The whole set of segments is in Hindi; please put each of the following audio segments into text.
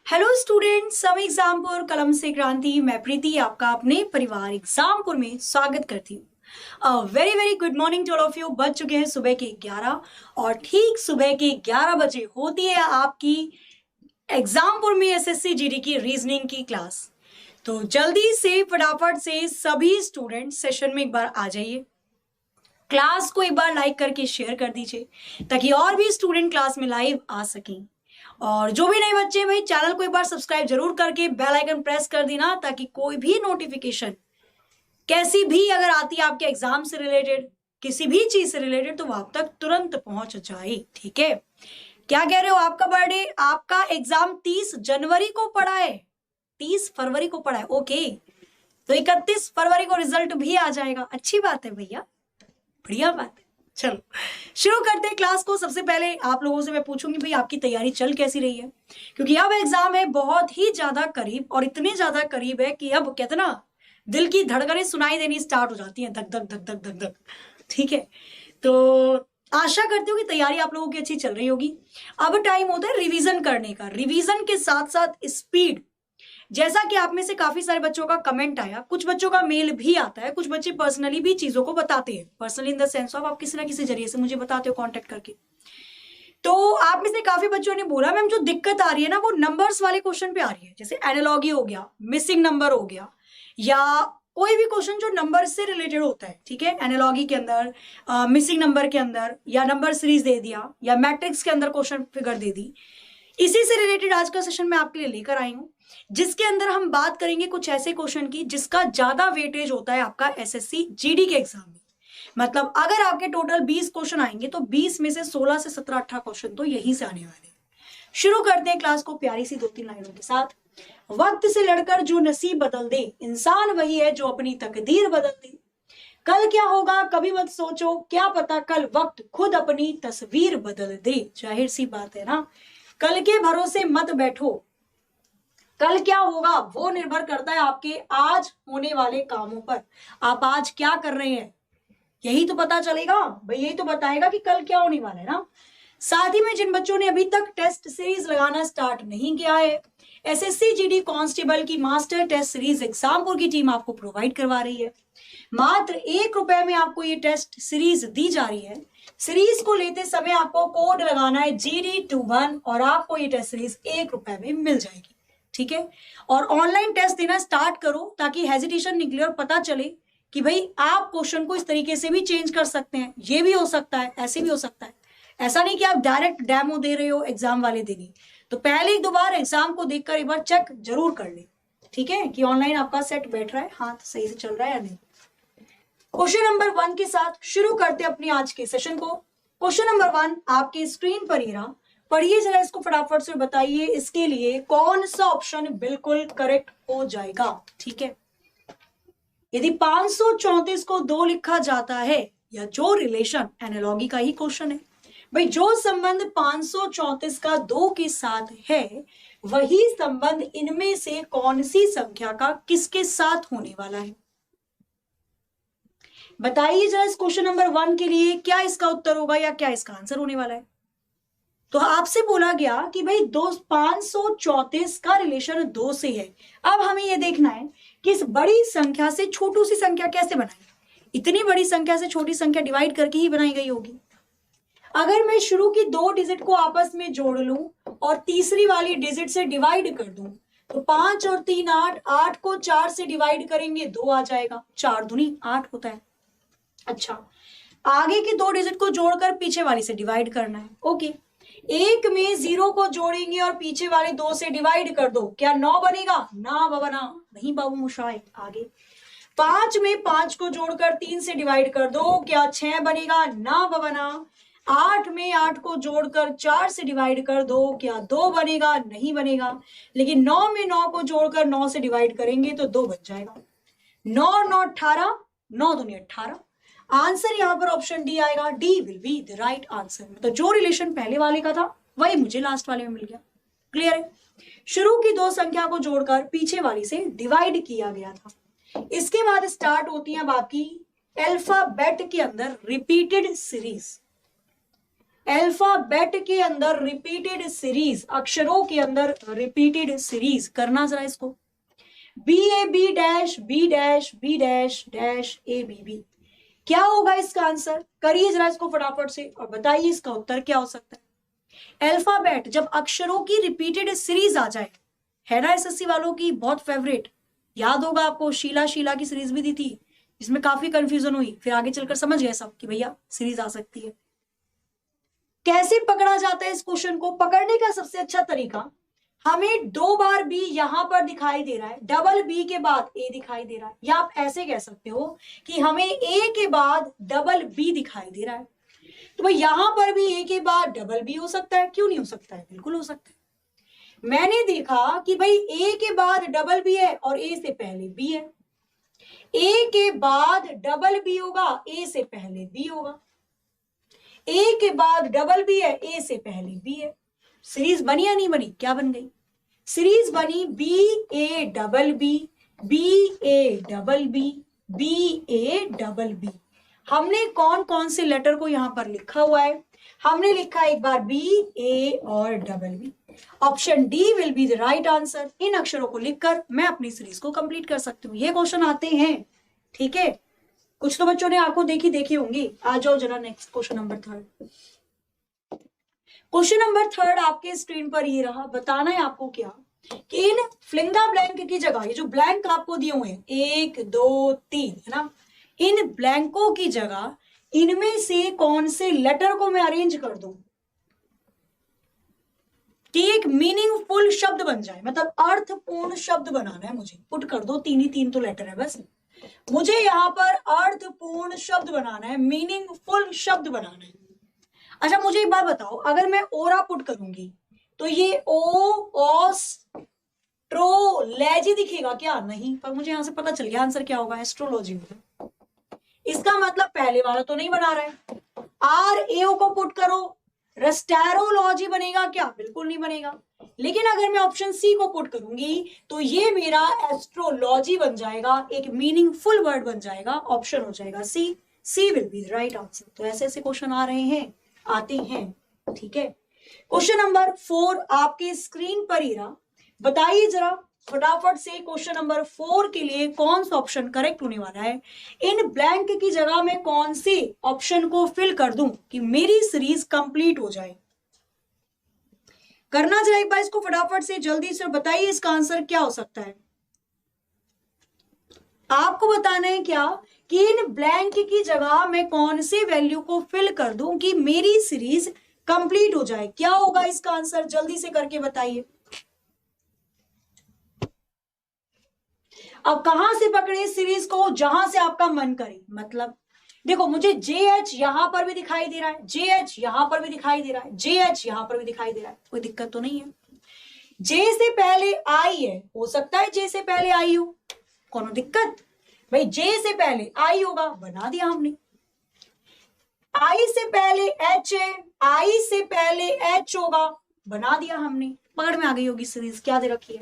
हेलो स्टूडेंट्स, सब एग्जामपुर कलम से क्रांति। मैं प्रीति आपका अपने परिवार एग्जामपुर में स्वागत करती हूँ। Very very good morning to all of you. बज चुके हैं सुबह के 11 और ठीक सुबह के 11 बजे होती है आपकी एग्जामपुर में एसएससी जीडी की रीजनिंग की क्लास। तो जल्दी से फटाफट से सभी स्टूडेंट सेशन में एक बार आ जाइए। क्लास को एक बार लाइक करके शेयर कर दीजिए ताकि और भी स्टूडेंट क्लास में लाइव आ सकें। और जो भी नए बच्चे भाई चैनल को एक बार सब्सक्राइब जरूर करके बेल आइकन प्रेस कर देना ताकि कोई भी नोटिफिकेशन कैसी भी अगर आती है आपके एग्जाम से रिलेटेड, किसी भी चीज से रिलेटेड, तो वो आप तक तुरंत पहुंच जाए। ठीक है, क्या कह रहे हो? आपका बर्थडे, आपका एग्जाम 30 जनवरी को पड़ा है, 30 फरवरी को पड़ा है। ओके, तो 31 फरवरी को रिजल्ट भी आ जाएगा। अच्छी बात है भैया, बढ़िया बात है। चलो शुरू करते हैं क्लास को। सबसे पहले आप लोगों से मैं पूछूंगी भाई आपकी तैयारी चल कैसी रही है, क्योंकि अब एग्जाम है बहुत ही ज्यादा करीब, और इतने ज्यादा करीब है कि अब कहते ना दिल की धड़कनें सुनाई देनी स्टार्ट हो जाती हैं, धक धक धक धक धक धक। ठीक है, तो आशा करती हूँ कि तैयारी आप लोगों की अच्छी चल रही होगी। अब टाइम होता है रिवीजन करने का, रिवीजन के साथ साथ स्पीड। जैसा कि आप में से काफी सारे बच्चों का कमेंट आया, कुछ बच्चों का मेल भी आता है, कुछ बच्चे पर्सनली भी चीजों को बताते हैं। Personally in the sense of आप किसी ना किसी जरिए से मुझे बताते हो कांटेक्ट करके। तो आप में से काफी बच्चों ने बोला मैम जो दिक्कत आ रही है ना वो नंबर्स वाले क्वेश्चन पे आ रही है, जैसे एनालॉगी हो गया, मिसिंग नंबर हो गया, या कोई भी क्वेश्चन जो नंबर से रिलेटेड होता है। ठीक है, एनालॉगी के अंदर, मिसिंग नंबर के अंदर, या नंबर सीरीज दे दिया, या मैट्रिक्स के अंदर क्वेश्चन फिगर दे दी, इसी से रिलेटेड आज का सेशन मैं आपके लिए लेकर आई हूं, जिसके अंदर हम बात करेंगे कुछ ऐसे क्वेश्चन की जिसका ज्यादा वेटेज होता है आपका एसएससी जीडी के एग्जाम में। मतलब अगर आपके टोटल 20 क्वेश्चन आएंगे तो 20 में से 16 से 17 18 क्वेश्चन तो यहीं से आने वाले हैं। शुरू करते हैं क्लास को प्यारी सी 2-3 लाइनों के साथ। वक्त से लड़कर जो नसीब बदल दे, इंसान वही है जो अपनी तकदीर बदल दे। कल क्या होगा कभी मत सोचो, क्या पता कल वक्त खुद अपनी तस्वीर बदल दे। जाहिर सी बात है ना, कल के भरोसे मत बैठो, कल क्या होगा वो निर्भर करता है आपके आज होने वाले कामों पर। आप आज क्या कर रहे हैं यही तो पता चलेगा भाई, यही तो बताएगा कि कल क्या होने वाला है ना। साथ ही में जिन बच्चों ने अभी तक टेस्ट सीरीज लगाना स्टार्ट नहीं किया है, एसएससी जीडी कांस्टेबल की मास्टर टेस्ट सीरीज एग्जामपुर की टीम आपको प्रोवाइड करवा रही है। मात्र ₹1 में आपको ये टेस्ट सीरीज दी जा रही है। सीरीज को लेते समय आपको कोड लगाना है GD21 और आपको ये टेस्ट सीरीज ₹1 में मिल जाएगी। ठीक है, और ऑनलाइन टेस्ट देना स्टार्ट करो ताकि हेजिटेशन निकले और पता चले कि भाई आप क्वेश्चन को इस तरीके से भी चेंज कर सकते हैं, ये भी हो सकता है, ऐसे भी हो सकता है। ऐसा नहीं कि आप डायरेक्ट डेमो दे रहे हो एग्जाम वाले दिन ही। तो पहले एक दो बार एग्जाम को देखकर एक बार चेक जरूर कर ले, ठीक है, कि ऑनलाइन आपका सेट बैठ रहा है, हाथ सही से चल रहा है या नहीं। क्वेश्चन नंबर 1 के साथ शुरू करते हैं अपने आज के सेशन को। क्वेश्चन नंबर 1 आपके स्क्रीन पर ही रहा, पढ़िए जरा इसको फटाफट से बताइए इसके लिए कौन सा ऑप्शन बिल्कुल करेक्ट हो जाएगा। ठीक है, यदि 534 को 2 लिखा जाता है, या जो रिलेशन एनालॉगी का ही क्वेश्चन है भाई, जो संबंध 534 का 2 के साथ है वही संबंध इनमें से कौन सी संख्या का किसके साथ होने वाला है, बताइए जरा। इस क्वेश्चन नंबर 1 के लिए क्या इसका उत्तर होगा या क्या इसका आंसर होने वाला है। तो आपसे बोला गया कि भाई 534 का रिलेशन 2 से है। अब हमें यह देखना है कि इस बड़ी संख्या से छोटी सी संख्या कैसे बनाई। इतनी बड़ी संख्या से छोटी संख्या डिवाइड करके ही बनाई गई होगी। अगर मैं शुरू की 2 डिजिट को आपस में जोड़ लूं और तीसरी वाली डिजिट से डिवाइड कर दूं तो 5 और 3 8, 8 को 4 से डिवाइड करेंगे 2 आ जाएगा, 4 दूनी 8 होता है। अच्छा, आगे की 2 डिजिट को जोड़कर पीछे वाली से डिवाइड करना है। ओके, 1 में 0 को जोड़ेंगे और पीछे वाले 2 से डिवाइड कर दो, क्या 9 बनेगा? ना बाबा ना, नहीं बाबू मुशाए। आगे 5 में 5 को जोड़कर 3 से डिवाइड कर दो, क्या 6 बनेगा? ना बाबा ना। 8 में 8 को जोड़कर 4 से डिवाइड कर दो, क्या 2 बनेगा? नहीं बनेगा। लेकिन 9 में 9 को जोड़कर 9 से डिवाइड करेंगे तो 2 बन जाएगा। 9 और 9 18, 9 दूनी 18। आंसर यहां पर ऑप्शन डी आएगा, D will be the right answer. तो जो रिलेशन पहले वाले का था वही मुझे लास्ट वाले में मिल गया। क्लियर है, शुरू की 2 संख्या को जोड़कर पीछे वाली से डिवाइड किया गया था। इसके बाद स्टार्ट होती है बाकी अल्फाबेट के अंदर रिपीटेड सीरीज। अल्फाबेट के अंदर रिपीटेड सीरीज, अक्षरों के अंदर रिपीटेड सीरीज, करना जरा इसको। B A B dash B dash B dash dash A B B, क्या होगा इसका आंसर? करिए जरा इसको फटाफट से और बताइए इसका उत्तर क्या हो सकता है। अल्फाबेट जब अक्षरों की रिपीटेड सीरीज आ जाए, है ना एसएससी वालों की बहुत फेवरेट, याद होगा आपको शीला शीला की सीरीज भी दी थी, जिसमें काफी कंफ्यूजन हुई, फिर आगे चलकर समझ गए सब कि भैया सीरीज आ सकती है। कैसे पकड़ा जाता है इस क्वेश्चन को? पकड़ने का सबसे अच्छा तरीका, हमें 2 बार बी यहां पर दिखाई दे रहा है, डबल बी के बाद ए दिखाई दे रहा है, या आप ऐसे कह सकते हो कि हमें ए के बाद डबल बी दिखाई दे रहा है, तो भाई यहां पर भी ए के बाद डबल बी हो सकता है, क्यों नहीं हो सकता है? बिल्कुल हो सकता है। मैंने देखा कि भाई ए के बाद डबल बी है और ए से पहले बी है, ए के बाद डबल बी होगा, ए से पहले बी होगा, ए के बाद डबल बी है, ए से पहले बी है। सीरीज बनी या नहीं बनी? क्या बन गई? सीरीज बनी B A double B, B A double B, B A double B. हमने कौन कौन से लेटर को यहां पर लिखा हुआ है? हमने लिखा एक बार बी, ए और double B. Option D will be the right answer. इन अक्षरों को लिखकर मैं अपनी सीरीज को कंप्लीट कर सकती हूँ। ये क्वेश्चन आते हैं, ठीक है। कुछ तो बच्चों ने आंखों देखी होंगी। आ जाओ जरा next question number 3। Question number 3 आपके स्क्रीन पर ये रहा। बताना है आपको क्या कि इन फिलिंग द ब्लैंक की जगह, ये जो ब्लैंक आपको दिए हुए हैं 1 2 3 है ना, इन ब्लैंकों की जगह इनमें से कौन से लेटर को मैं अरेंज कर दूं कि एक मीनिंगफुल शब्द बन जाए, मतलब अर्थपूर्ण शब्द बनाना है मुझे। पुट कर दो, 3 ही 3 तो लेटर है बस, मुझे यहाँ पर अर्थपूर्ण शब्द बनाना है, मीनिंगफुल शब्द बनाना है। अच्छा मुझे एक बात बताओ, अगर मैं ओरा पुट करूंगी तो ये ओस ट्रोलॉजी दिखेगा क्या? नहीं, पर मुझे यहां से पता चल गया आंसर क्या होगा, एस्ट्रोलॉजी होगा। इसका मतलब पहले वाला तो नहीं बना रहा है। आर ए को पुट करो, रेस्टेरोलॉजी बनेगा क्या? बिल्कुल नहीं बनेगा। लेकिन अगर मैं ऑप्शन सी को पुट करूंगी तो ये मेरा एस्ट्रोलॉजी बन जाएगा, एक मीनिंगफुल वर्ड बन जाएगा, ऑप्शन हो जाएगा C. C will be the right answer. तो ऐसे ऐसे क्वेश्चन आ रहे हैं, आते हैं, ठीक है। क्वेश्चन नंबर 4 आपके स्क्रीन पर ही रहा। बताइए जरा फटाफट से क्वेश्चन नंबर 4 के लिए कौन सा ऑप्शन करेक्ट होने वाला है। इन ब्लैंक की जगह में कौन से ऑप्शन को फिल कर दूं कि मेरी सीरीज कंप्लीट हो जाए? करना जरा एक बार इसको फटाफट से जल्दी से, बताइए इसका आंसर क्या हो सकता है। आपको बताना है क्या कि इन ब्लैंक की जगह मैं कौन से वैल्यू को फिल कर दूं कि मेरी सीरीज कंप्लीट हो जाए। क्या होगा इसका आंसर? जल्दी से करके बताइए। अब कहां से पकड़े सीरीज को? जहां से आपका मन करे। मतलब देखो, मुझे जे एच यहां पर भी दिखाई दे रहा है, जे एच यहां पर भी दिखाई दे रहा है, जे एच यहां पर भी दिखाई दे रहा है, कोई दिक्कत तो नहीं है। जे से पहले आई है, हो सकता है जे से पहले आई हो, कौन दिक्कत भाई? जे से पहले आई होगा, बना दिया हमने। आई से पहले एच है, आई से पहले एच होगा, बना दिया हमने। पकड़ में आ गई होगी सीरीज। क्या दे रखी है?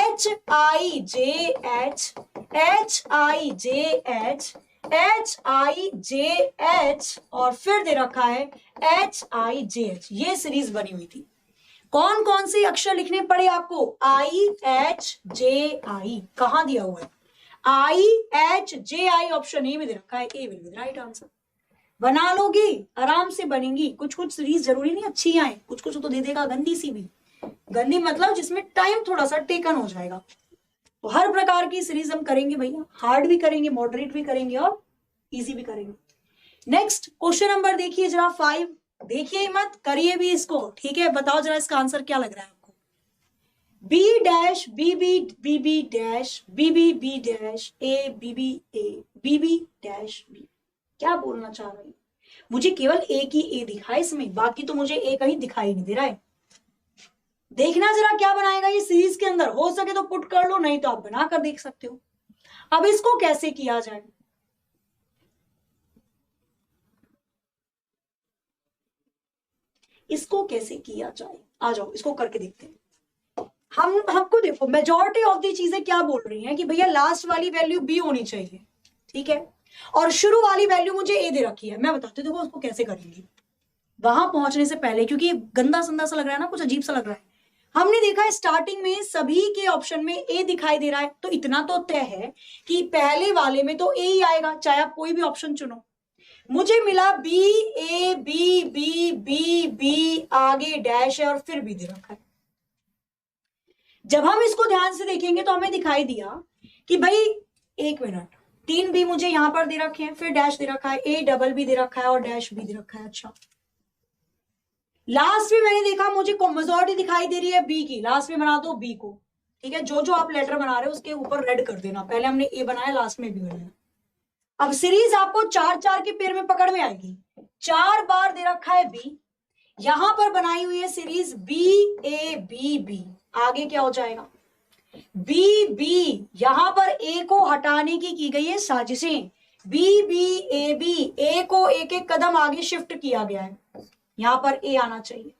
H I J H, H I J H, H I J H, और फिर दे रखा है एच आई जे एच। ये सीरीज बनी हुई थी। कौन कौन से अक्षर लिखने पड़े आपको? आई एच जे आई। कहां दिया हुआ है? I H J I, option A में दे रखा है। A will be the right answer. बना लोगी, आराम से बनेंगी। कुछ कुछ सीरीज जरूरी नहीं अच्छी आए, कुछ कुछ तो दे देगा गंदी सी भी। गंदी मतलब जिसमें टाइम थोड़ा सा टेकन हो जाएगा। तो हर प्रकार की सीरीज हम करेंगे भैया, हार्ड भी करेंगे, मॉडरेट भी करेंगे और इजी भी करेंगे। नेक्स्ट क्वेश्चन नंबर देखिए जरा 5। देखिए मत, करिए भी इसको, ठीक है। बताओ जरा इसका आंसर क्या लग रहा है आपको। B dash B B B B dash B B B dash A B B A B B dash B. क्या बोलना चाह रही? मुझे केवल एक ही ए दिखा है इसमें, बाकी तो मुझे ए कहीं दिखाई नहीं दे रहा है। देखना जरा क्या बनाएगा ये सीरीज के अंदर। हो सके तो पुट कर लो, नहीं तो आप बना कर देख सकते हो। अब इसको कैसे किया जाए? इसको कैसे किया जाए, आ जाओ इसको करके देखते हैं। हमको देखो, मेजॉरिटी ऑफ दी चीजें क्या बोल रही हैं कि भैया लास्ट वाली वैल्यू बी होनी चाहिए, ठीक है, और शुरू वाली वैल्यू मुझे ए दे रखी है। मैं बताती हूँ देखो उसको कैसे करेंगे। वहां पहुंचने से पहले, क्योंकि गंदा संदा सा लग रहा है ना, कुछ अजीब सा लग रहा है। हमने देखा है स्टार्टिंग में सभी के ऑप्शन में ए दिखाई दे रहा है, तो इतना तो तय है कि पहले वाले में तो ए ही आएगा, चाहे आप कोई भी ऑप्शन चुनो। मुझे मिला B, A, B, B, B, B, आगे डैश है और फिर बी दे रखा है। जब हम इसको ध्यान से देखेंगे तो हमें दिखाई दिया कि भाई एक मिनट, 3 बी मुझे यहां पर दे रखे हैं, फिर डैश दे रखा है, ए डबल बी दे रखा है और डैश बी दे रखा है। अच्छा, लास्ट में मैंने देखा मुझे मेजॉरिटी दिखाई दे रही है बी की, लास्ट में बना दो बी को। ठीक है, जो जो आप लेटर बना रहे हो उसके ऊपर रेड कर देना, पहले हमने ए बनाया, लास्ट में बी बनाया। अब सीरीज आपको 4-4 के पेयर में पकड़ में आएगी। 4 बार दे रखा है बी, यहां पर बनाई हुई है series B A B B, आगे क्या हो जाएगा बी बी, यहां पर ए को हटाने की गई है साजिशें, बी बी ए बी, ए को एक एक कदम आगे शिफ्ट किया गया है, यहां पर ए आना चाहिए।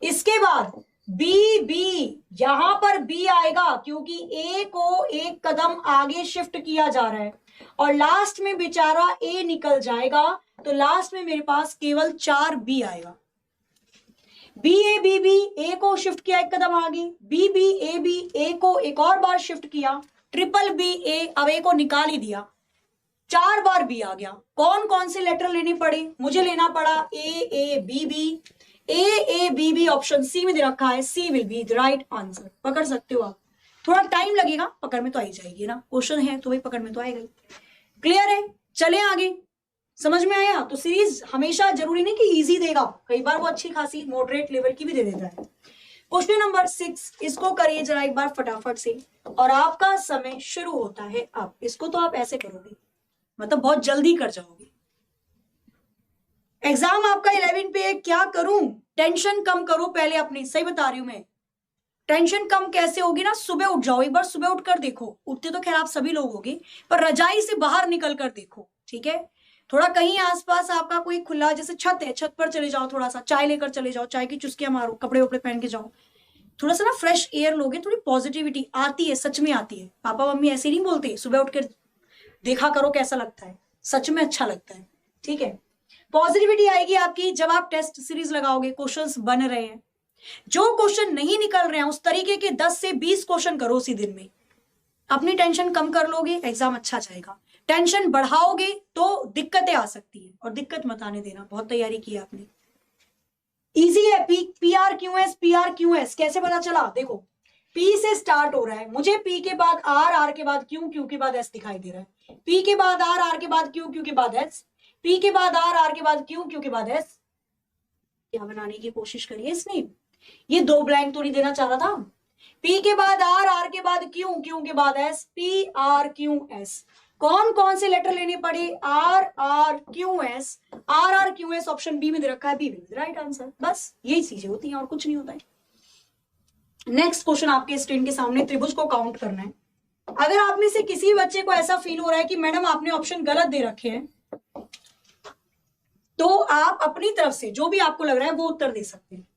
इसके बाद बी बी, यहां पर बी आएगा क्योंकि ए को एक कदम आगे शिफ्ट किया जा रहा है, और लास्ट में बेचारा ए निकल जाएगा, तो लास्ट में मेरे पास केवल 4 बी आएगा। बी ए बी बी, ए को शिफ्ट किया एक कदम आगे, बी बी ए बी, ए को एक और बार शिफ्ट किया, ट्रिपल बी ए, अब ए को निकाल ही दिया, 4 बार बी आ गया। कौन कौन से लेटर लेने पड़े, मुझे लेना पड़ा A B B, A B B option C में दे रखा है, C will be the right answer. पकड़ सकते हो आप, थोड़ा टाइम लगेगा, पकड़ में तो आई जाएगी ना, क्वेश्चन है तो भाई पकड़ में तो आएगा। क्लियर है, चले आगे, समझ में आया। तो सीरीज हमेशा जरूरी नहीं कि इजी देगा, कई बार वो अच्छी खासी मॉडरेट लेवल की भी दे देता है। क्वेश्चन नंबर 6, इसको करिए जरा एक बार फटाफट से, और आपका समय शुरू होता है अब। इसको तो आप ऐसे करोगे, मतलब बहुत जल्दी कर जाओगे। एग्जाम आपका 11 पे है, क्या करूं, टेंशन कम करो पहले अपनी, सही बता रही हूं मैं। टेंशन कम कैसे होगी ना, सुबह उठ जाओ, एक बार सुबह उठकर देखो, उठते तो खैर आप सभी लोग होगे, पर रजाई से बाहर निकल कर देखो। ठीक है, थोड़ा कहीं आसपास आपका कोई खुला, जैसे छत है, छत पर चले जाओ, थोड़ा सा चाय लेकर चले जाओ, चाय की चुस्कियां मारो, कपड़े वपड़े पहन के जाओ, थोड़ा सा ना फ्रेश एयर लोगे, थोड़ी पॉजिटिविटी आती है, सच में आती है। पापा मम्मी ऐसे नहीं बोलते, सुबह उठकर देखा करो कैसा लगता है, सच में अच्छा लगता है। ठीक है, पॉजिटिविटी आएगी आपकी जब आप टेस्ट सीरीज लगाओगे, क्वेश्चंस बन रहे हैं, जो क्वेश्चन नहीं निकल रहे हैं उस तरीके के 10 से 20 क्वेश्चन करो उसी दिन में, अपनी टेंशन कम कर लोगे, एग्जाम अच्छा जाएगा। टेंशन बढ़ाओगे तो दिक्कतें आ सकती है, और दिक्कत मत आने देना, बहुत तैयारी की आपने। इजी है, पी आर क्यू एस कैसे पता चला, देखो पी से स्टार्ट हो रहा है, मुझे पी के बाद आर, आर के बाद क्यू, क्यू के बाद एस दिखाई दे रहा है, पी के बाद आर, आर के बाद क्यू, क्यू के बाद एस, पी के बाद आर, आर के बाद क्यू, क्यू के बाद एस। क्या बनाने की कोशिश करी है इसने, ये 2 ब्लैंक तो नहीं देना चाह रहा था। पी के बाद आर, आर के बाद क्यू, क्यू के बाद S, P R Q S. कौन कौन से लेटर लेने पड़े, R R Q S, R R Q S, option B में दे रखा है, बी विल राइट आंसर। बस यही चीजें होती हैं और कुछ नहीं होता है। नेक्स्ट क्वेश्चन आपके स्क्रीन के सामने, त्रिभुज को काउंट करना है। अगर आप में से किसी बच्चे को ऐसा फील हो रहा है कि मैडम आपने ऑप्शन गलत दे रखे हैं, तो आप अपनी तरफ से जो भी आपको लग रहा है वो उत्तर दे सकते हैं।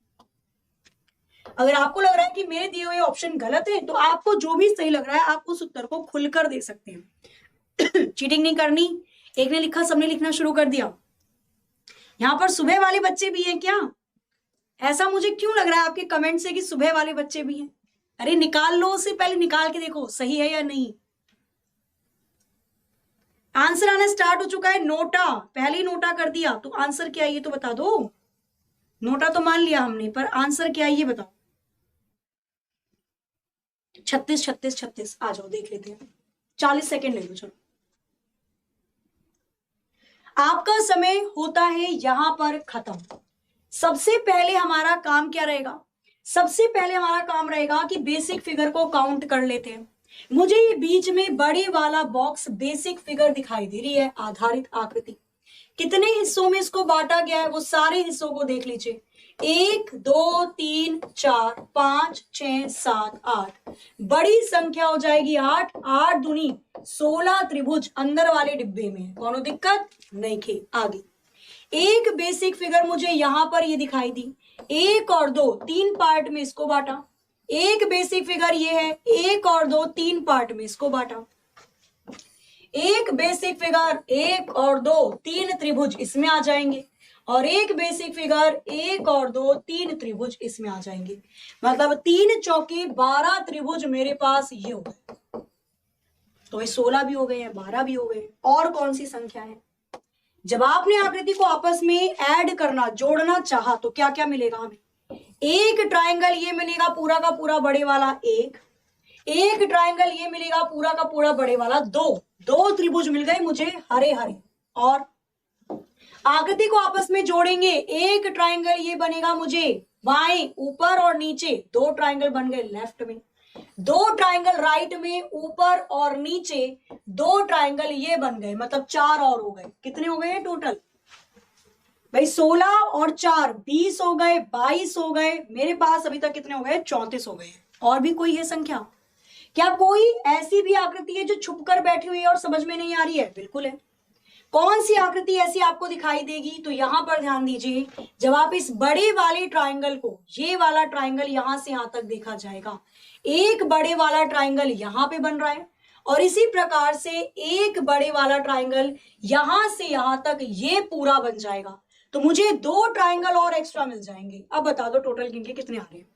अगर आपको लग रहा है कि मेरे दिए हुए ऑप्शन गलत है, तो आपको जो भी सही लग रहा है आप उस उत्तर को खुलकर दे सकते हैं। चीटिंग नहीं करनी, एक ने लिखा सबने लिखना शुरू कर दिया। यहां पर सुबह वाले बच्चे भी हैं क्या, ऐसा मुझे क्यों लग रहा है आपके कमेंट से कि सुबह वाले बच्चे भी हैं। अरे निकाल लो, उससे पहले निकाल के देखो सही है या नहीं। आंसर आना स्टार्ट हो चुका है, नोटा, पहले ही नोटा कर दिया, तो आंसर क्या है ये तो बता दो। नोटा तो मान लिया हमने, पर आंसर क्या है ये बताओ। 36 36 36, आ जाओ देख लेते हैं, 40 सेकेंड ले लो चलो। आपका समय होता है यहां पर खत्म। सबसे पहले हमारा काम क्या रहेगा, सबसे पहले हमारा काम रहेगा कि बेसिक फिगर को काउंट कर लेते हैं। मुझे ये बीच में बड़े वाला बॉक्स बेसिक फिगर दिखाई दे रही है, आधारित आकृति। कितने हिस्सों में इसको बांटा गया है वो सारे हिस्सों को देख लीजिए, 1 2 3 4 5 6 7 8, बड़ी संख्या हो जाएगी 8, 8 दूनी 16 त्रिभुज अंदर वाले डिब्बे में, कोनो दिक्कत नहीं खे। आगे एक बेसिक फिगर मुझे यहां पर ये दिखाई दी, 1 और 2 3 पार्ट में इसको बांटा। एक बेसिक फिगर ये है, 1 और 2 3 पार्ट में इसको बांटा। एक बेसिक फिगर 1 और 2 3 त्रिभुज इसमें आ जाएंगे, और एक बेसिक फिगर, 1 और 2, 3 त्रिभुज इसमें आ जाएंगे। मतलब 3 चौके 12 त्रिभुज मेरे पास ये हो गए। तो ये 16 भी हो गए हैं, 12 भी हो गए। और कौन सी संख्या है? जब आपने आकृति को आपस में ऐड करना, जोड़ना चाहा तो क्या क्या मिलेगा हमें? एक ट्रायंगल ये मिलेगा पूरा का पूरा बड़े वाला, एक ट्रायंगल ये मिलेगा पूरा का पूरा बड़े वाला, दो त्रिभुज मिल गए मुझे हरे हरे। और आकृति को आपस में जोड़ेंगे, एक ट्रायंगल ये बनेगा मुझे बाएं ऊपर और नीचे, 2 ट्रायंगल बन गए लेफ्ट में, 2 ट्रायंगल राइट में ऊपर और नीचे, 2 ट्रायंगल ये बन गए, मतलब 4 और हो गए। कितने हो गए टोटल भाई? 16 और 4 20 हो गए, 22 हो गए। मेरे पास अभी तक कितने हो गए? 34 हो गए। और भी कोई है संख्या? क्या कोई ऐसी भी आकृति है जो छुपकर बैठी हुई है और समझ में नहीं आ रही है? बिल्कुल है। कौन सी आकृति ऐसी आपको दिखाई देगी? तो यहां पर ध्यान दीजिए, जब आप इस बड़े वाले ट्रायंगल को, ये वाला ट्रायंगल यहां से यहां तक देखा जाएगा, एक बड़े वाला ट्रायंगल यहां पे बन रहा है और इसी प्रकार से एक बड़े वाला ट्रायंगल यहां से यहां तक ये पूरा बन जाएगा। तो मुझे 2 ट्रायंगल और एक्स्ट्रा मिल जाएंगे। अब बता दो टोटल किनके कितने आ रहे हैं?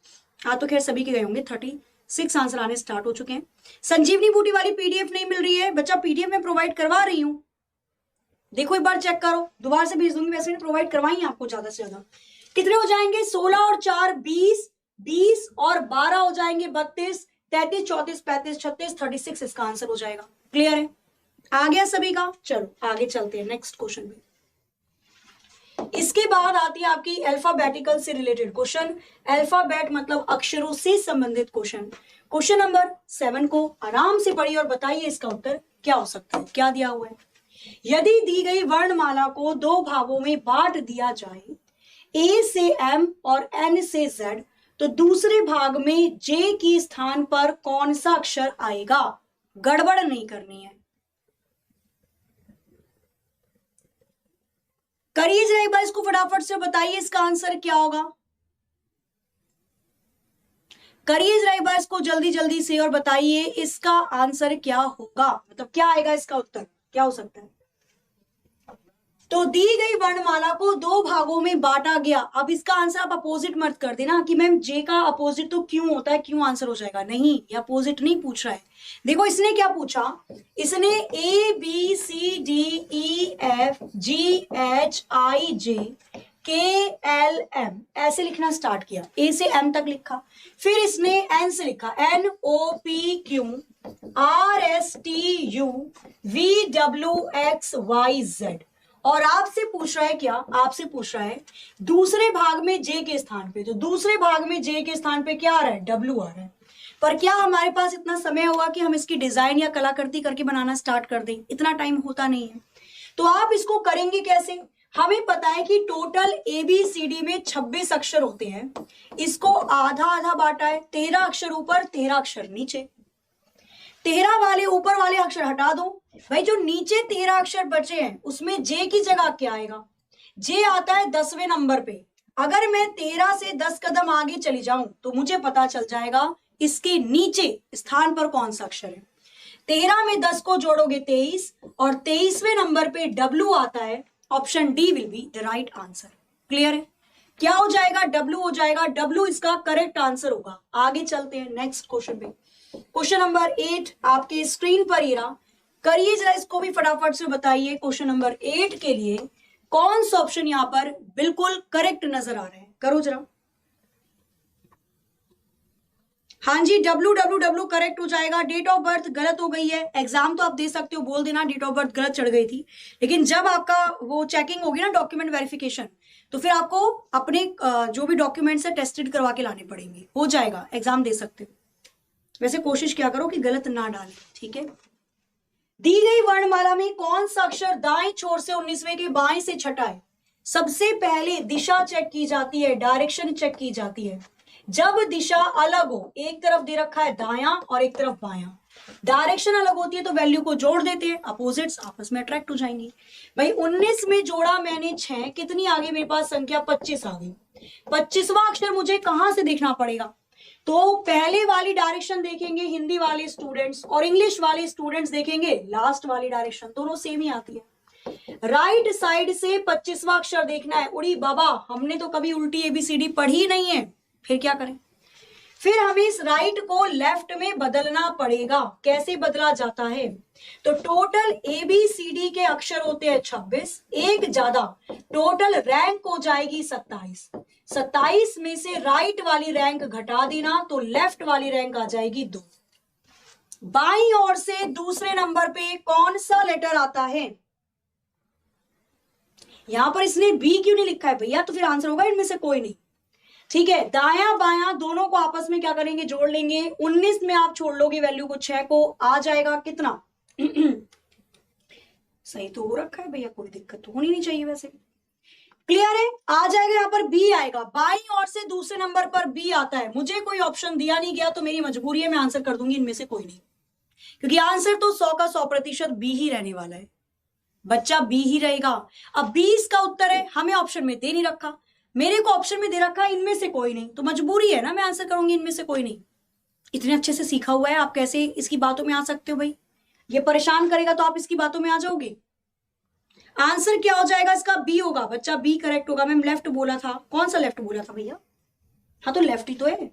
हाँ तो खैर सभी के गए होंगे, 36 आंसर आने स्टार्ट हो चुके हैं। संजीवनी बूटी वाली पीडीएफ नहीं मिल रही है बच्चा, पीडीएफ में प्रोवाइड करवा रही हूं, देखो एक बार चेक करो, दोबारा से भेज दूंगी। वैसे प्रोवाइड करवाई आपको ज्यादा से ज्यादा। कितने हो जाएंगे? 16 और 4 20, 20 और 12 हो जाएंगे 32, 33, 34, 35, 36, 36 इसका आंसर हो जाएगा। क्लियर है? आ गया सभी का? चलो आगे चलते हैं नेक्स्ट क्वेश्चन में। इसके बाद आती है आपकी अल्फाबेटिकल से रिलेटेड क्वेश्चन। अल्फाबेट मतलब अक्षरों से संबंधित क्वेश्चन। क्वेश्चन नंबर 7 को आराम से पढ़िए और बताइए इसका उत्तर क्या हो सकता है। क्या दिया हुआ है? यदि दी गई वर्णमाला को 2 भागों में बांट दिया जाए, ए से एम और एन से जेड, तो दूसरे भाग में जे की स्थान पर कौन सा अक्षर आएगा? गड़बड़ नहीं करनी है। करिए जरा एक बार इसको फटाफट से, बताइए इसका आंसर क्या होगा। करिए जरा एक बार इसको जल्दी जल्दी से और बताइए इसका आंसर क्या होगा, मतलब क्या आएगा इसका उत्तर, क्या हो सकता है? तो दी गई वर्णमाला को 2 भागों में बांटा गया। अब इसका आंसर आप अपोजिट मत कर देना कि मैम जे का अपोजिट तो क्यों होता है, क्यों आंसर हो जाएगा। नहीं, ये अपोजिट नहीं पूछ रहा है। देखो इसने क्या पूछा, इसने A B C D E F G H I J K L M ऐसे लिखना स्टार्ट किया, ए से एम तक लिखा, फिर इसने एन से लिखा, N O P Q R S T U V W X Y Z. और आपसे पूछ रहा है क्या? आपसे पूछ रहा है दूसरे भाग में जे के स्थान पे। तो दूसरे भाग में जे के स्थान पे क्या आ रहा है? डब्ल्यू आ रहा है। पर क्या हमारे पास इतना समय होगा कि हम इसकी डिजाइन या कलाकृति करके बनाना स्टार्ट कर दें? इतना टाइम होता नहीं है। तो आप इसको करेंगे कैसे? हमें पता है कि टोटल ABCD में 26 अक्षर होते हैं। इसको आधा आधा बांटा है, 13 अक्षर ऊपर 13 अक्षर नीचे। 13 वाले ऊपर वाले अक्षर हटा दो भाई, जो नीचे 13 अक्षर बचे हैं उसमें जे की जगह क्या आएगा? जे आता है 10वें नंबर पे। अगर मैं 13 से 10 कदम आगे चली जाऊं तो मुझे पता चल जाएगा इसके नीचे स्थान पर कौन सा अक्षर है। 13 में 10 को जोड़ोगे 23 और 23वें नंबर पे डब्ल्यू आता है। Option D will be the right answer. Clear है? क्या हो जाएगा? डब्ल्यू हो जाएगा। डब्ल्यू इसका करेक्ट आंसर होगा। आगे चलते हैं नेक्स्ट क्वेश्चन पे। क्वेश्चन नंबर 8 आपके स्क्रीन पर ही रहा, करिए जरा इसको भी फटाफट से बताइए। क्वेश्चन नंबर 8 के लिए कौन सा ऑप्शन यहां पर बिल्कुल करेक्ट नजर आ रहा है? करो जरा। हाँ जी, WWW करेक्ट हो जाएगा। डेट ऑफ बर्थ गलत हो गई है। एग्जाम तो आप दे सकते हो, बोल देना डेट ऑफ बर्थ गलत चढ़ गई थी, लेकिन जब आपका वो चेकिंग होगी ना, डॉक्यूमेंट वेरिफिकेशन, तो फिर आपको अपने जो भी डॉक्यूमेंट्स है टेस्टेड करवा के लाने पड़ेंगे। हो जाएगा, एग्जाम दे सकते हो। वैसे कोशिश क्या करो कि गलत ना डालें, ठीक है। दी गई वर्णमाला में कौन सा अक्षर दाएं छोर से 19वें के बाएं से छठा है? सबसे पहले दिशा चेक की जाती है, डायरेक्शन चेक की जाती है। जब दिशा अलग हो, एक तरफ दे रखा है दायां और एक तरफ बायां, डायरेक्शन अलग होती है तो वैल्यू को जोड़ देते हैं, अपोजिट्स आपस में अट्रैक्ट हो जाएंगी। भाई 19 में जोड़ा मैंने 6, कितनी आ गई मेरे पास संख्या? 25 आ गई। 25वां अक्षर मुझे कहां से देखना पड़ेगा? तो पहले वाली डायरेक्शन देखेंगे हिंदी वाले स्टूडेंट्स और इंग्लिश वाले स्टूडेंट्स देखेंगे लास्ट वाली डायरेक्शन, दोनों सेम ही आती है। राइट साइड से 25वां अक्षर देखना है। उड़ी बाबा, हमने तो कभी उल्टी एबीसीडी पढ़ी नहीं है, फिर क्या करें? फिर हमें इस राइट को लेफ्ट में बदलना पड़ेगा। कैसे बदला जाता है? तो टोटल एबीसीडी के अक्षर होते हैं 26, एक ज्यादा, टोटल रैंक हो जाएगी 27। 27 में से राइट वाली रैंक घटा देना तो लेफ्ट वाली रैंक आ जाएगी 2। बाईं ओर से दूसरे नंबर पे कौन सा लेटर आता है? यहां पर इसने बी क्यों नहीं लिखा है भैया? तो फिर आंसर होगा इनमें से कोई नहीं। ठीक है, दाया बायां दोनों को आपस में क्या करेंगे? जोड़ लेंगे। 19 में आप छोड़ लोगे वैल्यू को 6 को, आ जाएगा कितना? सही तो हो रखा है भैया, कोई दिक्कत तो होनी नहीं चाहिए वैसे। क्लियर है? आ जाएगा, यहाँ पर बी आएगा। बाईं ओर से दूसरे नंबर पर बी आता है। मुझे कोई ऑप्शन दिया नहीं गया तो मेरी मजबूरी है, मैं आंसर कर दूंगी इनमें से कोई नहीं, क्योंकि आंसर तो 100 का 100% बी ही रहने वाला है। बच्चा बी ही रहेगा। अब 20 का उत्तर है, हमें ऑप्शन में दे नहीं रखा, मेरे को ऑप्शन में दे रखा है इनमें से कोई नहीं, तो मजबूरी है ना, मैं आंसर करूंगी इनमें से कोई नहीं। इतने अच्छे से सीखा हुआ है, आप कैसे इसकी बातों में आ सकते हो भाई? ये परेशान करेगा तो आप इसकी बातों में आ जाओगे। आंसर क्या हो जाएगा इसका? बी होगा बच्चा, बी करेक्ट होगा। मैम लेफ्ट बोला था, कौन सा लेफ्ट बोला था भैया? हाँ तो लेफ्ट ही तो है,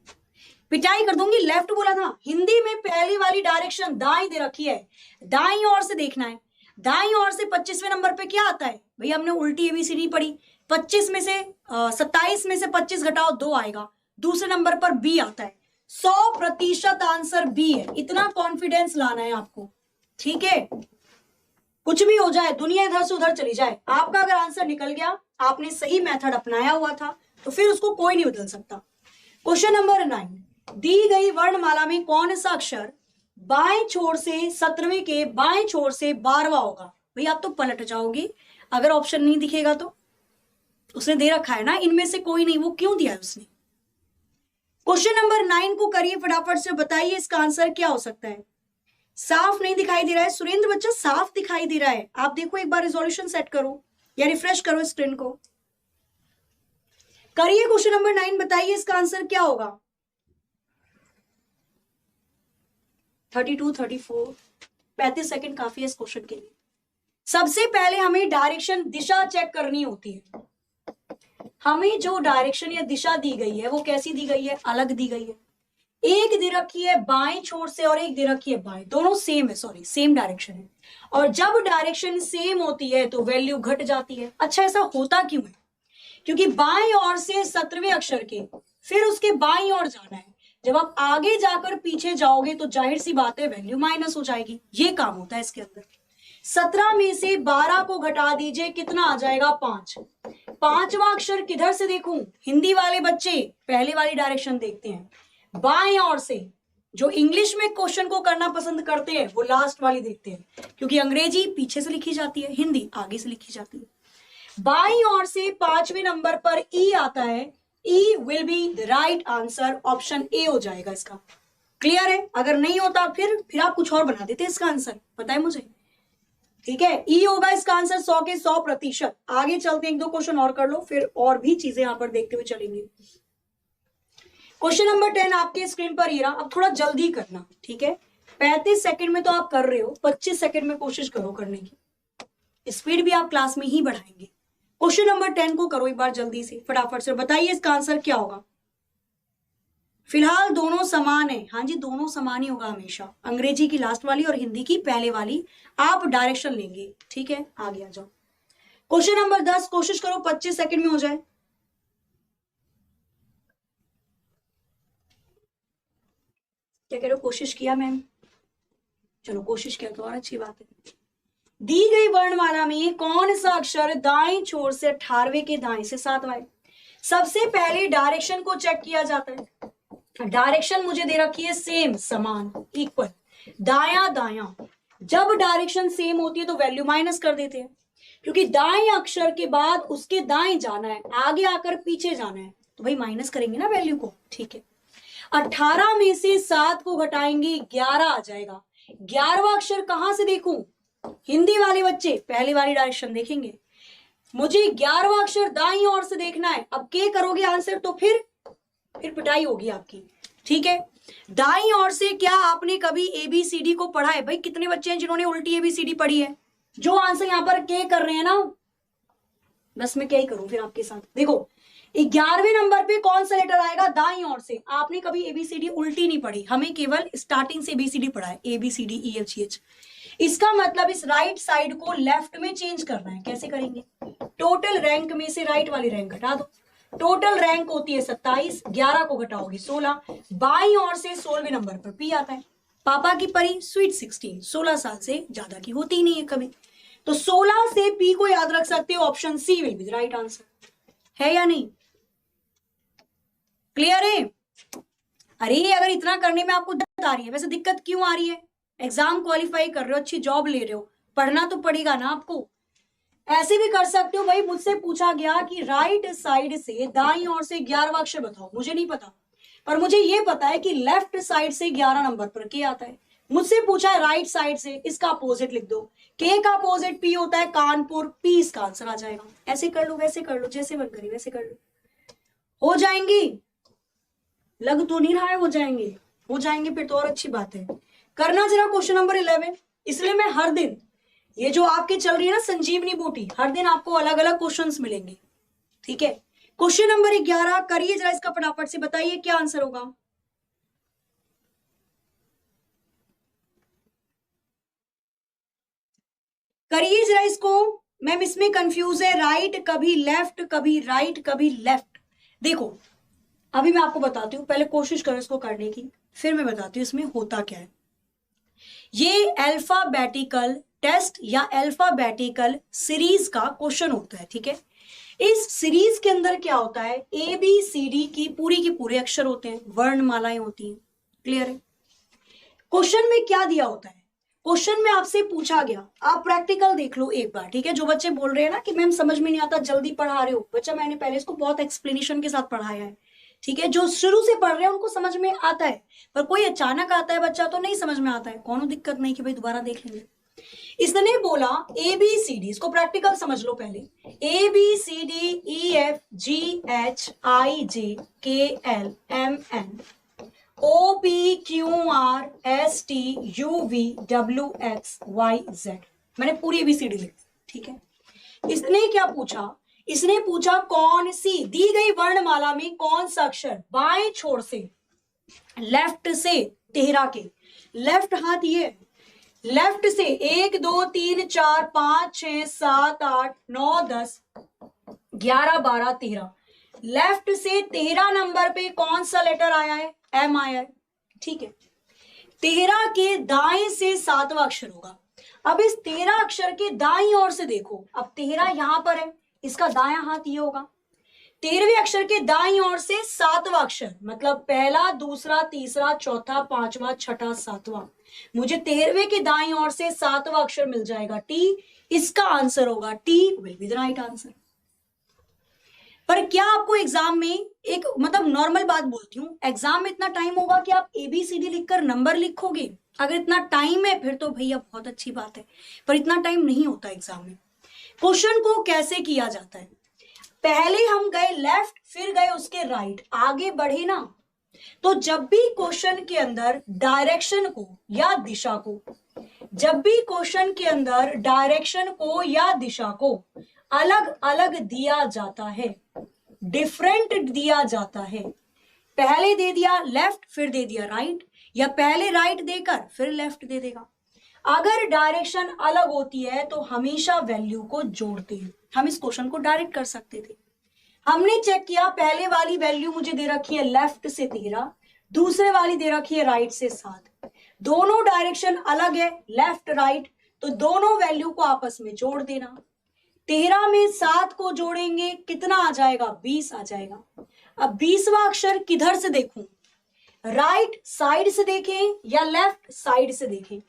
पिटाई कर दूंगी, लेफ्ट बोला था। हिंदी में पहली वाली डायरेक्शन दाई दे रखी है, दाई ओर से देखना है। दाई ओर से 25वें नंबर पे क्या आता है भैया? हमने उल्टी एबीसीडी पढ़ी। 25 में से 27 में से 25 घटाओ 2 आएगा। दूसरे नंबर पर बी आता है। 100% आंसर बी है। इतना कॉन्फिडेंस लाना है आपको, ठीक है? कुछ भी हो जाए, दुनिया इधर से उधर चली जाए, आपका अगर आंसर निकल गया, आपने सही मेथड अपनाया हुआ था, तो फिर उसको कोई नहीं बदल सकता। क्वेश्चन नंबर 9, दी गई वर्णमाला में कौन सा अक्षर बाएं छोर से 17वें के बाएं छोर से 12वां होगा? भाई आप तो पलट जाओगे अगर ऑप्शन नहीं दिखेगा तो। उसने दे रखा है ना इनमें से कोई नहीं, वो क्यों दिया है उसने? क्वेश्चन नंबर 9 को करिए फटाफट से, बताइए इसका आंसर क्या हो सकता है? साफ नहीं दिखाई दे रहा है सुरेंद्र बच्चा? साफ दिखाई दे रहा है। आप देखो एक बार रिजोल्यूशन सेट करो या रिफ्रेश करो स्क्रीन को। करिए क्वेश्चन नंबर 9, बताइए इसका आंसर क्या होगा? 32, 34, 35 सेकंड काफी है इस क्वेश्चन के लिए। सबसे पहले हमें डायरेक्शन, दिशा चेक करनी होती है। हमें जो डायरेक्शन या दिशा दी गई है वो कैसी दी गई है? अलग दी गई है। एक दे रखी है बाएं छोर से और एक दे रखी है बाएं, दोनों सेम है, सॉरी सेम डायरेक्शन है। और जब डायरेक्शन सेम होती है तो वैल्यू घट जाती है। अच्छा ऐसा होता क्यों है? क्योंकि बाएं ओर से 17वें अक्षर के फिर उसके बाईं ओर जाना है। जब आप आगे जाकर पीछे जाओगे तो जाहिर सी बात है वैल्यू माइनस हो जाएगी। ये काम होता है इसके अंदर। 17 में से 12 को घटा दीजिए, कितना आ जाएगा? 5। 5वां अक्षर किधर से देखूं? हिंदी वाले बच्चे पहले वाली डायरेक्शन देखते हैं, बाएं ओर से। जो इंग्लिश में क्वेश्चन को करना पसंद करते हैं वो लास्ट वाली देखते हैं, क्योंकि अंग्रेजी पीछे से लिखी जाती है, हिंदी आगे से लिखी जाती है। बाईं ओर से 5वें नंबर पर ई आता है। E will be the right answer, option A हो जाएगा इसका। क्लियर है? अगर नहीं होता फिर आप कुछ और बना देते इसका आंसर, पता है मुझे, ठीक है? ई होगा इसका आंसर 100 के 100%। आगे चलते हैं, 1-2 क्वेश्चन और कर लो, फिर और भी चीजें यहां पर देखते हुए चलेंगे। क्वेश्चन नंबर 10 आपके स्क्रीन पर ही रहा। अब थोड़ा जल्दी करना, ठीक है? 35 सेकंड में तो आप कर रहे हो, 25 सेकंड में कोशिश करो करने की। स्पीड भी आप क्लास में ही बढ़ाएंगे। क्वेश्चन नंबर 10 को करो एक बार जल्दी से फटाफट से, बताइए इसका आंसर क्या होगा? फिलहाल दोनों समान है। हाँ जी, दोनों समान ही होगा हमेशा, अंग्रेजी की लास्ट वाली और हिंदी की पहले वाली। आप डायरेक्शन लेंगे, ठीक है? आगे आ जाओ। क्वेश्चन नंबर 10, कोशिश करो 25 सेकंड में हो जाए। क्या कह रहे हो? कोशिश किया मैम? चलो कोशिश किया तो और अच्छी बात है। दी गई वर्णमाला में कौन सा अक्षर दाएं छोर से 18वें के दाएं से 7वां है? सबसे पहले डायरेक्शन को चेक किया जाता है। डायरेक्शन मुझे दे रखी है सेम, समान, इक्वल, दाया दाया। जब डायरेक्शन सेम होती है तो वैल्यू माइनस कर देते हैं, क्योंकि दाएं अक्षर के बाद उसके दाएं जाना है, आगे आकर पीछे जाना है, तो भाई माइनस करेंगे ना वैल्यू को, ठीक है? 18 में से 7 को घटाएंगे 11 आ जाएगा। 11वां अक्षर कहां से देखूं? हिंदी वाले बच्चे पहली वाली डायरेक्शन देखेंगे। मुझे 11वां अक्षर दाईं ओर से देखना है। अब के करोगे आंसर तो फिर पिटाई होगी आपकी, ठीक है? दाईं ओर से क्या आपने कभी एबीसीडी को पढ़ा है? भाई कितने बच्चे हैं जिन्होंने उल्टी एबीसीडी पढ़ी है? जो आंसर यहां पर के कर रहे हैं ना, बस मैं क्या ही करूं फिर आपके साथ। देखो 11वें नंबर पे कौन सा लेटर आएगा, दाईं ओर से। आपने कभी एबीसीडी उल्टी नहीं पढ़ी, हमें केवल स्टार्टिंग से एबीसीडी पढ़ा है, ABCDEFGH। इसका मतलब इस राइट साइड को लेफ्ट में चेंज करना है। कैसे करेंगे, टोटल रैंक में से राइट वाली रैंक घटा दो। टोटल रैंक होती है 27, 11 को घटाओगे 16, बाईं ओर से 16वें नंबर पर पी आता है। पापा की परी स्वीट 16, 16 साल से ज्यादा की होती ही नहीं है कभी, तो 16 से पी को याद रख सकते हो। Option C will be the right answer, है या नहीं, क्लियर है। अरे अगर इतना करने में आपको दिक्कत आ रही है, वैसे दिक्कत क्यों आ रही है, एग्जाम क्वालिफाई कर रहे हो, अच्छी जॉब ले रहे हो, पढ़ना तो पड़ेगा ना आपको। ऐसे भी कर सकते हो भाई, मुझसे पूछा गया कि राइट साइड से दाईं ओर से 11वां अक्षर बताओ, मुझे नहीं पता, पर मुझे ये पता है कि लेफ्ट साइड से 11 नंबर पर के आता है। मुझसे पूछा है राइट साइड से, इसका अपोजिट लिख दो। के का अपोजिट पी होता है कानपुर, पी इसका आंसर आ जाएगा। ऐसे कर लो, वैसे कर लो, जैसे मन करी वैसे कर लो, हो जाएंगी। लग तो नहीं रहा है हो जाएंगे, हो जाएंगे फिर तो और अच्छी बात है। करना जरा क्वेश्चन नंबर 11। इसलिए मैं हर दिन, ये जो आपके चल रही है ना संजीवनी बूटी, हर दिन आपको अलग अलग क्वेश्चंस मिलेंगे, ठीक है। क्वेश्चन नंबर 11 करिए जरा इसका, फटाफट से बताइए क्या आंसर होगा। करिए जरा इसको। मैम इसमें कंफ्यूज है, राइट कभी लेफ्ट, कभी राइट कभी लेफ्ट। देखो अभी मैं आपको बताती हूँ, पहले कोशिश करो इसको करने की, फिर मैं बताती हूँ इसमें होता क्या है। ये अल्फाबेटिकल टेस्ट या अल्फाबेटिकल सीरीज का क्वेश्चन होता है, ठीक है। इस सीरीज के अंदर क्या होता है, ABCD की पूरे अक्षर होते हैं, वर्णमालाएं होती हैं, क्लियर है। क्वेश्चन में क्या दिया होता है, क्वेश्चन में आपसे पूछा गया, आप प्रैक्टिकल देख लो एक बार, ठीक है। जो बच्चे बोल रहे हैं ना कि मैम समझ में नहीं आता, जल्दी पढ़ा रहे हो, बच्चा मैंने पहले इसको बहुत एक्सप्लेनेशन के साथ पढ़ाया है, ठीक है। जो शुरू से पढ़ रहे हैं उनको समझ में आता है, पर कोई अचानक आता है बच्चा तो नहीं समझ में आता है, कौन दिक्कत नहीं कि भाई दोबारा देख लेंगे। इसने बोला ABCD, इसको प्रैक्टिकल समझ लो पहले, ABCDEFGHIJKLMN OPQRSTUVWXYZ, मैंने पूरी ABCD लिख दी, ठीक है। इसने क्या पूछा, इसने पूछा कौन सी दी गई वर्णमाला में कौन सा अक्षर बाएं छोर से, लेफ्ट से 13 के, लेफ्ट हाथ ये, लेफ्ट से 1 2 3 4 5 6 7 8 9 10 11 12 13, लेफ्ट से 13 नंबर पे कौन सा लेटर आया है, M आया है, ठीक है। 13 के दाएं से 7वां अक्षर होगा। अब इस 13 अक्षर के दाईं ओर से देखो, अब 13 यहां पर है, इसका दायां हाथ ये होगा। 13वें अक्षर के दाईं ओर से 7वां अक्षर, मतलब पहला दूसरा तीसरा चौथा पांचवा छठा सातवां, मुझे 13वें के दाईं ओर से 7वां अक्षर मिल जाएगा T, इसका आंसर होगा T will be the right answer. पर क्या आपको एग्जाम में, एक मतलब नॉर्मल बात बोलती हूँ, एग्जाम में इतना टाइम होगा कि आप ABCD लिखकर नंबर लिखोगे? अगर इतना टाइम है फिर तो भैया बहुत अच्छी बात है, पर इतना टाइम नहीं होता एग्जाम में। क्वेश्चन को कैसे किया जाता है, पहले हम गए लेफ्ट, फिर गए उसके राइट, आगे बढ़े ना, तो जब भी क्वेश्चन के अंदर डायरेक्शन को या दिशा को, जब भी क्वेश्चन के अंदर डायरेक्शन को या दिशा को अलग अलग दिया जाता है, डिफरेंट दिया जाता है, पहले दे दिया लेफ्ट फिर दे दिया राइट, या पहले राइट देकर फिर लेफ्ट दे देगा, अगर डायरेक्शन अलग होती है तो हमेशा वैल्यू को जोड़ते हैं। हम इस क्वेश्चन को डायरेक्ट कर सकते थे, हमने चेक किया, पहले वाली वैल्यू मुझे दे रखी है लेफ्ट से 13, दूसरे वाली दे रखी है राइट से 7, दोनों डायरेक्शन अलग है लेफ्ट राइट, तो दोनों वैल्यू को आपस में जोड़ देना। 13 में 7 को जोड़ेंगे कितना आ जाएगा, 20 आ जाएगा। अब 20वां अक्षर किधर से देखूं, राइट साइड से देखें या लेफ्ट साइड से देखें,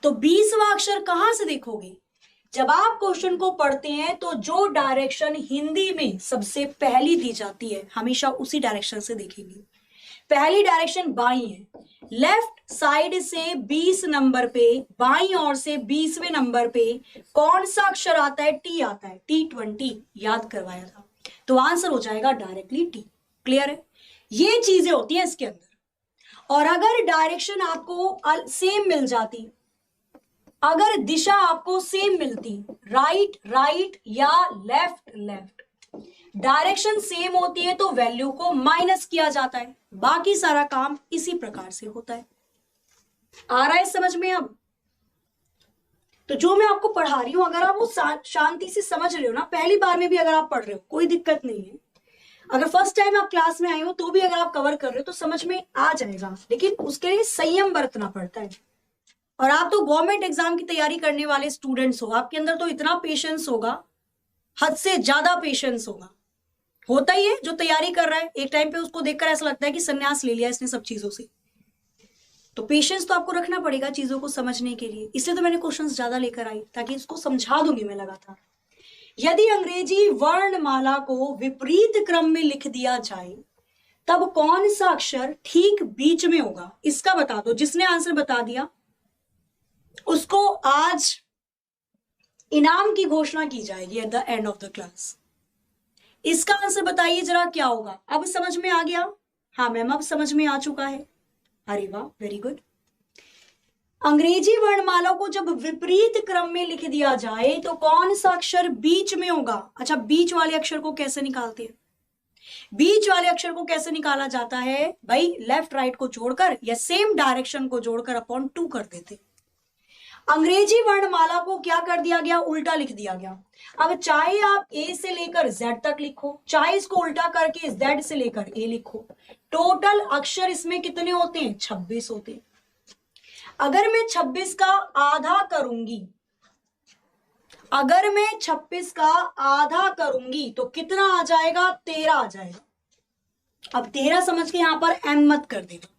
तो 20वां अक्षर कहां से देखोगे, जब आप क्वेश्चन को पढ़ते हैं तो जो डायरेक्शन हिंदी में सबसे पहली दी जाती है हमेशा उसी डायरेक्शन से देखेंगे। पहली डायरेक्शन बाई है, लेफ्ट साइड से 20 नंबर पे, बाई ओर से 20वें नंबर पे कौन सा अक्षर आता है, T आता है, T20 याद करवाया था, तो आंसर हो जाएगा डायरेक्टली T। क्लियर है, ये चीजें होती हैं इसके अंदर। और अगर डायरेक्शन आपको सेम मिल जाती, अगर दिशा आपको सेम मिलती, राइट राइट या लेफ्ट लेफ्ट, डायरेक्शन सेम होती है तो वैल्यू को माइनस किया जाता है। बाकी सारा काम इसी प्रकार से होता है। आ रहा है समझ में अब? तो जो मैं आपको पढ़ा रही हूं अगर आप वो शांति से समझ रहे हो ना, पहली बार में भी अगर आप पढ़ रहे हो कोई दिक्कत नहीं है, अगर फर्स्ट टाइम आप क्लास में आए हो तो भी अगर आप कवर कर रहे हो तो समझ में आ जाएगा, लेकिन उसके लिए संयम बरतना पड़ता है। और आप तो गवर्नमेंट एग्जाम की तैयारी करने वाले स्टूडेंट्स हो, आपके अंदर तो इतना पेशेंस होगा, हद से ज्यादा पेशेंस होगा, होता ही है। जो तैयारी कर रहा है एक टाइम पे उसको देखकर ऐसा लगता है कि संन्यास ले लिया इसने सब चीजों से। तो पेशेंस तो आपको रखना पड़ेगा चीजों को समझने के लिए, इसलिए तो मैंने क्वेश्चंस ज्यादा लेकर आई ताकि इसको समझा दूंगी मैं लगातार। यदि अंग्रेजी वर्णमाला को विपरीत क्रम में लिख दिया जाए तब कौन सा अक्षर ठीक बीच में होगा, इसका बता दो। जिसने आंसर बता दिया उसको आज इनाम की घोषणा की जाएगी at the end of the class. इसका आंसर बताइए जरा क्या होगा। अब समझ में आ गया? हाँ मैम अब समझ में आ चुका है। अरे वाह वेरी गुड। अंग्रेजी वर्णमाला को जब विपरीत क्रम में लिख दिया जाए तो कौन सा अक्षर बीच में होगा। अच्छा बीच वाले अक्षर को कैसे निकालते हैं? बीच वाले अक्षर को कैसे निकाला जाता है भाई? लेफ्ट राइट को जोड़कर या सेम डायरेक्शन को जोड़कर अपॉन 2 कर देते। अंग्रेजी वर्णमाला को क्या कर दिया गया? उल्टा लिख दिया गया। अब चाहे आप ए से लेकर जेड तक लिखो, चाहे इसको उल्टा करके जेड से लेकर ए लिखो, टोटल अक्षर इसमें कितने होते हैं? 26 होते हैं। अगर मैं 26 का आधा करूंगी, अगर मैं 26 का आधा करूंगी तो कितना आ जाएगा? 13 आ जाएगा। अब 13 समझ के यहां पर एम मत कर देना।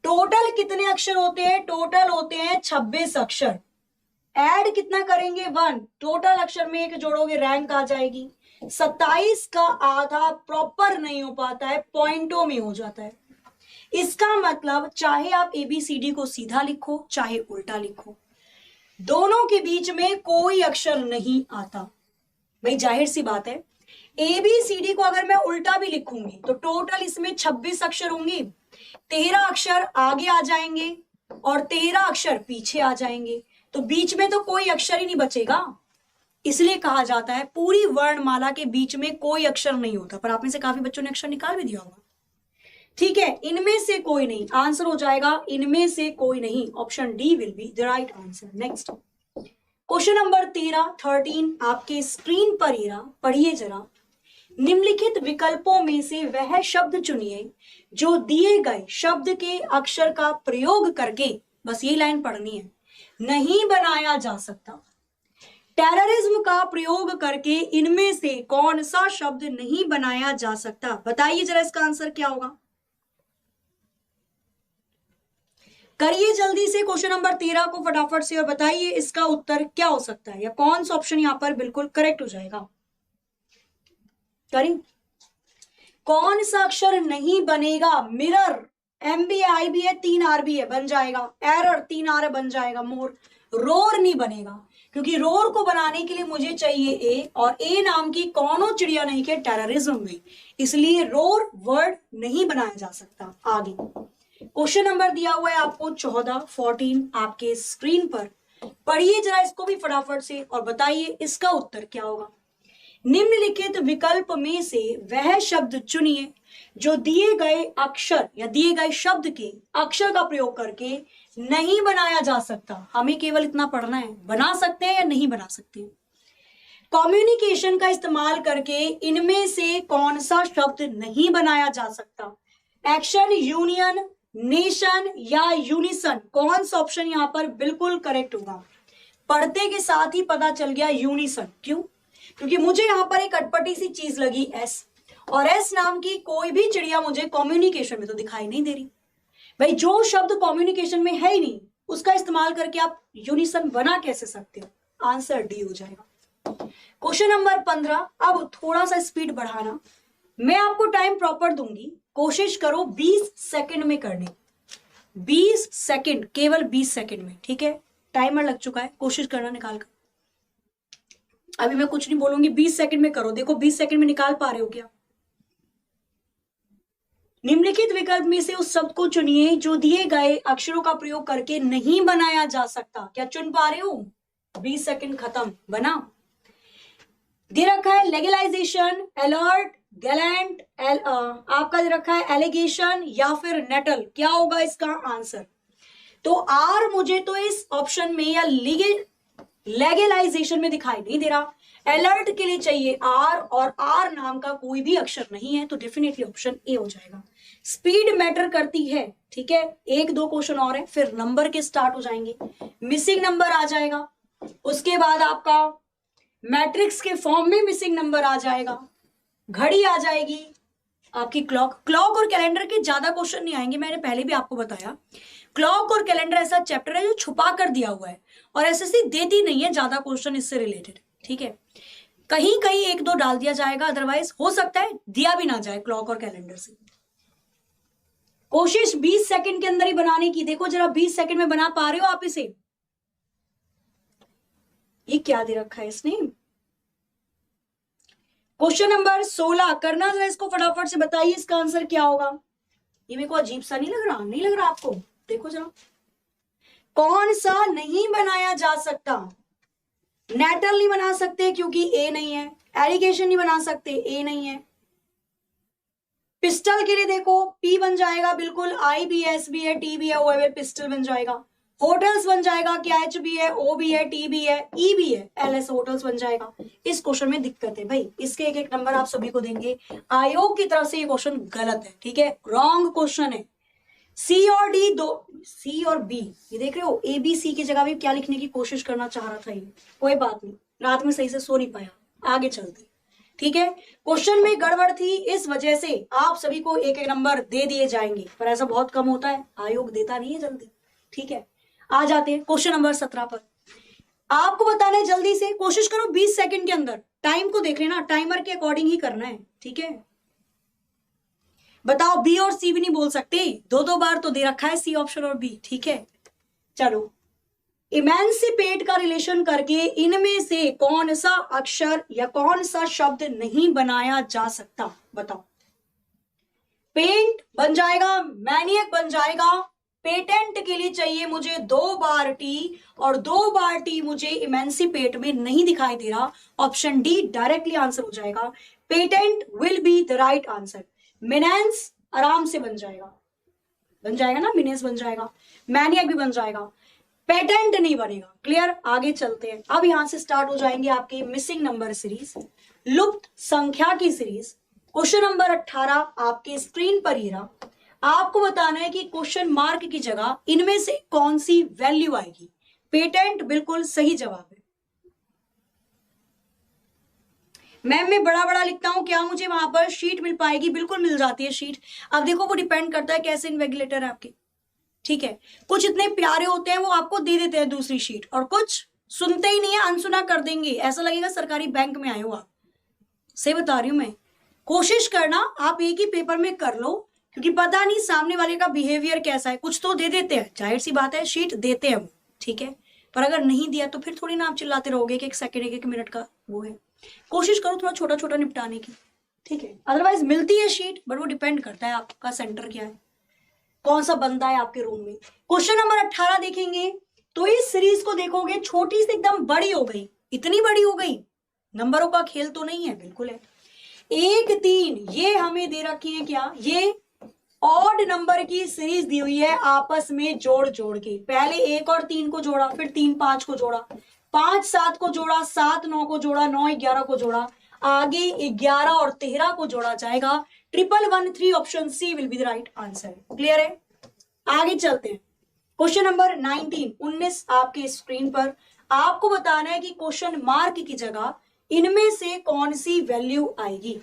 टोटल कितने अक्षर होते हैं? टोटल होते हैं 26 अक्षर। ऐड कितना करेंगे? 1। टोटल अक्षर में एक जोड़ोगे रैंक आ जाएगी। 27 का आधा प्रॉपर नहीं हो पाता है, पॉइंटों में हो जाता है। इसका मतलब चाहे आप ABCD को सीधा लिखो चाहे उल्टा लिखो, दोनों के बीच में कोई अक्षर नहीं आता। भाई जाहिर सी बात है, ABCD को अगर मैं उल्टा भी लिखूंगी तो टोटल इसमें 26 अक्षर होंगे। 13 अक्षर आगे आ जाएंगे और 13 अक्षर पीछे आ जाएंगे, तो बीच में तो कोई अक्षर ही नहीं बचेगा। इसलिए कहा जाता है पूरी वर्णमाला के बीच में कोई अक्षर नहीं होता। पर आप में से काफी बच्चों ने अक्षर निकाल भी दिया होगा। ठीक है, इनमें से कोई नहीं, आंसर हो जाएगा इनमें से कोई नहीं। Option D will be the right answer. Next question number 13 आपके स्क्रीन पर ही रहा, पढ़िए जरा। निम्नलिखित विकल्पों में से वह शब्द चुनिए जो दिए गए शब्द के अक्षर का प्रयोग करके, बस ये लाइन पढ़नी है, नहीं बनाया जा सकता। टेररिज्म का प्रयोग करके इनमें से कौन सा शब्द नहीं बनाया जा सकता? बताइए जरा इसका आंसर क्या होगा। करिए जल्दी से क्वेश्चन नंबर 13 को फटाफट से और बताइए इसका उत्तर क्या हो सकता है, या कौन सा ऑप्शन यहां पर बिल्कुल करेक्ट हो जाएगा। करिए, कौन सा अक्षर नहीं बनेगा? मिरर, MBA IBA 3 R भी है, बन जाएगा। एरर 3 R बन जाएगा। मोर, रोर नहीं बनेगा, क्योंकि रोर को बनाने के लिए मुझे चाहिए ए, और ए नाम की कौनो चिड़िया नहीं के टेररिज्म में, इसलिए रोर वर्ड नहीं बनाया जा सकता। आगे क्वेश्चन नंबर दिया हुआ है आपको 14 आपके स्क्रीन पर, पढ़िए जरा इसको भी फटाफट से और बताइए इसका उत्तर क्या होगा। निम्नलिखित विकल्प में से वह शब्द चुनिए जो दिए गए अक्षर या दिए गए शब्द के अक्षर का प्रयोग करके नहीं बनाया जा सकता। हमें केवल इतना पढ़ना है, बना सकते हैं या नहीं बना सकते। कम्युनिकेशन का इस्तेमाल करके इनमें से कौन सा शब्द नहीं बनाया जा सकता? एक्शन, यूनियन, नेशन या यूनिसन, कौन सा ऑप्शन यहां पर बिल्कुल करेक्ट होगा? पढ़ते के साथ ही पता चल गया यूनिसन। क्यों? क्योंकि मुझे यहां पर एक अटपटी सी चीज लगी एस, और एस नाम की कोई भी चिड़िया मुझे कम्युनिकेशन में तो दिखाई नहीं दे रही। भाई जो शब्द कम्युनिकेशन में है ही नहीं उसका इस्तेमाल करके आप यूनिसन बना कैसे सकते हो? आंसर डी हो जाएगा। क्वेश्चन नंबर 15, अब थोड़ा सा स्पीड बढ़ाना, मैं आपको टाइम प्रॉपर दूंगी, कोशिश करो 20 सेकंड में करने। 20 सेकंड, केवल 20 सेकंड में, ठीक है? टाइमर लग चुका है, कोशिश करना निकाल कर। अभी मैं कुछ नहीं बोलूंगी, 20 सेकंड में करो। देखो 20 सेकंड में निकाल पा रहे हो क्या? निम्नलिखित विकल्प में से उस शब्द को चुनिए जो दिए गए अक्षरों का प्रयोग करके नहीं बनाया जा सकता। क्या चुन पा रहे हो? 20 सेकंड खत्म। बना दे रखा है लेगलाइजेशन, अलर्ट, गैलेंट, आपका दे रखा है एलिगेशन या फिर नेटल। क्या होगा इसका आंसर? तो आर मुझे तो इस ऑप्शन में या लेगलाइजेशन में दिखाई नहीं दे रहा। अलर्ट के लिए चाहिए आर, और आर नाम का कोई भी अक्षर नहीं है, तो डेफिनेटली ऑप्शन ए हो जाएगा। स्पीड मैटर करती है, ठीक है। एक दो क्वेश्चन और है, फिर नंबर के स्टार्ट हो जाएंगे। मिसिंग नंबर आ जाएगा, उसके बाद आपका मैट्रिक्स के फॉर्म में मिसिंग नंबर आ जाएगा, घड़ी आ जाएगी, आपकी क्लॉक और कैलेंडर के ज्यादा क्वेश्चन नहीं आएंगे। मैंने पहले भी आपको बताया क्लॉक और कैलेंडर ऐसा चैप्टर है जो छुपा कर दिया हुआ है और एसएससी देती नहीं है ज्यादा क्वेश्चन इससे रिलेटेड, ठीक है। कहीं कहीं एक दो डाल दिया जाएगा, अदरवाइज हो सकता है दिया भी ना जाए क्लॉक और कैलेंडर से। कोशिश 20 सेकंड के अंदर ही बनाने की। देखो जरा 20 सेकंड में बना पा रहे हो आप इसे? ये क्या दे रखा है इसने? क्वेश्चन नंबर 16 करना जरा इसको फटाफट से बताइए, इसका आंसर क्या होगा? ये मेरे को अजीब सा नहीं लग रहा? नहीं लग रहा आपको? देखो जरा, कौन सा नहीं बनाया जा सकता? नेटल नहीं बना सकते क्योंकि ए नहीं है, एलिगेशन नहीं बना सकते, ए नहीं है। पिस्टल के लिए देखो पी बन जाएगा, बिल्कुल आई भी है, एस भी है, टी भी है, ओ है, पिस्टल बन जाएगा। होटल्स बन जाएगा, क्या एच भी है, ओ भी है, टी भी है, ई भी है, एल एस होटल्स बन जाएगा। इस क्वेश्चन में दिक्कत है भाई, इसके एक एक नंबर आप सभी को देंगे। आयोग की तरफ से ये क्वेश्चन गलत है, ठीक है, रॉन्ग क्वेश्चन है। सी और डी दो, सी और बी, ये देख रहे हो, ए बी सी की जगह भी क्या लिखने की कोशिश करना चाह रहा था ये, कोई बात नहीं, रात में सही से सो नहीं पाया, आगे चलते, ठीक है। क्वेश्चन में गड़बड़ थी, इस वजह से आप सभी को एक एक नंबर दे दिए जाएंगे, पर ऐसा बहुत कम होता है, आयोग देता नहीं है जल्दी, ठीक है। आ जाते हैं क्वेश्चन नंबर 17 पर। आपको बताना है जल्दी से, कोशिश करो 20 सेकंड के अंदर, टाइम को देख लेना, टाइमर के अकॉर्डिंग ही करना है, ठीक है। बताओ, बी और सी भी नहीं बोल सकते, दो दो बार तो दे रखा है सी ऑप्शन और बी, ठीक है। चलो, इमेंसिपेट का रिलेशन करके इनमें से कौन सा अक्षर या कौन सा शब्द नहीं बनाया जा सकता? बताओ। पेंट बन जाएगा, मैनियक बन जाएगा, पेटेंट के लिए चाहिए मुझे 2 बार टी, और 2 बार टी मुझे इमेंसिपेट में नहीं दिखाई दे रहा, ऑप्शन डी डायरेक्टली आंसर हो जाएगा। Patent will be the right answer. मिनेंस आराम से बन जाएगा, बन जाएगा ना, मिनेंस बन जाएगा, मैनियक भी बन जाएगा, पेटेंट नहीं बनेगा। क्लियर? आगे चलते हैं। अब यहां से स्टार्ट हो जाएंगे आपके मिसिंग नंबर सीरीज, लुप्त संख्या की सीरीज। क्वेश्चन नंबर 18 आपके स्क्रीन पर ही रहा। आपको बताना है कि क्वेश्चन मार्क की जगह इनमें से कौन सी वैल्यू आएगी। पेटेंट बिल्कुल सही जवाब है। मैम मैं बड़ा बड़ा लिखता हूं, क्या मुझे वहां पर शीट मिल पाएगी? बिल्कुल मिल जाती है शीट। अब देखो वो डिपेंड करता है कैसे इन्वेगुलेटर है आपके, ठीक है। कुछ इतने प्यारे होते हैं वो आपको दे देते हैं दूसरी शीट, और कुछ सुनते ही नहीं है, अनसुना कर देंगे, ऐसा लगेगा सरकारी बैंक में आए हो आप। सही बता रही हूं मैं। कोशिश करना आप एक ही पेपर में कर लो, क्योंकि पता नहीं सामने वाले का बिहेवियर कैसा है। कुछ तो दे देते हैं, जाहिर सी बात है, शीट देते हैं वो, ठीक है। पर अगर नहीं दिया तो फिर थोड़ी ना आप चिल्लाते रहोगे कि 1 सेकंड 1 मिनट का वो है। कोशिश करो थोड़ा छोटा छोटा निपटाने की, ठीक है। अदरवाइज मिलती है शीट, बट वो डिपेंड करता है आपका सेंटर क्या है, कौन सा बंदा है आपके रूम में। क्वेश्चन नंबर 18 देखेंगे तो इस सीरीज को देखोगे, छोटी से एकदम बड़ी हो गई, इतनी बड़ी हो गई, नंबरों का खेल तो नहीं है, बिल्कुल है। 1 3 ये हमें दे रखी है, क्या ये ऑड नंबर की सीरीज दी हुई है, आपस में जोड़ जोड़ के। पहले 1 और 3 को जोड़ा, फिर 3 5 को जोड़ा, 5 7 को जोड़ा, 7 9 को जोड़ा, 9 11 को जोड़ा, आगे 11 और 13 को जोड़ा जाएगा। 1113 option C will be the right answer. Clear है? आगे चलते हैं। क्वेश्चन नंबर 19 आपके स्क्रीन पर। आपको बताना है कि क्वेश्चन मार्क की जगह इनमें से कौन सी वैल्यू आएगी।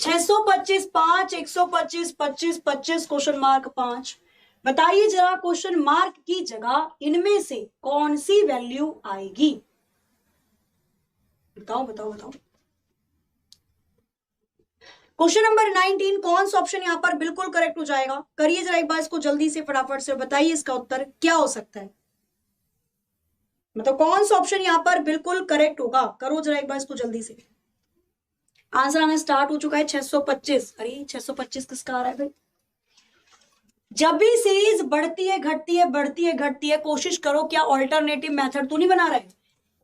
625 5, 125 25 25, क्वेश्चन मार्क 5। बताइए जरा क्वेश्चन मार्क की जगह इनमें से कौन सी वैल्यू आएगी? बताओ बताओ बताओ। क्वेश्चन नंबर 19 कौन सा ऑप्शन यहां पर बिल्कुल करेक्ट हो जाएगा? करिए जरा एक बार इसको जल्दी से फटाफट से, बताइए इसका उत्तर क्या हो सकता है। मतलब कौन सा ऑप्शन यहां पर बिल्कुल करेक्ट होगा? करो जरा एक बार इसको जल्दी से। आंसर आना स्टार्ट हो चुका है। 625। अरे 625 किसका आ रहा है भाई? जब भी सीरीज बढ़ती है घटती है बढ़ती है घटती है, कोशिश करो क्या ऑल्टरनेटिव मेथड तो नहीं बना रहे।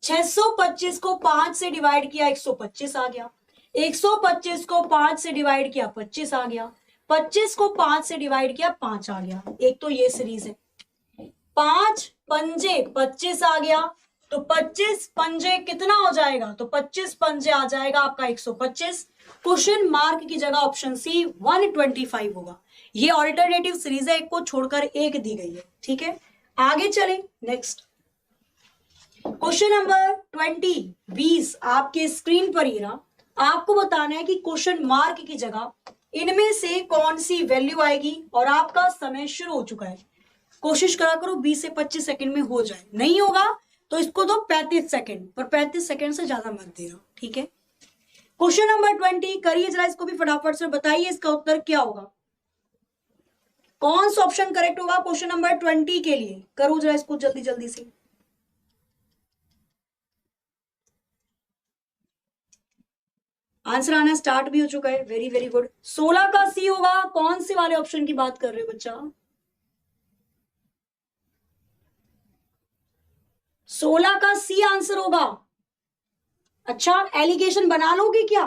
625 को 5 से डिवाइड किया 125 आ गया, 125 को 5 से डिवाइड किया 25 आ गया, 25 को 5 से डिवाइड किया 5 आ गया। एक तो ये सीरीज है, 5 पंजे 25 आ गया, तो 25 पंजे कितना हो जाएगा, तो 25 पंजे आ जाएगा आपका 125। क्वेश्चन मार्क की जगह ऑप्शन सी 125 होगा। ये ऑल्टरनेटिव सीरीज है, एक को छोड़कर एक दी गई है, ठीक है। आगे चले नेक्स्ट क्वेश्चन नंबर 20 आपके स्क्रीन पर ही रहा। आपको बताना है कि क्वेश्चन मार्क की जगह इनमें से कौन सी वैल्यू आएगी, और आपका समय शुरू हो चुका है। कोशिश करा करो 20 से 25 सेकंड में हो जाए, नहीं होगा तो इसको दो 35 सेकंड, पर 35 सेकंड से ज्यादा मत देना, ठीक है। क्वेश्चन नंबर 20 करिए जरा, इसको भी फटाफट से बताइए इसका उत्तर क्या होगा, कौन सा ऑप्शन करेक्ट होगा क्वेश्चन नंबर 20 के लिए। करो जरा इसको जल्दी जल्दी से। आंसर आना स्टार्ट भी हो चुका है, वेरी वेरी गुड। 16 का सी होगा, कौन से वाले ऑप्शन की बात कर रहे हो बच्चा, 16 का सी आंसर होगा। अच्छा एलिगेशन बना लोगे क्या,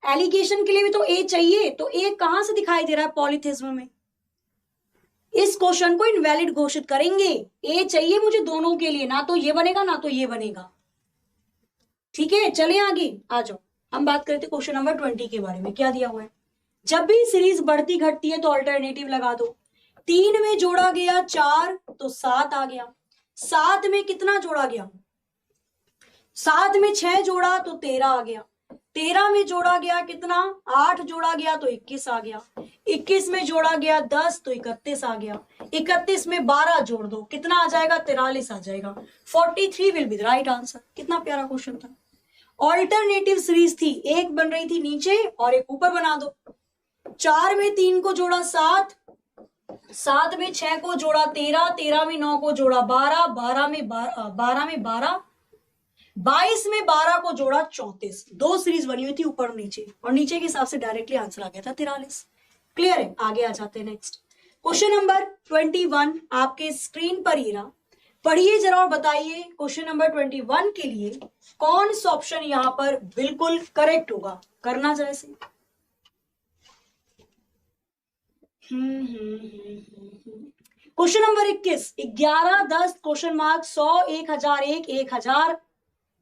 एलिगेशन के लिए भी तो ए चाहिए, तो ए कहां से दिखाई दे रहा है पॉलीथिज्म में। इस क्वेश्चन को इनवैलिड घोषित करेंगे, ए चाहिए मुझे दोनों के लिए, ना तो ये बनेगा ना तो ये बनेगा, ठीक है। चलिए आगे आ जाओ, हम बात करते हैं क्वेश्चन नंबर 20 के बारे में। क्या दिया हुआ है, जब भी सीरीज बढ़ती घटती है तो अल्टरनेटिव लगा दो। 3 में जोड़ा गया 4 तो 7 आ गया, 7 में कितना जोड़ा गया, 7 में 6 जोड़ा तो 13 आ गया, 13 में जोड़ा गया कितना, 8 जोड़ा गया तो 21 आ गया, 21 में जोड़ा गया 10 तो 31 आ गया, 31 में 12 जोड़ दो कितना आ जाएगा, 43 आ जाएगा। 43 will be the right answer. कितना प्यारा क्वेश्चन था। ऑल्टरनेटिव सीरीज थी, एक बन रही थी नीचे और एक ऊपर बना दो। 4 में 3 को जोड़ा 7, 7 में 6 को जोड़ा 13, 13 में 9 को जोड़ा 12, 12 में 12, 22 में 12 को जोड़ा 34। दो सीरीज बनी हुई थी ऊपर और नीचे, और नीचे के हिसाब से डायरेक्टली आंसर आ गया था 43। क्लियर है, आगे आ जाते हैं नेक्स्ट क्वेश्चन नंबर 21 आपके स्क्रीन पर ही रहा। पढ़िए जरा और बताइए क्वेश्चन नंबर 21 के लिए कौन सा ऑप्शन यहां पर बिल्कुल करेक्ट होगा, करना जरा से। Question number 21, 11, 10 question mark 100, 1001, 1000,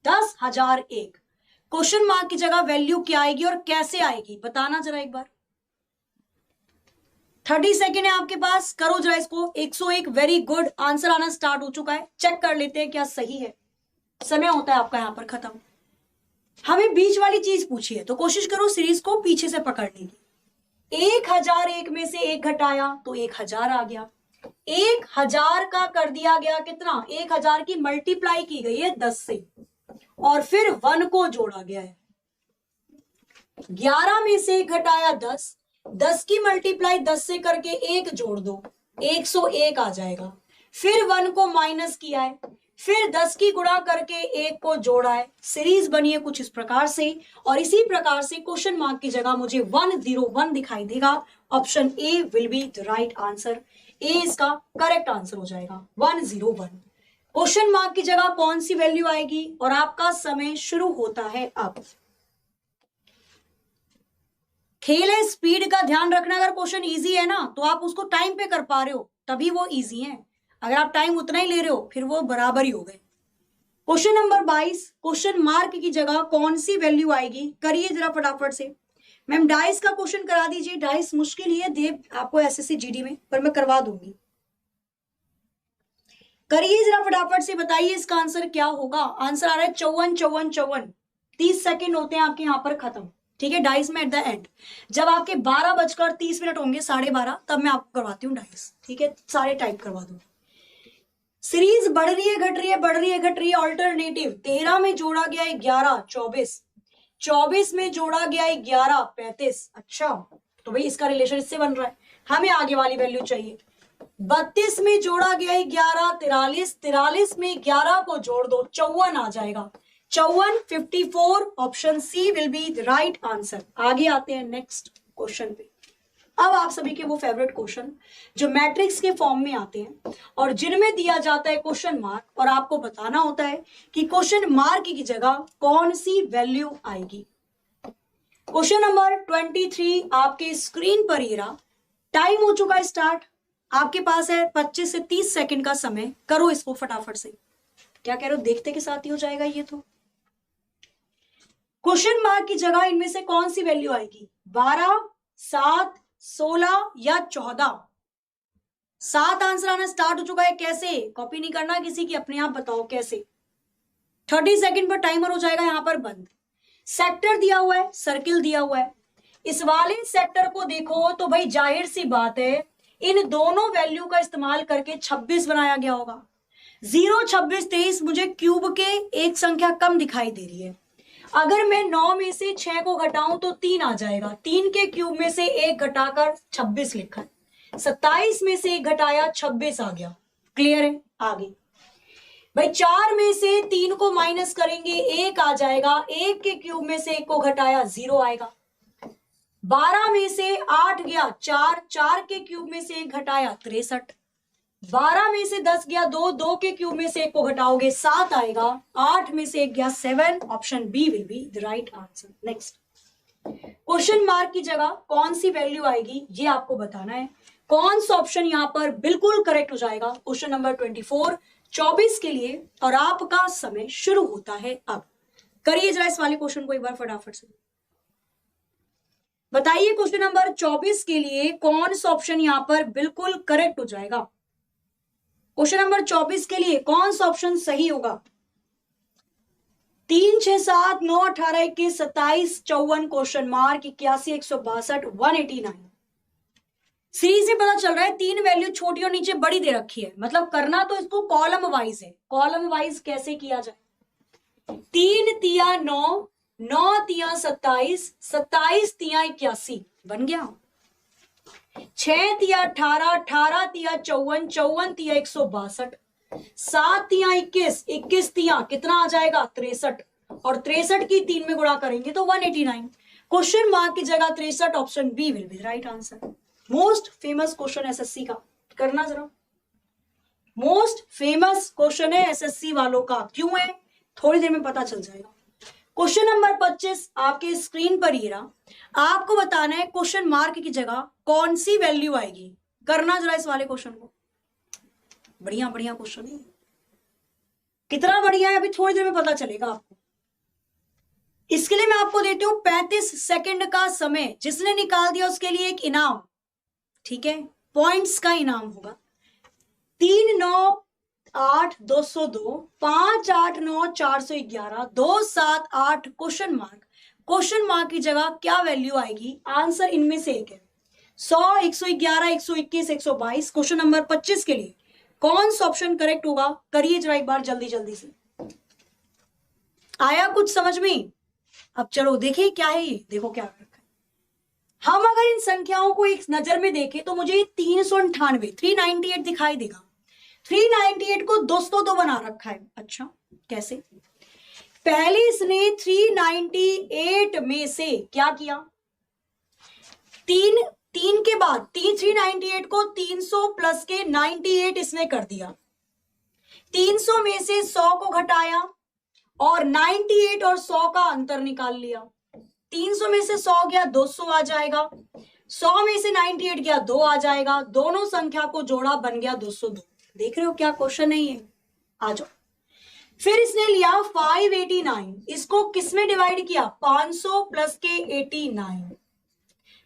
10,001। Question mark की जगह वैल्यू क्या आएगी और कैसे आएगी, बताना जरा एक बार। 30 सेकेंड है आपके पास, करो जरा इसको। 101, वेरी गुड, आंसर आना स्टार्ट हो चुका है। चेक कर लेते हैं क्या सही है, समय होता है आपका यहां पर खत्म। हमें बीच वाली चीज पूछी है तो कोशिश करो सीरीज को पीछे से पकड़ने की। 1001 में से 1 घटाया तो 1000 आ गया, 1000 का कर दिया गया कितना, 1000 की मल्टीप्लाई की गई है 10 से, और फिर 1 को जोड़ा गया है। 11 में से घटाया 10, 10 की मल्टीप्लाई 10 से करके 1 जोड़ दो 101 आ जाएगा। फिर 1 को माइनस किया है, फिर 10 की गुणा करके 1 को जोड़ा है। सीरीज बनी है कुछ इस प्रकार से, और इसी प्रकार से क्वेश्चन मार्क की जगह मुझे 101 दिखाई देगा। Option A will be the right answer, A इसका करेक्ट आंसर हो जाएगा 101। क्वेश्चन मार्क की जगह कौन सी वैल्यू आएगी, और आपका समय शुरू होता है अब। खेल है स्पीड का, ध्यान रखना। अगर क्वेश्चन इजी है ना तो आप उसको टाइम पे कर पा रहे हो तभी वो इजी है, अगर आप टाइम उतना ही ले रहे हो फिर वो बराबर ही हो गए। क्वेश्चन नंबर 22, क्वेश्चन मार्क की जगह कौन सी वैल्यू आएगी, करिए जरा फटाफट से। मैम डाइस का क्वेश्चन करा दीजिए, डाइस मुश्किल ही है देव आपको एसएससी जीडी में, पर मैं करवा दूंगी। करिए जरा फटाफट से, बताइए इसका आंसर क्या होगा। आंसर आ रहा है 54, 54, 54। 30 सेकेंड होते हैं आपके यहां पर खत्म, ठीक है। डाइस में एट द एंड जब आपके 12:30 होंगे, 12:30, तब मैं आपको करवाती हूँ डाइस, ठीक है। सारे टाइप करवा दो। सीरीज बढ़ रही है घट रही है, बढ़ रही है घट रही है। ऑल्टरनेटिव 13 में जोड़ा गया 11, 24, 24 में जोड़ा गया 11, 35। अच्छा तो भाई इसका रिलेशन इससे बन रहा है, हमें आगे वाली वैल्यू चाहिए। 32 में जोड़ा गया 11, 43, 43 में 11 को जोड़ दो 54 आ जाएगा। 54, 54। Option C will be the right answer. आगे आते हैं नेक्स्ट क्वेश्चन पे। अब आप सभी के वो फेवरेट क्वेश्चन जो मैट्रिक्स के फॉर्म में आते हैं और जिनमें दिया जाता है क्वेश्चन मार्क और आपको बताना होता है कि क्वेश्चन मार्क की जगह कौन सी वैल्यू आएगी। क्वेश्चन नंबर 23 आपके स्क्रीन पर ही रहा। टाइम हो चुका है स्टार्ट। आपके पास है 25 से 30 सेकंड का समय। करो इसको फटाफट से। क्या कह रहे हो, देखते के साथ ही हो जाएगा ये तो। क्वेश्चन मार्क की जगह इनमें से कौन सी वैल्यू आएगी? 12, 7, 16 या 14? 7 आंसर आना स्टार्ट हो चुका है। कैसे? कॉपी नहीं करना किसी की, अपने आप बताओ कैसे। 30 सेकंड पर टाइमर हो जाएगा यहां पर बंद। सेक्टर दिया हुआ है, सर्किल दिया हुआ है। इस वाले सेक्टर को देखो तो भाई जाहिर सी बात है इन दोनों वैल्यू का इस्तेमाल करके 26 बनाया गया होगा। 0, 26, 23 मुझे क्यूब के एक संख्या कम दिखाई दे रही है। अगर मैं 9 में से 6 को घटाऊं तो 3 आ जाएगा। 3 के क्यूब में से 1 घटाकर 26 लिखा है। 27 में से 1 घटाया 26 आ गया। क्लियर है? आगे भाई 4 में से 3 को माइनस करेंगे 1 आ जाएगा। 1 के क्यूब में से 1 को घटाया 0 आएगा। 12 में से 8 गया 4, 4 के क्यूब में से 1 घटाया 63। 12 में से 10 गया 2, 2 के क्यूब में से 1 को घटाओगे 7 आएगा। 8 में से 1 गया 7। Option B will be the right answer. Next question mark की जगह कौन सी वैल्यू आएगी ये आपको बताना है। कौन सा ऑप्शन यहां पर बिल्कुल करेक्ट हो जाएगा? क्वेश्चन नंबर 24 के लिए और आपका समय शुरू होता है अब। करिए जरा इस वाले क्वेश्चन को एक बार फटाफट से बताइए। क्वेश्चन नंबर 24 के लिए कौन सा ऑप्शन यहां पर बिल्कुल करेक्ट हो जाएगा? क्वेश्चन नंबर 24 के लिए कौन सा ऑप्शन सही होगा? 3, 6, 7, 9, 18, 21, 27, 54 क्वेश्चन मार्क 81, 162, 189। सीरीज से पता चल रहा है 3 वैल्यू छोटी और नीचे बड़ी दे रखी है। मतलब करना तो इसको कॉलम वाइज है। कॉलम वाइज कैसे किया जाए? 3 तिया 9, 9 तिया 27, 27 तिया 81 बन गया। 6 तिया 18, 18 तिया 54, 54 तिया 162, 7 तिया 21, 21 तिया कितना आ जाएगा? 63। और 63 की 3 में गुणा करेंगे तो 189। क्वेश्चन मार्क की जगह 63। Option B will be right answer. Most famous question SSC का। करना जरा। मोस्ट फेमस क्वेश्चन है एसएससी वालों का। क्यों है थोड़ी देर में पता चल जाएगा। क्वेश्चन नंबर 25 आपके स्क्रीन पर ही रहा। आपको बताना है क्वेश्चन मार्क की जगह कौन सी वैल्यू आएगी। करना जरा इस वाले क्वेश्चन को। बढ़िया बढ़िया क्वेश्चन है। कितना बढ़िया है अभी थोड़ी देर में पता चलेगा आपको। इसके लिए मैं आपको देती हूं 35 सेकंड का समय। जिसने निकाल दिया उसके लिए एक इनाम, ठीक है, पॉइंट्स का इनाम होगा। 3, 9, 8, 202, 5, 8, 9, 411, 2, 7, 8 क्वेश्चन मार्क। क्वेश्चन मार्क की जगह क्या वैल्यू आएगी? आंसर इनमें से एक है। 100, 111, 121, 122। क्वेश्चन नंबर 25 के लिए कौन सा ऑप्शन करेक्ट होगा? करिए जरा एक बार जल्दी जल्दी से। आया कुछ समझ में? अब चलो देखिए क्या है ये। देखो क्या रखा है। हम अगर इन संख्याओं को एक नजर में देखें तो मुझे 398 398 दिखाई देगा। 398 को 200 तो बना रखा है। अच्छा कैसे? पहले इसने 398 में से क्या किया? 3 के बाद 398 को 300 प्लस के 98 इसने कर दिया। 300 में से 100 को घटाया और 98 और 100 का अंतर निकाल लिया। 300 में से 100 गया 200 आ जाएगा। 100 में से 98 गया 2 आ जाएगा। दोनों संख्या को जोड़ा बन गया 202। देख रहे हो क्या क्वेश्चन है ये? आ जाओ। फिर इसने लिया 589। इसको किसमें डिवाइड किया? 500 प्लस के 89।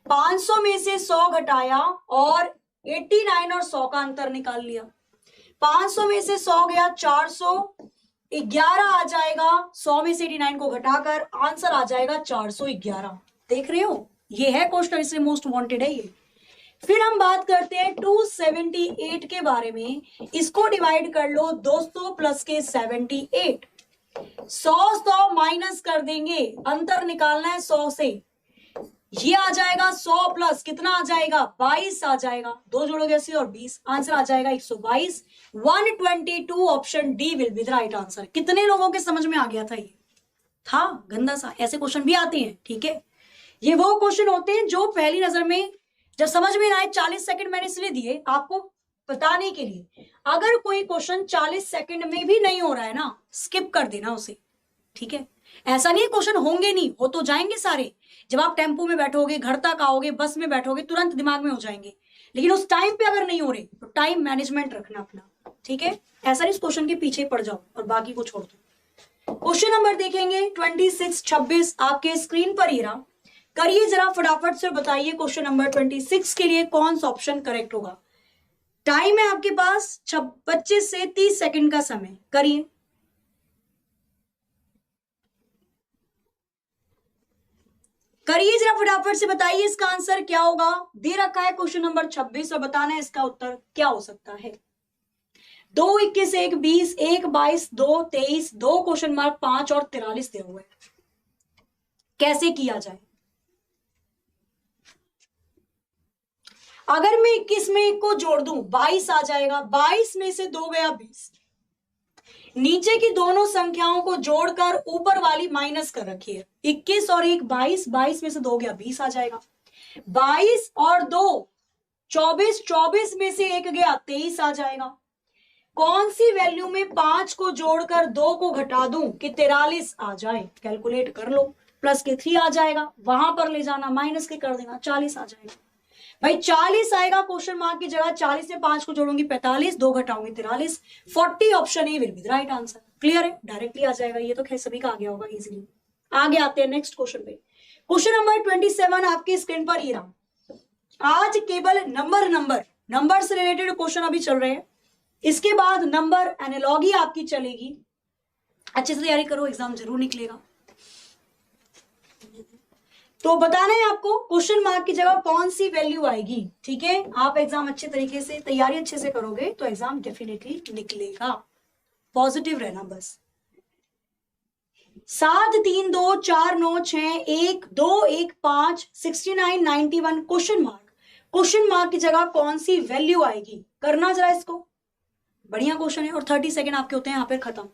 500 में से 100 घटाया और 89 और 100 का अंतर निकाल लिया। 500 में से 100 गया 411 आ जाएगा। 100 में से 89 को घटाकर आंसर आ जाएगा 411। देख रहे हो ये है क्वेश्चन, इसलिए मोस्ट वांटेड है ये। फिर हम बात करते हैं 278 के बारे में। इसको डिवाइड कर लो 200 प्लस के 78। 100 माइनस कर देंगे, अंतर निकालना है 100 से। ये आ जाएगा 100 प्लस कितना आ जाएगा? 22 आ जाएगा। 2 जोड़ोगे 80 और 20, आंसर आ जाएगा 122। 122 option D will be the right answer. कितने लोगों के समझ में आ गया था? ये था गंदा सा। ऐसे क्वेश्चन भी आते हैं, ठीक है। ये वो क्वेश्चन होते हैं जो पहली नजर में जब समझ में ना आए 40 सेकंड मैंने इसलिए दिए आपको बताने के लिए, अगर कोई क्वेश्चन 40 सेकंड में भी नहीं हो रहा है ना, स्किप कर देना उसे, ठीक है। ऐसा नहीं है क्वेश्चन होंगे नहीं, हो तो जाएंगे सारे। जब आप टेम्पो में बैठोगे, घर तक आओगे, बस में बैठोगे, तुरंत दिमाग में हो जाएंगे, लेकिन उस टाइम पे अगर नहीं हो रहे तो टाइम मैनेजमेंट रखना अपना, ठीक है। ऐसा नहीं इस क्वेश्चन के पीछे पड़ जाओ और बाकी को छोड़ दो। क्वेश्चन नंबर देखेंगे 26, 26 आपके स्क्रीन पर ही रहा। करिए जरा फटाफट से, बताइए क्वेश्चन नंबर 26 के लिए कौन सा ऑप्शन करेक्ट होगा। टाइम है आपके पास 25 से 30 सेकंड का समय, करिए। करिए जरा फटाफट से, बताइए इसका आंसर क्या होगा। दे रखा है क्वेश्चन नंबर 26 और बताना है इसका उत्तर क्या हो सकता है। 2, 21, 1, 20, 1, 22, 2, 23, 2 क्वेश्चन मार्क 5 और 43 दे हुए। कैसे किया जाए। अगर मैं 21 में 1 को जोड़ दूं 22 आ जाएगा, 22 में से 2 गया 20। नीचे की दोनों संख्याओं को जोड़कर ऊपर वाली माइनस कर रखी है। 21 और 1 22, 22 में से 2 गया 20 आ जाएगा। 22 और 2 24, 24 में से 1 गया 23 आ जाएगा। कौन सी वैल्यू में 5 को जोड़कर 2 को घटा दूं कि 43 आ जाए, कैलकुलेट कर लो। प्लस के 3 आ जाएगा, वहां पर ले जाना, माइनस के कर देना, 40 आ जाएगा। भाई 40 आएगा क्वेश्चन मार्क की जगह, 40 में 5 को जोड़ूंगी 45, 2 घटाऊंगी 43, 40 option A will be the right answer. Clear है, डायरेक्टली आ जाएगा, ये तो खैर सभी का आ गया होगा इजीली। आगे आते हैं नेक्स्ट क्वेश्चन पे। क्वेश्चन नंबर 27 आपकी स्क्रीन पर ही रहा। आज केवल नंबर से रिलेटेड क्वेश्चन अभी चल रहे हैं, इसके बाद नंबर एनालॉगी आपकी चलेगी। अच्छे से तैयारी करो, एग्जाम जरूर निकलेगा। तो बताना है आपको क्वेश्चन मार्क की जगह कौन सी वैल्यू आएगी, ठीक है। आप एग्जाम अच्छे तरीके से, तैयारी अच्छे से करोगे तो एग्जाम डेफिनेटली निकलेगा। पॉजिटिव रहना बस। 7, 3, 2, 4, 9, 6, 1, 2, 1, 5, 69, 91 क्वेश्चन मार्क की जगह कौन सी वैल्यू आएगी, करना जरा इसको। बढ़िया क्वेश्चन है और 30 सेकेंड आपके होते हैं यहाँ पे खत्म।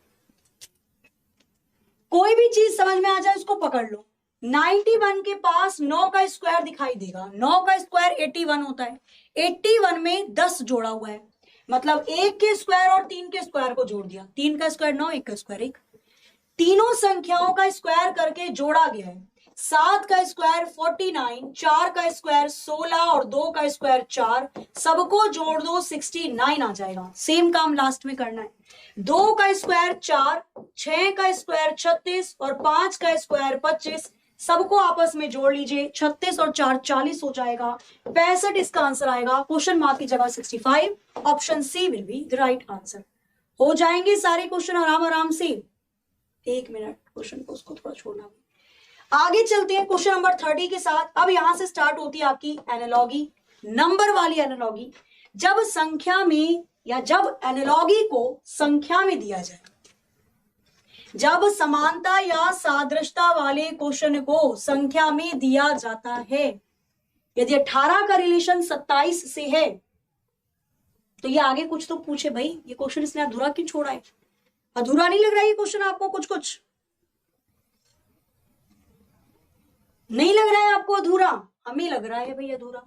कोई भी चीज समझ में आ जाए उसको पकड़ लो। 91 के पास 9 का स्क्वायर दिखाई देगा, 9 का स्क्वायर 81 होता है। 81 में 10 जोड़ा हुआ है, मतलब 1 के स्क्वायर और 3 के स्क्वायर को जोड़ दिया। 3 का स्क्वायर 9, 1 का स्क्वायर 1। तीनों संख्याओं का स्क्वायर करके जोड़ा गया है। 7 का स्क्वायर 49, 4 का स्क्वायर 16 और 2 का स्क्वायर 4, सबको जोड़ दो 69 आ जाएगा। सेम काम लास्ट में करना है। 2 का स्क्वायर 4, 6 का स्क्वायर 36 और 5 का स्क्वायर 25, सबको आपस में जोड़ लीजिए। 36 और 4 40 हो जाएगा। 65 इसका आंसर आएगा। क्वेश्चन मार्क की जगह 65, option C will be the right answer. हो जाएंगे सारे क्वेश्चन आराम आराम से। 1 मिनट, क्वेश्चन को उसको थोड़ा छोड़ना। आगे चलते हैं क्वेश्चन नंबर 30 के साथ। अब यहां से स्टार्ट होती है आपकी एनालॉगी, नंबर वाली एनालॉगी। जब संख्या में या जब एनालॉगी को संख्या में दिया जाए, जब समानता या सादृश्यता वाले क्वेश्चन को संख्या में दिया जाता है। यदि 18 का रिलेशन 27 से है तो ये आगे कुछ तो पूछे भाई, ये क्वेश्चन इसने अधूरा क्यों छोड़ा है। अधूरा नहीं लग रहा है ये क्वेश्चन आपको? कुछ नहीं लग रहा है आपको अधूरा? हमें लग रहा है भाई अधूरा।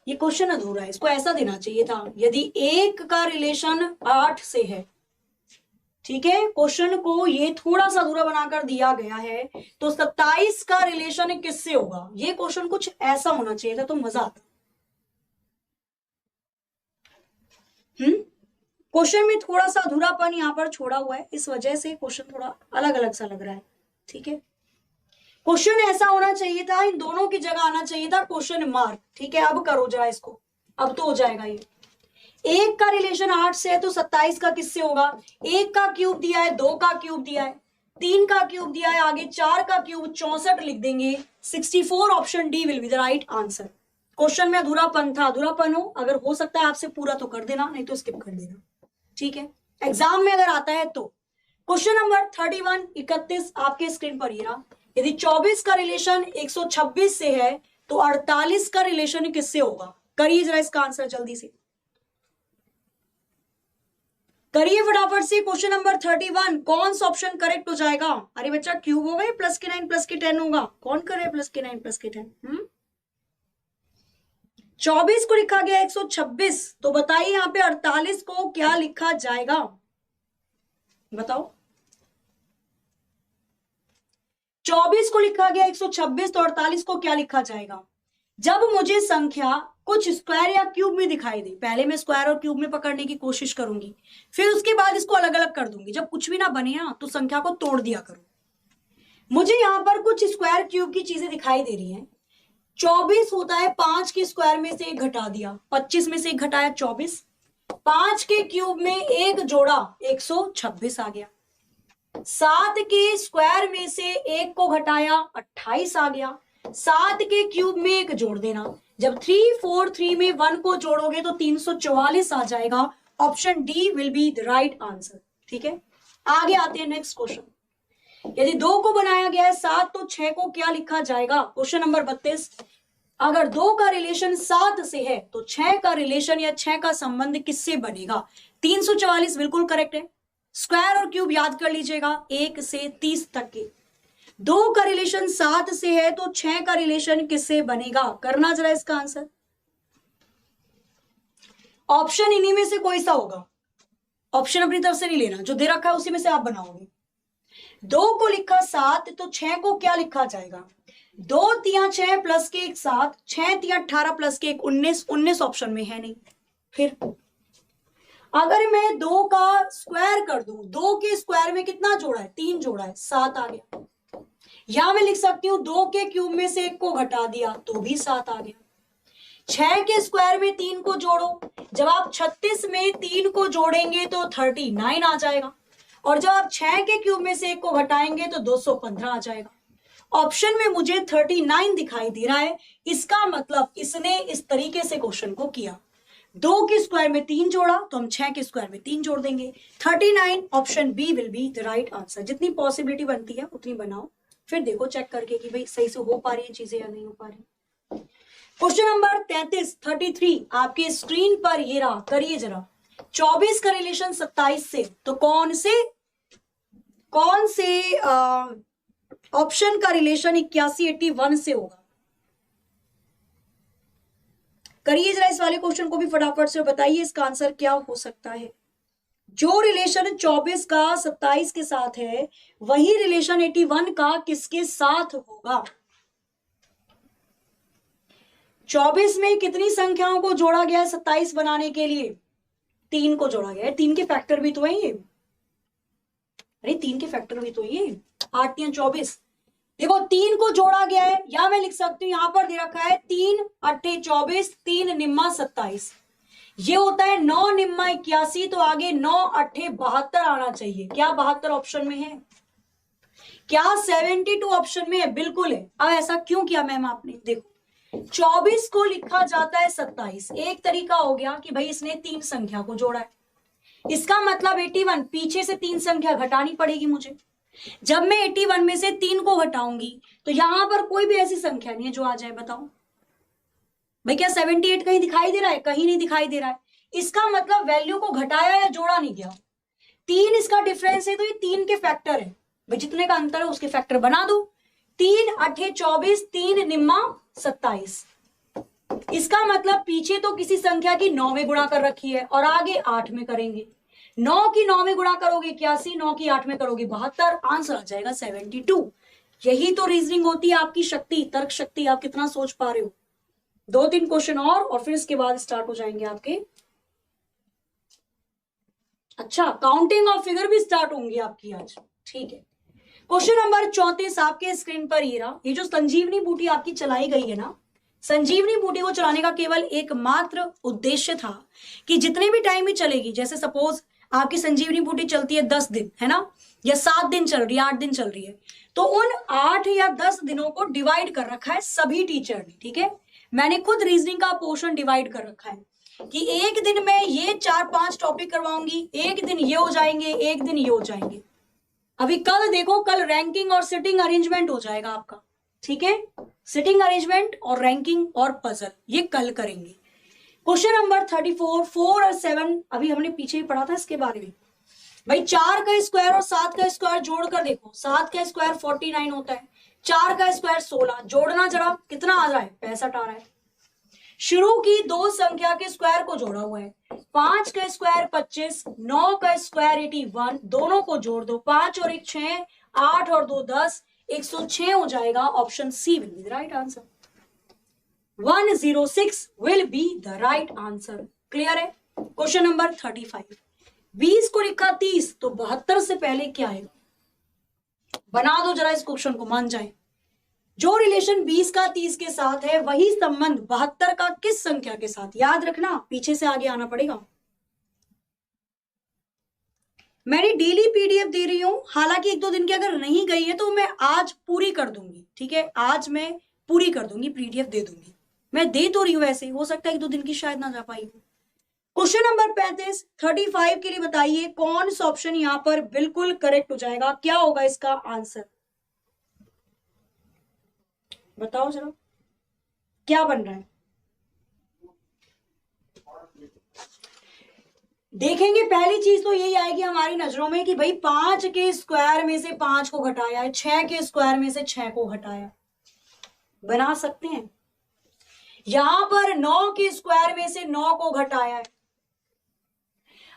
ये क्वेश्चन अधूरा है, इसको ऐसा देना चाहिए था। यदि 1 का रिलेशन 8 से है, ठीक है, क्वेश्चन को ये थोड़ा सा अधूरा बनाकर दिया गया है, तो 27 का रिलेशन किससे होगा? ये क्वेश्चन कुछ ऐसा होना चाहिए था तो मजा आता। क्वेश्चन में थोड़ा सा अधूरापन यहां पर छोड़ा हुआ है, इस वजह से क्वेश्चन थोड़ा अलग अलग सा लग रहा है, ठीक है। क्वेश्चन ऐसा होना चाहिए था, इन दोनों की जगह आना चाहिए था क्वेश्चन मार्क, ठीक है। अब करो जरा इसको, अब तो हो जाएगा ये। 1 का रिलेशन 8 से है तो 27 का किससे होगा? 1 का क्यूब दिया है, 2 का क्यूब दिया है, 3 का क्यूब दिया है, आगे 4 का क्यूब 64 लिख देंगे। 64 option D will be the right answer. Question में अधूरापन था, अधूरापन हो अगर हो सकता है आपसे पूरा तो कर देना, नहीं तो स्किप कर देना, ठीक है। एग्जाम में अगर आता है तो। क्वेश्चन नंबर 31, 31 आपके स्क्रीन पर ही रहा। यदि 24 का रिलेशन 126 से है तो 48 का रिलेशन किससे होगा? करिए जरा इसका आंसर जल्दी से। करिए फटाफट से क्वेश्चन नंबर 31, कौन सा ऑप्शन करेक्ट हो जाएगा? अरे बच्चा क्यूब होगा या प्लस के 9 प्लस के 10 होगा? कौन करे प्लस के 9 प्लस के 10? 24 को लिखा गया 126, तो बताइए यहाँ पे 48 को क्या लिखा जाएगा? बताओ। 24 को लिखा गया 126, तो 48 को क्या लिखा जाएगा? जब मुझे संख्या कुछ स्क्वायर या क्यूब में दिखाई दे, पहले मैं स्क्वायर और क्यूब में पकड़ने की कोशिश करूंगी, फिर उसके बाद इसको अलग अलग कर दूंगी। जब कुछ भी ना बने ना तो संख्या को तोड़ दिया करो। मुझे यहां पर कुछ स्क्वायर क्यूब की चीजें दिखाई दे रही हैं। 24 होता है 5 के स्क्वायर में से एक घटा दिया, 25 में से एक घटाया 24, 5 के क्यूब में एक जोड़ा 126 आ गया, 7 के स्क्वायर में से एक को घटाया 28 आ गया, 7 के क्यूब में एक जोड़ देना, जब 3 4 3 में 1 को जोड़ोगे तो 344 आ जाएगा। Option D will be the right answer. ठीक है, आगे आते हैं नेक्स्ट क्वेश्चन। यदि 2 को बनाया गया है 7, तो 6 को क्या लिखा जाएगा? क्वेश्चन नंबर 32, अगर 2 का रिलेशन 7 से है तो 6 का रिलेशन या 6 का संबंध किससे बनेगा? 344 बिल्कुल करेक्ट है। स्क्वायर और क्यूब याद कर लीजिएगा 1 से 30 तक के। 2 का रिलेशन 7 से है तो 6 का रिलेशन किससे बनेगा? करना जरा इसका आंसर। ऑप्शन इन्हीं में से कोई सा होगा, ऑप्शन अपनी तरफ से नहीं लेना, जो दे रखा है उसी में से आप बनाओगे। 2 को लिखा 7, तो 6 को क्या लिखा जाएगा? 2 तिया 6 प्लस के 1 7, 6 तिया 18 प्लस के 1 19, 19 ऑप्शन में है नहीं। फिर अगर मैं 2 का स्क्वायर कर दूं, 2 के स्क्वायर में कितना जोड़ा है? 3 जोड़ा है, 7 आ गया। यहां मैं लिख सकती हूं 2 के क्यूब में से 1 को घटा दिया तो भी 7 आ गया। 6 के स्क्वायर में 3 को जोड़ो, जब आप 36 में 3 को जोड़ेंगे तो 39 आ जाएगा, और जब आप 6 के क्यूब में से 1 को घटाएंगे तो 215 आ जाएगा। ऑप्शन में मुझे 39 दिखाई दे रहा है, इसका मतलब इसने इस तरीके से क्वेश्चन को किया। 2 के स्क्वायर में 3 जोड़ा तो हम 6 के स्क्वायर में 3 जोड़ देंगे। 39, option B will be the right answer. जितनी पॉसिबिलिटी बनती है उतनी बनाओ, फिर देखो चेक करके कि भाई सही से हो पा रही है चीजें या नहीं हो पा रही। क्वेश्चन नंबर 33 आपके स्क्रीन पर ये रहा, करिए जरा। 24 का रिलेशन 27 से, तो कौन से ऑप्शन का रिलेशन 81 81 से होगा? करिए जरा इस वाले क्वेश्चन को भी फटाफट से, बताइए इसका आंसर क्या हो सकता है। जो रिलेशन 24 का 27 के साथ है, वही रिलेशन 81 का किसके साथ होगा? 24 में कितनी संख्याओं को जोड़ा गया है 27 बनाने के लिए? 3 को जोड़ा गया है। 3 के फैक्टर भी तो है ये, अरे 3 के फैक्टर भी तो ये 8 या 24। देखो 3 को जोड़ा गया है, या मैं लिख सकती हूं यहां पर दे रखा है 3 8 24, 3 निम्मा 27, ये होता है 9 निम्मा 81, तो आगे 9 8 72 आना चाहिए। क्या 72 ऑप्शन में है? क्या 72 ऑप्शन में है? बिल्कुल है। अब ऐसा क्यों किया मैम आपने? देखो 24 को लिखा जाता है 27, एक तरीका हो गया कि भाई इसने 3 संख्या को जोड़ा है, इसका मतलब 81 पीछे से 3 संख्या घटानी पड़ेगी मुझे। जब मैं 81 में से 3 को घटाऊंगी तो यहां पर कोई भी ऐसी संख्या नहीं है जो आ जाए। बताओ भाई, क्या 78 कहीं दिखाई दे रहा है? कहीं नहीं दिखाई दे रहा है। इसका मतलब वैल्यू को घटाया या जोड़ा नहीं गया। 3 इसका डिफरेंस है, तो ये 3 के फैक्टर है भाई, जितने का अंतर है उसके फैक्टर बना दो। 3 8 24, 3 निम्मा 27, इसका मतलब पीछे तो किसी संख्या की 9 में गुणा कर रखी है और आगे 8 में करेंगे। 9 की 9 में गुणा करोगे 81, 9 की 8 में करोगे 72, आंसर आ जाएगा 72। यही तो रीजनिंग होती है आपकी शक्ति, तर्क शक्ति। आप कितना सोच पा रहे हो। 2-3 क्वेश्चन और फिर इसके बाद स्टार्ट हो जाएंगे आपके। अच्छा, काउंटिंग ऑफ फिगर भी स्टार्ट होंगी आपकी आज। ठीक है, क्वेश्चन नंबर 34 आपके स्क्रीन पर ये रहा। ये जो संजीवनी बूटी आपकी चलाई गई है ना, संजीवनी बूटी को चलाने का केवल एकमात्र उद्देश्य था कि जितने भी टाइम में चलेगी, जैसे सपोज आपकी संजीवनी बूटी चलती है 10 दिन, है ना, या 7 दिन चल रही है, 8 दिन चल रही है, तो उन 8 या 10 दिनों को डिवाइड कर रखा है सभी टीचर ने। ठीक है, मैंने खुद रीजनिंग का पोर्शन डिवाइड कर रखा है कि एक दिन में ये 4-5 टॉपिक करवाऊंगी, एक दिन ये हो जाएंगे, एक दिन ये हो जाएंगे। अभी कल देखो, कल रैंकिंग और सिटिंग अरेंजमेंट हो जाएगा आपका। ठीक है, सिटिंग अरेंजमेंट और रैंकिंग और पजल ये कल करेंगे। क्वेश्चन नंबर 34, 4 और 7 अभी हमने पीछे ही पढ़ा था इसके बारे में। भाई 4 का स्क्वायर और 7 का स्क्वायर जोड़कर देखो, 7 का स्क्वायर 49 होता है, 4 का स्क्वायर 16, जोड़ना जरा कितना आ रहा है, 65 आ रहा है। शुरू की दो संख्या के स्क्वायर को जोड़ा हुआ है, 5 का स्क्वायर 25, 9 का स्क्वायर 81, दोनों को जोड़ दो, 5 और 1 6, 8 और 2 10, 106 हो जाएगा। Option C will be the right answer, 106 will be the right answer. Clear है? क्वेश्चन नंबर 35, 20 को लिखा 30 तो 72 से पहले क्या आएगा? बना दो जरा इस क्वेश्चन को, मान जाए। जो रिलेशन 20 का 30 के साथ है वही संबंध 72 का किस संख्या के साथ? याद रखना, पीछे से आगे आना पड़ेगा। मैंने डेली पीडीएफ दे रही हूं, हालांकि 1-2 दिन की अगर नहीं गई है तो मैं आज पूरी कर दूंगी, ठीक है? आज मैं पूरी कर दूंगी, पीडीएफ दे दूंगी। मैं दे तो रही हूं, ऐसे हो सकता है 1-2 दिन की शायद ना जा पाई। क्वेश्चन नंबर 35 के लिए बताइए कौन सा ऑप्शन यहां पर बिल्कुल करेक्ट हो जाएगा? क्या होगा इसका आंसर? बताओ जरा, क्या बन रहा है? देखेंगे, पहली चीज तो यही आएगी हमारी नजरों में कि भाई 5 के स्क्वायर में से 5 को घटाया है, 6 के स्क्वायर में से 6 को घटाया। बना सकते हैं। यहां पर 9 के स्क्वायर में से 9 को घटाया है,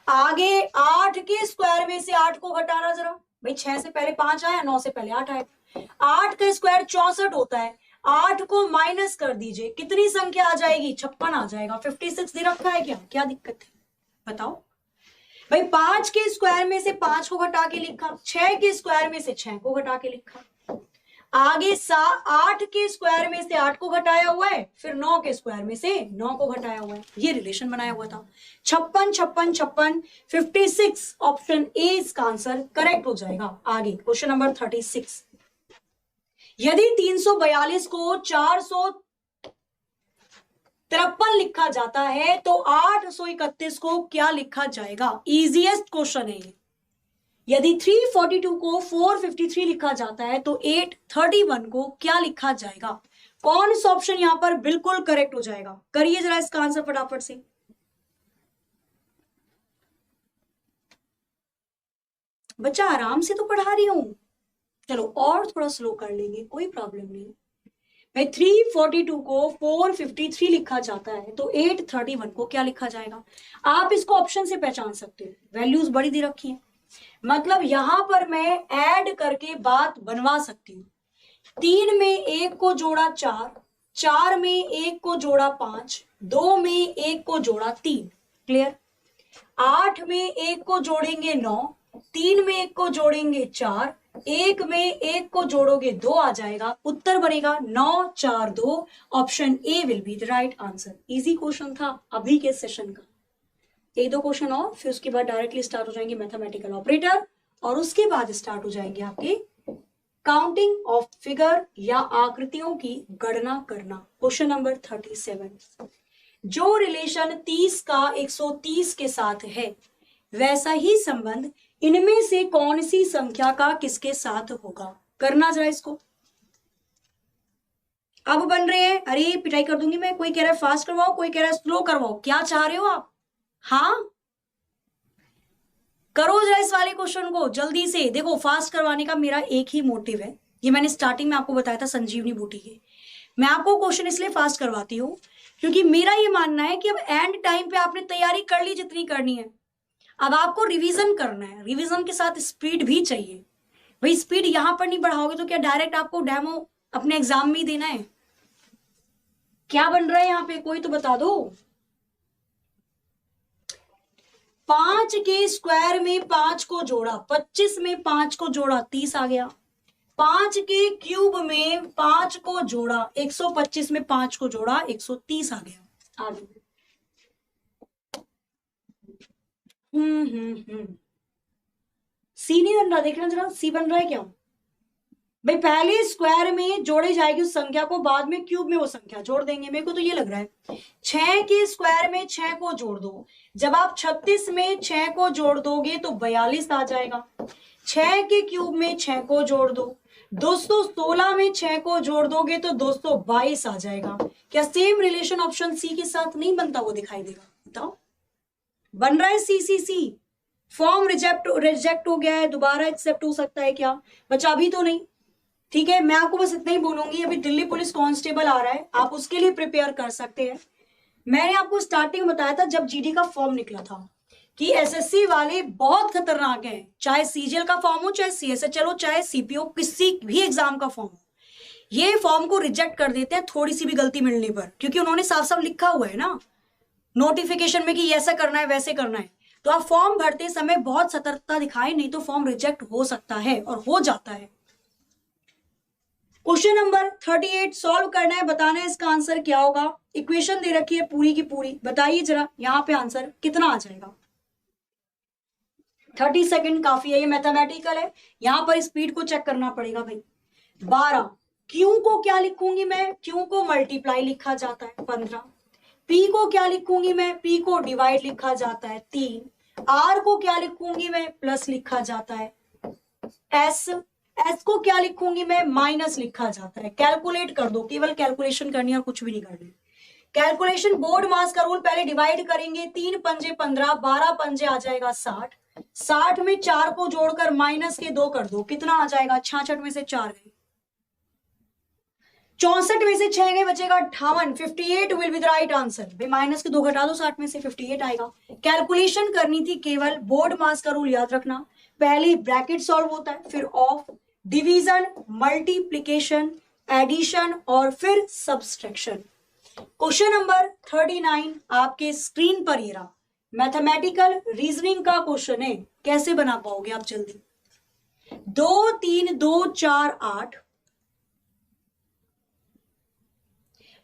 आगे 8 के स्क्वायर में से 8 को घटाना जरा। भाई 6 से पहले 5 आया, 9 से पहले 8 आया, 8 का स्क्वायर 64 होता है, 8 को माइनस कर दीजिए, कितनी संख्या आ जाएगी? 56 आ जाएगा। 56 दे रखा है, क्या दिक्कत है बताओ? भाई 5 के स्क्वायर में से 5 को घटा के लिखा, 6 के स्क्वायर में से 6 को घटा के लिखा, आगे 8 के स्क्वायर में से 8 को घटाया हुआ है, फिर 9 के स्क्वायर में से 9 को घटाया हुआ है, ये रिलेशन बनाया हुआ था। 56 56 56 56, ऑप्शन ए इसका आंसर करेक्ट हो जाएगा। आगे क्वेश्चन नंबर 36, यदि 342 को 453 लिखा जाता है तो 831 को क्या लिखा जाएगा? इजीएस्ट क्वेश्चन है ये। यदि 342 को 453 लिखा जाता है तो 831 को क्या लिखा जाएगा? कौन सा ऑप्शन यहां पर बिल्कुल करेक्ट हो जाएगा? करिए जरा इसका आंसर फटाफट से। बच्चा आराम से तो पढ़ा रही हूं, चलो और थोड़ा स्लो कर लेंगे, कोई प्रॉब्लम नहीं। भाई 342 को 453 लिखा जाता है तो 831 को क्या लिखा जाएगा? आप इसको ऑप्शन से पहचान सकते हो, वैल्यूज बड़ी दे रखी है, मतलब यहां पर मैं ऐड करके बात बनवा सकती हूँ। 3 में 1 को जोड़ा 4, 4 में 1 को जोड़ा 5, 2 में 1 को जोड़ा 3। क्लियर? 8 में 1 को जोड़ेंगे 9, 3 में 1 को जोड़ेंगे 4, 1 में 1 को जोड़ोगे 2 आ जाएगा। उत्तर बनेगा 9 4 2। Option A will be the right answer. Easy question था अभी के सेशन का। 1-2 क्वेश्चन और, फिर उसके बाद डायरेक्टली स्टार्ट हो जाएंगे मैथमेटिकल ऑपरेटर, और उसके बाद स्टार्ट हो जाएंगे आपके काउंटिंग ऑफ फिगर या आकृतियों की गणना करना। क्वेश्चन नंबर 37, जो रिलेशन 30 का 130 के साथ है वैसा ही संबंध इनमें से कौन सी संख्या का किसके साथ होगा? करना जरा इसको। अब बन रहे हैं, अरे पिटाई कर दूंगी मैं। कोई कह रहा है फास्ट करवाओ, कोई कह रहा है स्लो करवाओ, क्या चाह रहे हो आप? हाँ करो जरा इस वाले क्वेश्चन को जल्दी से। देखो फास्ट करवाने का मेरा एक ही मोटिव है, ये मैंने स्टार्टिंग में आपको बताया था संजीवनी बूटी के। मैं आपको क्वेश्चन इसलिए फास्ट करवाती हूँ क्योंकि मेरा ये मानना है कि अब एंड टाइम पे आपने तैयारी कर ली जितनी करनी है, अब आपको रिवीजन करना है, रिवीजन के साथ स्पीड भी चाहिए। भाई स्पीड यहां पर नहीं बढ़ाओगे तो क्या डायरेक्ट आपको डेमो अपने एग्जाम में ही देना है? क्या बन रहा है यहाँ पे, कोई तो बता दो। 5 के स्क्वायर में 5 को जोड़ा, 25 में 5 को जोड़ा 30 आ गया। 5 के क्यूब में 5 को जोड़ा, 125 में 5 को जोड़ा 130 आ गया। आगे सी नहीं बन रहा, देखना जरा सी बन रहा है क्या? भाई पहले स्क्वायर में जोड़ी जाएगी उस संख्या को, बाद में क्यूब में वो संख्या जोड़ देंगे। मेरे को तो ये लग रहा है 6 के स्क्वायर में 6 को जोड़ दो, जब आप 36 में 6 को जोड़ दोगे तो 42 आ जाएगा। 6 के क्यूब में 6 को जोड़ दो, 216 में 6 को जोड़ दोगे तो 222 आ जाएगा। क्या सेम रिलेशन ऑप्शन सी के साथ नहीं बनता? वो दिखाई देगा, बताओ। बन रहा है सी सी सी? फॉर्म रिजेक्ट हो गया है, दोबारा एक्सेप्ट हो सकता है क्या? बचा भी तो नहीं। ठीक है, मैं आपको बस इतना ही बोलूंगी, अभी दिल्ली पुलिस कांस्टेबल आ रहा है, आप उसके लिए प्रिपेयर कर सकते हैं। मैंने आपको स्टार्टिंग में बताया था जब जीडी का फॉर्म निकला था कि एसएससी वाले बहुत खतरनाक हैं, चाहे सीजीएल का फॉर्म हो, चाहे सीएसएचएल हो, चाहे सीपीओ, किसी भी एग्जाम का फॉर्म हो, ये फॉर्म को रिजेक्ट कर देते हैं थोड़ी सी भी गलती मिलने पर, क्योंकि उन्होंने साफ साफ लिखा हुआ है ना नोटिफिकेशन में कि ऐसा करना है वैसे करना है। तो आप फॉर्म भरते समय बहुत सतर्कता दिखाएं, नहीं तो फॉर्म रिजेक्ट हो सकता है और हो जाता है। क्वेश्चन नंबर 38 सॉल्व करना है, बताना है इसका आंसर क्या होगा। इक्वेशन दे रखी है पूरी की पूरी, बताइए जरा यहाँ पे आंसर कितना आ जाएगा। 30 सेकंड काफी है, ये मैथमेटिकल है, यहाँ पर स्पीड को चेक करना पड़ेगा भाई। 12, क्यू को क्या लिखूंगी मैं, क्यू को मल्टीप्लाई लिखा जाता है 15, पी को क्या लिखूंगी मैं, पी को डिवाइड लिखा जाता है 3, आर को क्या लिखूंगी मैं, प्लस लिखा जाता है, एस को क्या लिखूंगी मैं, माइनस लिखा जाता है। कैलकुलेट कर दो, केवल कैलकुलेशन करनी है और कुछ भी नहीं करना। कैलकुलेशन बोर्ड मास का रूल, पहले डिवाइड करेंगे, 3 पंजे 15, 12 पंजे आ जाएगा 60, 60 में 4 को जोड़कर माइनस के 2 कर दो, कितना आ जाएगा, 66 में से 4 गए, 64 में से 6 गए, बचेगा 58, 58 will be the right answer. भाई माइनस के 2 घटा दो, 60 में से 58 आएगा। कैलकुलेशन करनी थी केवल, बोर्ड मास का रूल याद रखना, पहले ब्रैकेट सॉल्व होता है, फिर ऑफ, डिवीजन, मल्टीप्लीकेशन, एडिशन और फिर सब्सट्रैक्शन। क्वेश्चन नंबर 39 आपके स्क्रीन पर ये रहा, मैथमेटिकल रीजनिंग का क्वेश्चन है, कैसे बना पाओगे आप जल्दी। 2 3 2 4 8,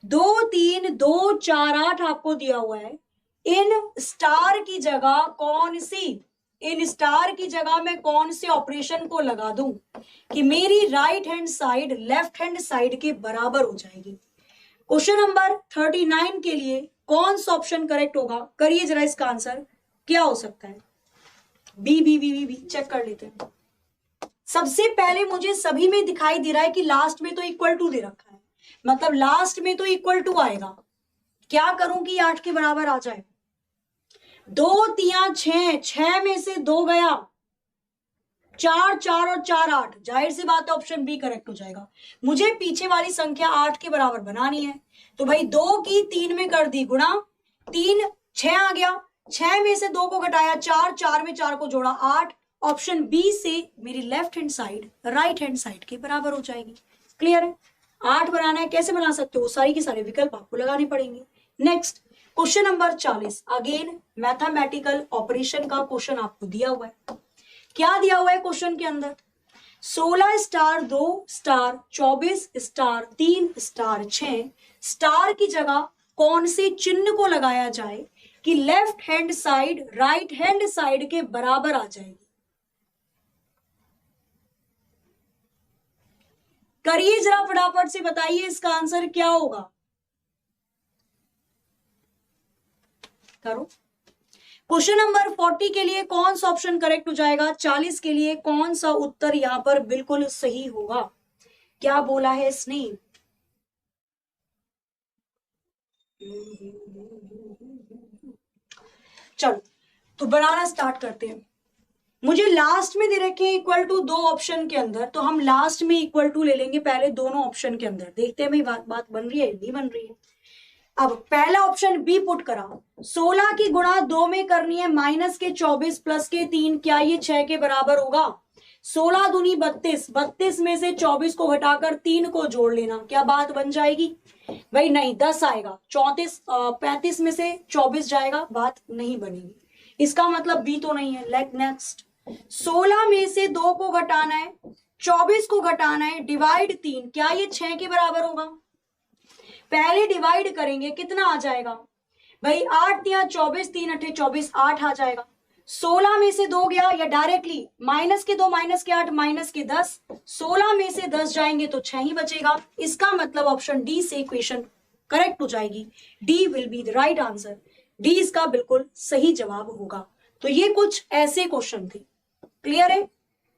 2 3 2 4 8 आपको दिया हुआ है। इन स्टार की जगह कौन सी, इन स्टार की जगह मैं कौन से ऑपरेशन को लगा दूं कि मेरी right hand side left hand side के बराबर हो जाएगी। क्वेश्चन नंबर 39 के लिए कौन सा ऑप्शन करेक्ट होगा, करिए जरा इसका आंसर क्या हो सकता है। B B B B B check कर लेते हैं। सबसे पहले मुझे सभी में दिखाई दे रहा है कि लास्ट में तो इक्वल टू दे रखा है, मतलब लास्ट में तो इक्वल टू आएगा। क्या करूं कि 8 के बराबर आ जाए। 2 3 6, 6 में से 2 गया, 4 4 और 4 8, जाहिर सी बात है ऑप्शन बी करेक्ट हो जाएगा। मुझे पीछे वाली संख्या 8 के बराबर बनानी है, तो भाई 2 की 3 में कर दी गुणा, 3 6 आ गया, 6 में से 2 को घटाया 4, 4 में 4 को जोड़ा 8, ऑप्शन बी से मेरी left hand side right hand side के बराबर हो जाएगी। क्लियर है। 8 बनाना है, कैसे बना सकते हो, सारी के सारे विकल्प आपको लगाने पड़ेंगे। Next question number 40, again mathematical operation का क्वेश्चन आपको दिया हुआ है। क्या दिया हुआ है क्वेश्चन के अंदर, 16 star 2 star 24 star 3 star 6 star की जगह कौन से चिन्ह को लगाया जाए कि left hand side right hand side के बराबर आ जाएगी। करिए जरा फटाफट से, बताइए इसका आंसर क्या होगा। करो। क्वेश्चन नंबर 40 के लिए कौन सा ऑप्शन करेक्ट हो जाएगा, 40 के लिए कौन सा उत्तर यहां पर बिल्कुल सही होगा, क्या बोला है इसने। चलो तो बनाना स्टार्ट करते हैं। मुझे लास्ट में दे रखे हैं इक्वल टू 2 ऑप्शन के अंदर, तो हम लास्ट में इक्वल टू ले लेंगे पहले दोनों ऑप्शन के अंदर, देखते हैं भाई बात बन रही है नहीं बन रही है। अब पहला ऑप्शन बी पुट करा, 16 की गुणा 2 में करनी है माइनस के 24 प्लस के 3, क्या ये 6 के बराबर होगा। 16 दूनी 32, 32 में से 24 को घटाकर 3 को जोड़ लेना, क्या बात बन जाएगी। भाई नहीं, 10 आएगा, 34 35 में से 24 जाएगा, बात नहीं बनेगी, इसका मतलब बी तो नहीं है। नेक्स्ट 16 में से 2 को घटाना है, 24 को घटाना है, डिवाइड 3, क्या ये 6 के बराबर होगा। पहले डिवाइड करेंगे, कितना आ जाएगा भाई, 8 या 24, 3 8 24, 8 आ जाएगा। 16 में से 2 गया, या डायरेक्टली माइनस के 2 माइनस के 8 माइनस के 10, 16 में से 10 जाएंगे तो 6 ही बचेगा। इसका मतलब ऑप्शन डी से इक्वेशन करेक्ट हो जाएगी, D will be the right answer, D इसका बिल्कुल सही जवाब होगा। तो ये कुछ ऐसे क्वेश्चन थे। क्लियर है।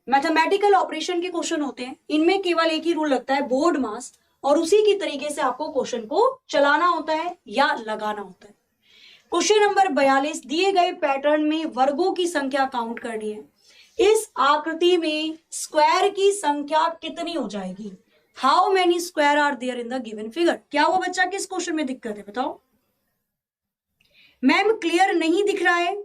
मैथमेटिकल ऑपरेशन के क्वेश्चन होते हैं, इनमें केवल एक ही रूल लगता है, बोर्ड मास, और उसी की तरीके से आपको क्वेश्चन को चलाना होता है या लगाना होता है। क्वेश्चन नंबर 42, दिए गए पैटर्न में वर्गों की संख्या काउंट करनी है। इस आकृति में स्क्वायर की संख्या कितनी हो जाएगी? How many square are there in the given figure? क्या वो बच्चा किस क्वेश्चन में दिक्कत है बताओ? मैम क्लियर नहीं दिख रहा है?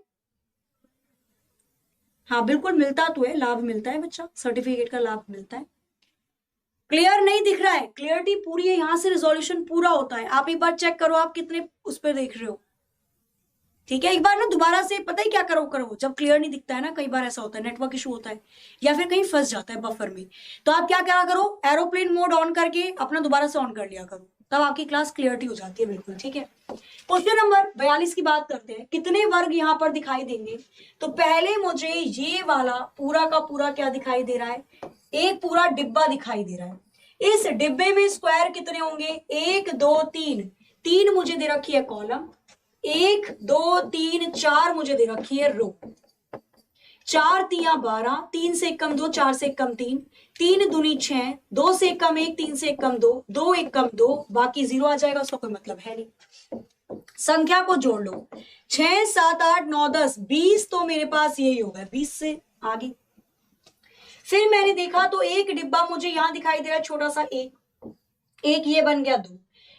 हाँ बिल्कुल मिलता तो है, लाभ मिलता है बच्चा, सर्टिफिकेट का लाभ मिलता है। क्लियर नहीं दिख रहा है? क्लियरिटी पूरी है, यहां से रिजोल्यूशन पूरा होता है। आप एक बार चेक करो आप कितने उस पर देख रहे हो, ठीक है? एक बार ना दोबारा से पता है क्या करो, जब क्लियर नहीं दिखता है ना, कई बार ऐसा होता है नेटवर्क इशू होता है या फिर कहीं फंस जाता है बफर में, तो आप क्या करो, एरोप्लेन मोड ऑन करके अपना दोबारा से ऑन कर लिया करो, तब आपकी क्लास क्लियरिटी हो जाती है बिल्कुल, ठीक है? क्वेश्चन नंबर 42 की बात करते हैं। कितने वर्ग यहाँ पर दिखाई देंगे? तो पहले मुझे ये वाला पूरा का पूरा क्या दिखाई दे रहा है? एक पूरा डिब्बा दिखाई दे रहा है। इस डिब्बे में स्क्वायर कितने होंगे? 1 2 3, 3 मुझे दे रखी है कॉलम, 1 2 3 4 मुझे दे रखी है रो, 4 तिया 12, 3 से 1 कम 2, 4 से 1 कम 3, 3 दूनी 6, 2 से 1 कम 1, 3 से 1 कम 2, 2 1 कम 2, बाकी 0 आ जाएगा, उसका कोई मतलब है नहीं। संख्या को जोड़ लो, 6 7 8 9 10 20, तो मेरे पास यही होगा, 20 से आगे। फिर मैंने देखा तो एक डिब्बा मुझे यहां दिखाई दे रहा है छोटा सा, एक ये बन गया 2,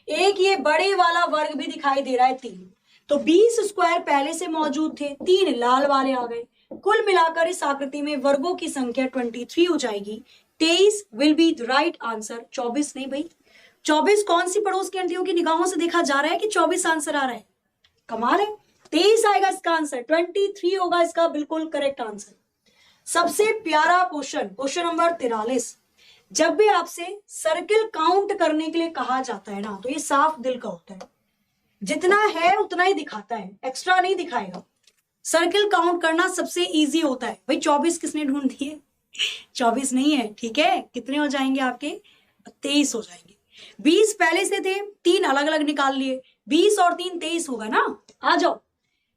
एक ये बड़े वाला वर्ग भी दिखाई दे रहा है 3, तो 20 स्क्वायर पहले से मौजूद थे, 3 लाल वाले आ गए। कुल मिलाकर इस आकृति में वर्गों की संख्या 23 हो जाएगी। 23 will be the right answer. 24 नहीं भाई, 24 कौन सी पड़ोस की आंटियों की निगाहों से देखा जा रहा है कि 24 आंसर आ रहा है? कमाल है, 23 आएगा इसका आंसर, 23 होगा इसका बिल्कुल करेक्ट आंसर। सबसे प्यारा क्वेश्चन, क्वेश्चन नंबर 43। जब भी आपसे सर्किल काउंट करने के लिए कहा जाता है ना, तो ये साफ दिल का होता है, जितना है उतना ही दिखाता है, एक्स्ट्रा नहीं दिखाएगा। सर्किल काउंट करना सबसे इजी होता है। भाई 24 किसने ढूंढ दिए? 24 नहीं है, ठीक है? कितने हो जाएंगे आपके? 23 हो जाएंगे। 20 पहले से थे, 3 अलग अलग निकाल लिए, 20 और 3 23 होगा ना। आ जाओ,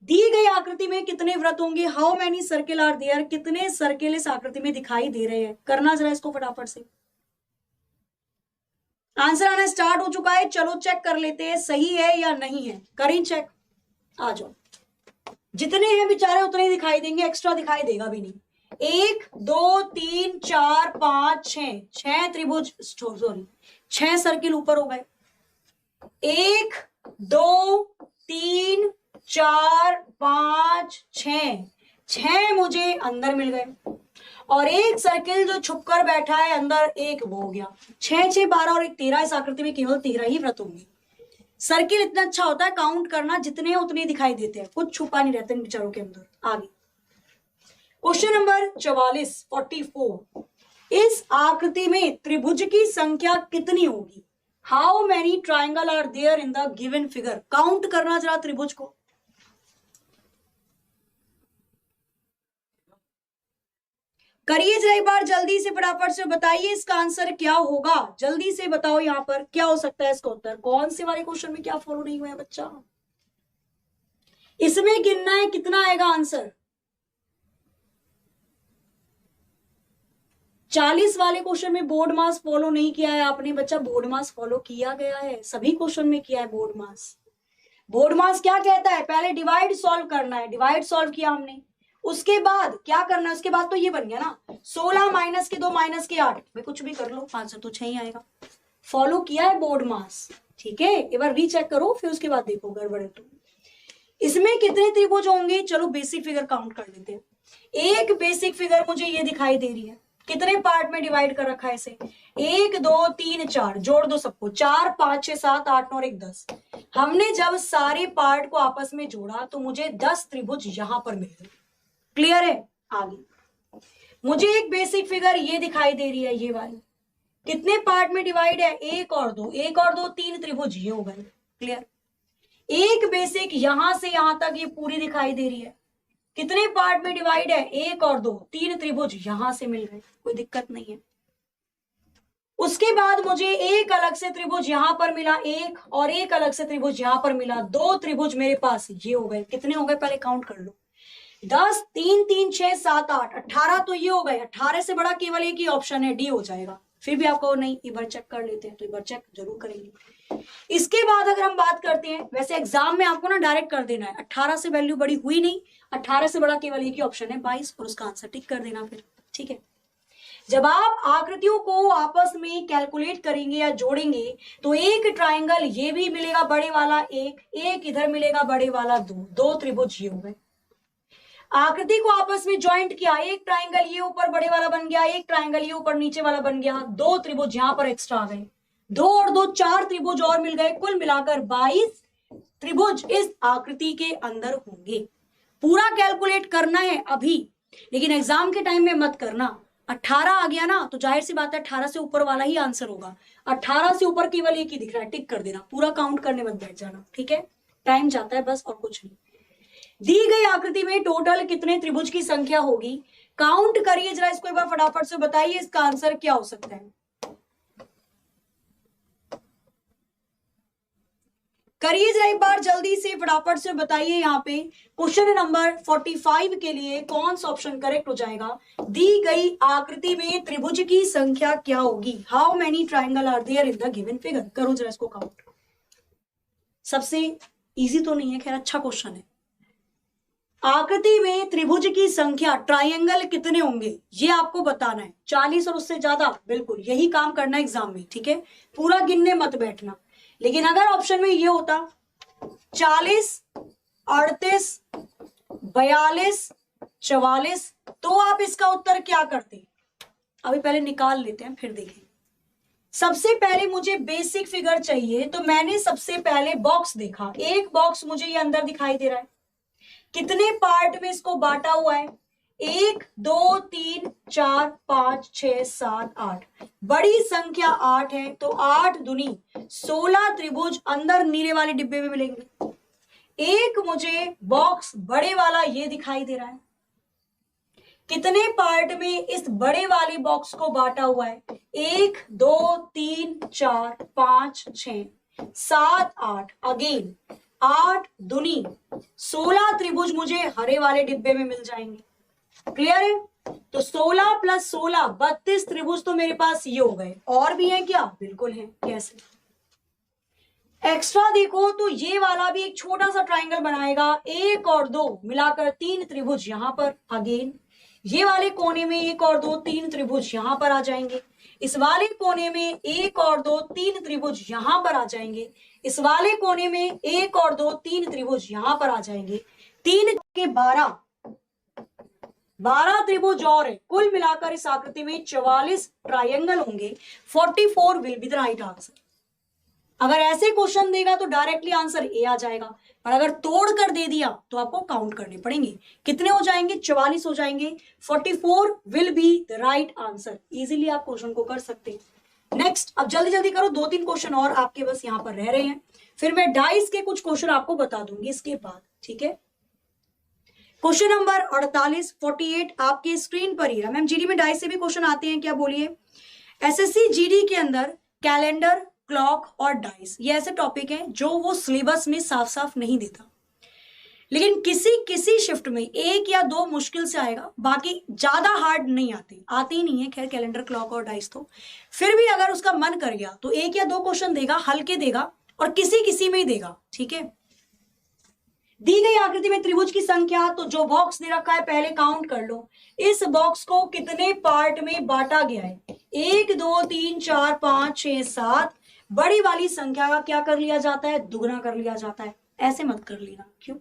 दी गई आकृति में कितने वृत्त होंगे? How many circle are there? कितने सर्किल इस आकृति में दिखाई दे रहे हैं? करना जरा इसको फटाफट से। आंसर आना स्टार्ट हो चुका है, चलो चेक कर लेते हैं सही है या नहीं है। करें चेक, आ जाओ। जितने हैं बेचारे उतने ही दिखाई देंगे, एक्स्ट्रा दिखाई देगा भी नहीं। 1 2 3 4 5 6, 6 त्रिभुज, सॉरी 6 सर्किल ऊपर हो गए। 1 2 3 4 5 6, 6 मुझे अंदर मिल गए, और एक सर्किल जो छुपकर बैठा है अंदर, एक वो हो गया। 6 6 12 और 1 13, इस आकृति में केवल 13 ही वृत्त होंगे। सर्किल इतना अच्छा होता है, काउंट करना जितने हैं उतने दिखाई देते हैं, कुछ छुपा नहीं रहता इन विचारों के अंदर। आगे क्वेश्चन नंबर 44। इस आकृति में त्रिभुज की संख्या कितनी होगी? How many triangle are there in the given figure? Count करना जरा त्रिभुज को। करिए जरा एक बार जल्दी से, फटाफट से बताइए इसका आंसर क्या होगा। जल्दी से बताओ यहाँ पर क्या हो सकता है इसका उत्तर। कौन से वाले क्वेश्चन में क्या फॉलो नहीं हुआ है बच्चा? इसमें गिनना है कितना आएगा आंसर। 40 वाले क्वेश्चन में बोर्ड मास फॉलो नहीं किया है आपने बच्चा, बोर्ड मास फॉलो किया गया है, सभी क्वेश्चन में किया है बोर्ड मास। बोर्ड मास क्या कहता है? पहले डिवाइड सॉल्व करना है, डिवाइड सॉल्व किया हमने, उसके बाद क्या करना है? उसके बाद तो ये बन गया ना, 16 माइनस के 2 माइनस के 8, भाई कुछ भी कर लो, आंसर तो 6 ही आएगा। फॉलो किया है बोर्ड मास, ठीक है? एक बार रीचेक करो, फिर उसके बाद देखो गड़बड़ है तो। इसमें कितने त्रिभुज होंगे? चलो बेसिक फिगर काउंट कर लेते हैं। एक बेसिक फिगर मुझे ये दिखाई दे रही है, कितने पार्ट में डिवाइड कर रखा है इसे? 1 2 3 4, जोड़ दो सबको, 4 5 6 7 8 9 और 1 10। हमने जब सारे पार्ट को आपस में जोड़ा तो मुझे 10 त्रिभुज यहां पर मिल गए। क्लियर है? आगे मुझे एक बेसिक फिगर ये दिखाई दे रही है, ये वाली, कितने पार्ट में डिवाइड है? 1 और 2, 1 और 2 3 त्रिभुज ये हो गए। क्लियर? एक बेसिक यहां से यहां तक ये पूरी दिखाई दे रही है, कितने पार्ट में डिवाइड है? 1 और 2 3 त्रिभुज यहां से मिल गए, कोई दिक्कत नहीं है। उसके बाद मुझे एक अलग से त्रिभुज यहां पर मिला, एक, और एक अलग से त्रिभुज यहां पर मिला, 2 त्रिभुज मेरे पास ये हो गए। कितने हो गए पहले काउंट कर लो, 10 3 3 6 7 8 18 तो ये हो गए। 18 से बड़ा केवल एक ही ऑप्शन है, डी हो जाएगा। फिर भी आपको नहीं एक बार चेक कर लेते हैं, तो एक बार चेक जरूर करेंगे। इसके बाद अगर हम बात करते हैं, वैसे एग्जाम में आपको ना डायरेक्ट कर देना है, 18 से वैल्यू बड़ी हुई नहीं, 18 से बड़ा केवल एक ही ऑप्शन है 22, और उसका आंसर टिक कर देना फिर, ठीक है। जब आप आकृतियों को आपस में कैलकुलेट करेंगे या जोड़ेंगे तो एक ट्राइंगल ये भी मिलेगा बड़े वाला एक इधर मिलेगा बड़े वाला दो त्रिभुज ये हो गए। आकृति को आपस में ज्वाइंट किया, एक ट्राइंगल ये ऊपर बड़े वाला बन गया, एक ट्राइंगल ये ऊपर नीचे वाला बन गया, दो त्रिभुज यहां पर एक्स्ट्रा आ गए, 2 और 2 4 त्रिभुज और मिल गए, कुल मिलाकर 22 त्रिभुज इस आकृति के अंदर होंगे। पूरा कैलकुलेट करना है अभी, लेकिन एग्जाम के टाइम में मत करना। 18 आ गया ना तो जाहिर सी बात है 18 से ऊपर वाला ही आंसर होगा, 18 से ऊपर केवल एक ही दिख रहा है, टिक कर देना, पूरा काउंट करने मत बैठ जाना, ठीक है। टाइम जाता है बस और कुछ नहीं। दी गई आकृति में टोटल कितने त्रिभुज की संख्या होगी, काउंट करिए जरा इसको एक बार फटाफट से, बताइए इसका आंसर क्या हो सकता है। करिए जरा एक बार जल्दी से फटाफट से बताइए। यहाँ पे क्वेश्चन नंबर 45 के लिए कौन सा ऑप्शन करेक्ट हो जाएगा। दी गई आकृति में त्रिभुज की संख्या क्या होगी, how many triangle are there in the given figure. करो जरा इसको काउंट, सबसे इजी तो नहीं है, खैर अच्छा क्वेश्चन है। आकृति में त्रिभुज की संख्या, ट्राइंगल कितने होंगे ये आपको बताना है, 40 और उससे ज्यादा, बिल्कुल यही काम करना है एग्जाम में, ठीक है। पूरा गिनने मत बैठना। लेकिन अगर ऑप्शन में ये होता 40, 38, 42, 44, तो आप इसका उत्तर क्या करते। अभी पहले निकाल लेते हैं फिर देखें। सबसे पहले मुझे बेसिक फिगर चाहिए, तो मैंने सबसे पहले बॉक्स देखा, एक बॉक्स मुझे ये अंदर दिखाई दे रहा है, कितने पार्ट में इसको बांटा हुआ है, 1 2 3 4 5 6 7 8, बड़ी संख्या 8 है, तो 8 दूनी 16 त्रिभुज अंदर नीले वाले डिब्बे में मिलेंगे। एक मुझे बॉक्स बड़े वाला ये दिखाई दे रहा है, कितने पार्ट में इस बड़े वाले बॉक्स को बांटा हुआ है, 1 2 3 4 5 6 7 8, अगेन 8 दूनी 16 त्रिभुज मुझे हरे वाले डिब्बे में मिल जाएंगे। क्लियर है। तो 16 प्लस 16 32 त्रिभुज तो मेरे पास ये हो गए। और भी है क्या, बिल्कुल है। कैसे एक्स्ट्रा देखो तो ये वाला भी एक छोटा सा ट्राइंगल बनाएगा, 1 और 2 मिलाकर 3 त्रिभुज यहां पर, अगेन ये वाले कोने में 1 और 2 3 त्रिभुज यहां पर आ जाएंगे, इस वाले कोने में 1 और 2 3 त्रिभुज यहां पर आ जाएंगे, इस वाले कोने में 1 और 2 3 त्रिभुज यहां पर आ जाएंगे, 3 के 12 त्रिभुज और है, कुल मिलाकर इस आकृति में 44 ट्रायंगल होंगे। 44 will be the right answer. अगर ऐसे क्वेश्चन देगा तो डायरेक्टली आंसर ए आ जाएगा, पर अगर तोड़ कर दे दिया तो आपको काउंट करने पड़ेंगे। कितने हो जाएंगे, 44 हो जाएंगे। 44 will be the right answer. Easily आप क्वेश्चन को कर सकते हैं। नेक्स्ट, अब जल्दी जल्दी करो, 2-3 क्वेश्चन और आपके बस यहां पर रह रहे हैं, फिर मैं डाइस के कुछ क्वेश्चन आपको बता दूंगी इसके बाद, ठीक है। क्वेश्चन नंबर 48 48 आपके स्क्रीन पर ही है। मैम जीडी में डाइस से भी क्वेश्चन आते हैं क्या, बोलिए। एसएससी जीडी के अंदर कैलेंडर, क्लॉक और डाइस, ये ऐसे टॉपिक हैं जो वो सिलेबस में साफ साफ नहीं देता, लेकिन किसी किसी शिफ्ट में 1 या 2 मुश्किल से आएगा, बाकी ज्यादा हार्ड नहीं आते ही नहीं है। खैर कैलेंडर, क्लॉक और डाइस तो फिर भी अगर उसका मन कर गया तो 1 या 2 क्वेश्चन देगा, हल्के देगा, और किसी किसी में ही देगा, ठीक है। दी गई आकृति में त्रिभुज की संख्या, तो जो बॉक्स दे रखा है पहले काउंट कर लो, इस बॉक्स को कितने पार्ट में बांटा गया है, 1 2 3 4 5 6 7, बड़ी वाली संख्या का क्या कर लिया जाता है, दुगना कर लिया जाता है। ऐसे मत कर लेना, क्यों,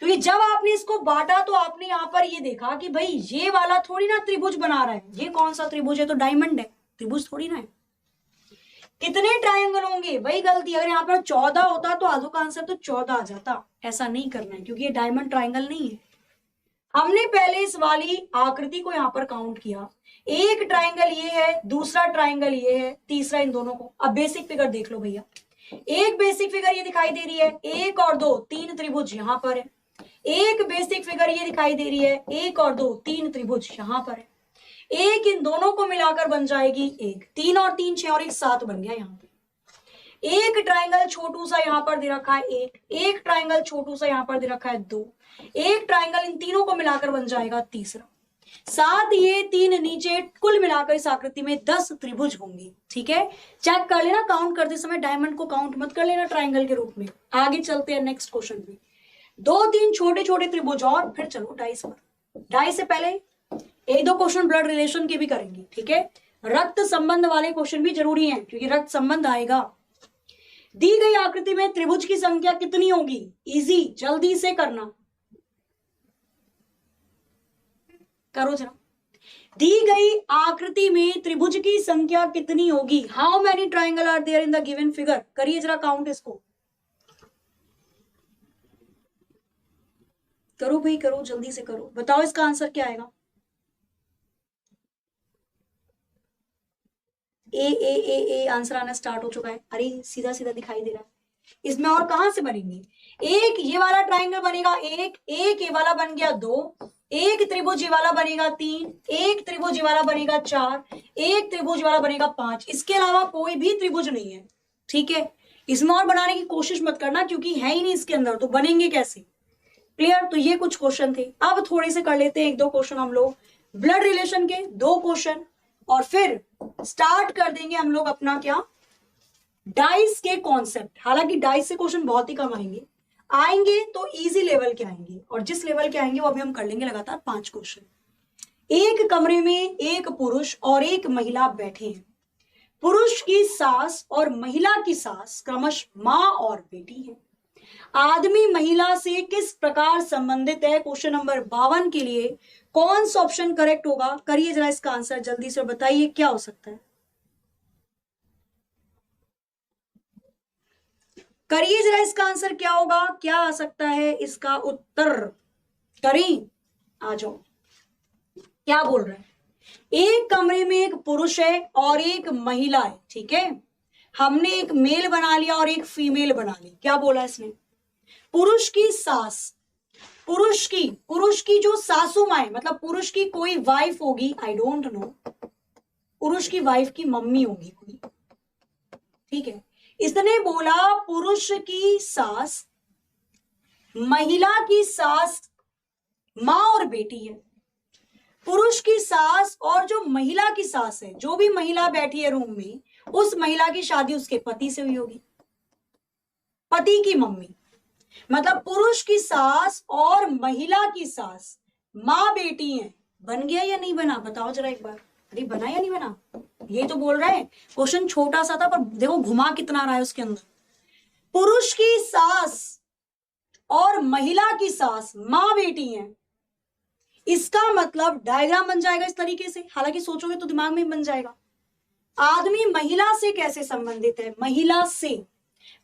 क्योंकि जब आपने इसको बांटा तो आपने यहां पर ये देखा कि भाई ये वाला थोड़ी ना त्रिभुज बना रहा है, ये कौन सा त्रिभुज है, तो डायमंड है, त्रिभुज थोड़ी ना है। कितने ट्रायंगल होंगे, वही गलती, अगर यहाँ पर 14 होता तो आधो का आंसर तो 14 आ जाता। ऐसा नहीं करना है, क्योंकि ये डायमंड ट्रायंगल नहीं है। हमने पहले इस वाली आकृति को यहाँ पर काउंट किया, एक ट्राइंगल ये है, दूसरा ट्राइंगल ये है, तीसरा इन दोनों को। अब बेसिक फिगर देख लो भैया, एक बेसिक फिगर ये दिखाई दे रही है, 1 और 2 3 त्रिभुज यहां पर है, एक बेसिक फिगर ये दिखाई दे रही है, 1 और 2 3 त्रिभुज यहां पर है, एक इन दोनों को मिलाकर बन जाएगी 1, 3 और 3 6 और 1 7 बन गया यहाँ पे। एक ट्राइंगल छोटू सा यहाँ पर दे रखा है 1, एक ट्राइंगल छोटू सा यहाँ पर दे रखा है 2, एक ट्राइंगल इन तीनों को मिलाकर बन जाएगा तीसरा। साथ ये 3 नीचे, कुल मिलाकर इस आकृति में 10 त्रिभुज होंगे। ठीक है, चेक कर लेना, काउंट करते समय डायमंड को काउंट मत कर लेना ट्राइंगल के रूप में। आगे चलते हैं नेक्स्ट क्वेश्चन पे। 2-3 छोटे छोटे त्रिभुज और फिर चलो डाइस पर। डाइस से पहले 1-2 क्वेश्चन ब्लड रिलेशन के भी करेंगे। ठीक है, रक्त संबंध वाले क्वेश्चन भी जरूरी हैं क्योंकि रक्त संबंध आएगा। दी गई आकृति में त्रिभुज की संख्या कितनी होगी? इजी, जल्दी से करना, करो जरा। दी गई आकृति में त्रिभुज की संख्या कितनी होगी? How many triangle are there in the given figure? करिए जरा काउंट इसको, करो भाई करो, जल्दी से करो, बताओ इसका आंसर क्या आएगा। ए आंसर आना स्टार्ट हो चुका है। अरे सीधा सीधा दिखाई दे रहा है, इसमें और कहां से बनेंगे? एक ये वाला ट्राइंगल बनेगा, एक ये वाला बन गया 2, एक त्रिभुज ये वाला बनेगा 3, एक त्रिभुज ये वाला बनेगा 4, एक त्रिभुज वाला बनेगा 5। इसके अलावा कोई भी त्रिभुज नहीं है। ठीक है, इसमें और बनाने की कोशिश मत करना क्योंकि है ही नहीं इसके अंदर, तो बनेंगे कैसे? क्लियर? तो ये कुछ क्वेश्चन थे। अब थोड़े से कर लेते हैं 1-2 क्वेश्चन हम लोग ब्लड रिलेशन के, 2 क्वेश्चन, और फिर स्टार्ट कर देंगे हम लोग अपना क्या, डाइस के कॉन्सेप्ट। हालांकि डाइस से क्वेश्चन बहुत ही कम आएंगे तो इजी लेवल के आएंगे, और जिस लेवल के आएंगे वो अभी हम कर लेंगे लगातार 5 क्वेश्चन। एक कमरे में एक पुरुष और एक महिला बैठे हैं। पुरुष की सास और महिला की सास क्रमशः माँ और बेटी है। आदमी महिला से किस प्रकार संबंधित है? क्वेश्चन नंबर 52 के लिए कौन सा ऑप्शन करेक्ट होगा? करिए जरा इसका आंसर जल्दी से, बताइए क्या हो सकता है। करिए जरा इसका आंसर क्या होगा, क्या आ सकता है इसका उत्तर? करें, आ जाओ, क्या बोल रहे हैं? एक कमरे में एक पुरुष है और एक महिला है। ठीक है, हमने एक मेल बना लिया और एक फीमेल बना ली। क्या बोला इसने? पुरुष की सास, पुरुष की जो सासू माँ है, मतलब पुरुष की कोई वाइफ होगी, आई डोंट नो, पुरुष की वाइफ की मम्मी होगी कोई। ठीक है, इसने बोला पुरुष की सास, महिला की सास माँ और बेटी है। पुरुष की सास और जो महिला की सास है, जो भी महिला बैठी है रूम में, उस महिला की शादी उसके पति से हुई होगी, पति की मम्मी। मतलब पुरुष की सास और महिला की सास माँ बेटी है। बन गया या नहीं बना? बताओ जरा एक बार। अरे बना या नहीं बना? ये तो बोल रहे हैं। क्वेश्चन छोटा सा था पर देखो घुमा कितना रहा है उसके अंदर। पुरुष की सास और महिला की सास माँ बेटी है, इसका मतलब डायग्राम बन जाएगा इस तरीके से। हालांकि सोचोगे तो दिमाग में बन जाएगा। आदमी महिला से कैसे संबंधित है? महिला से,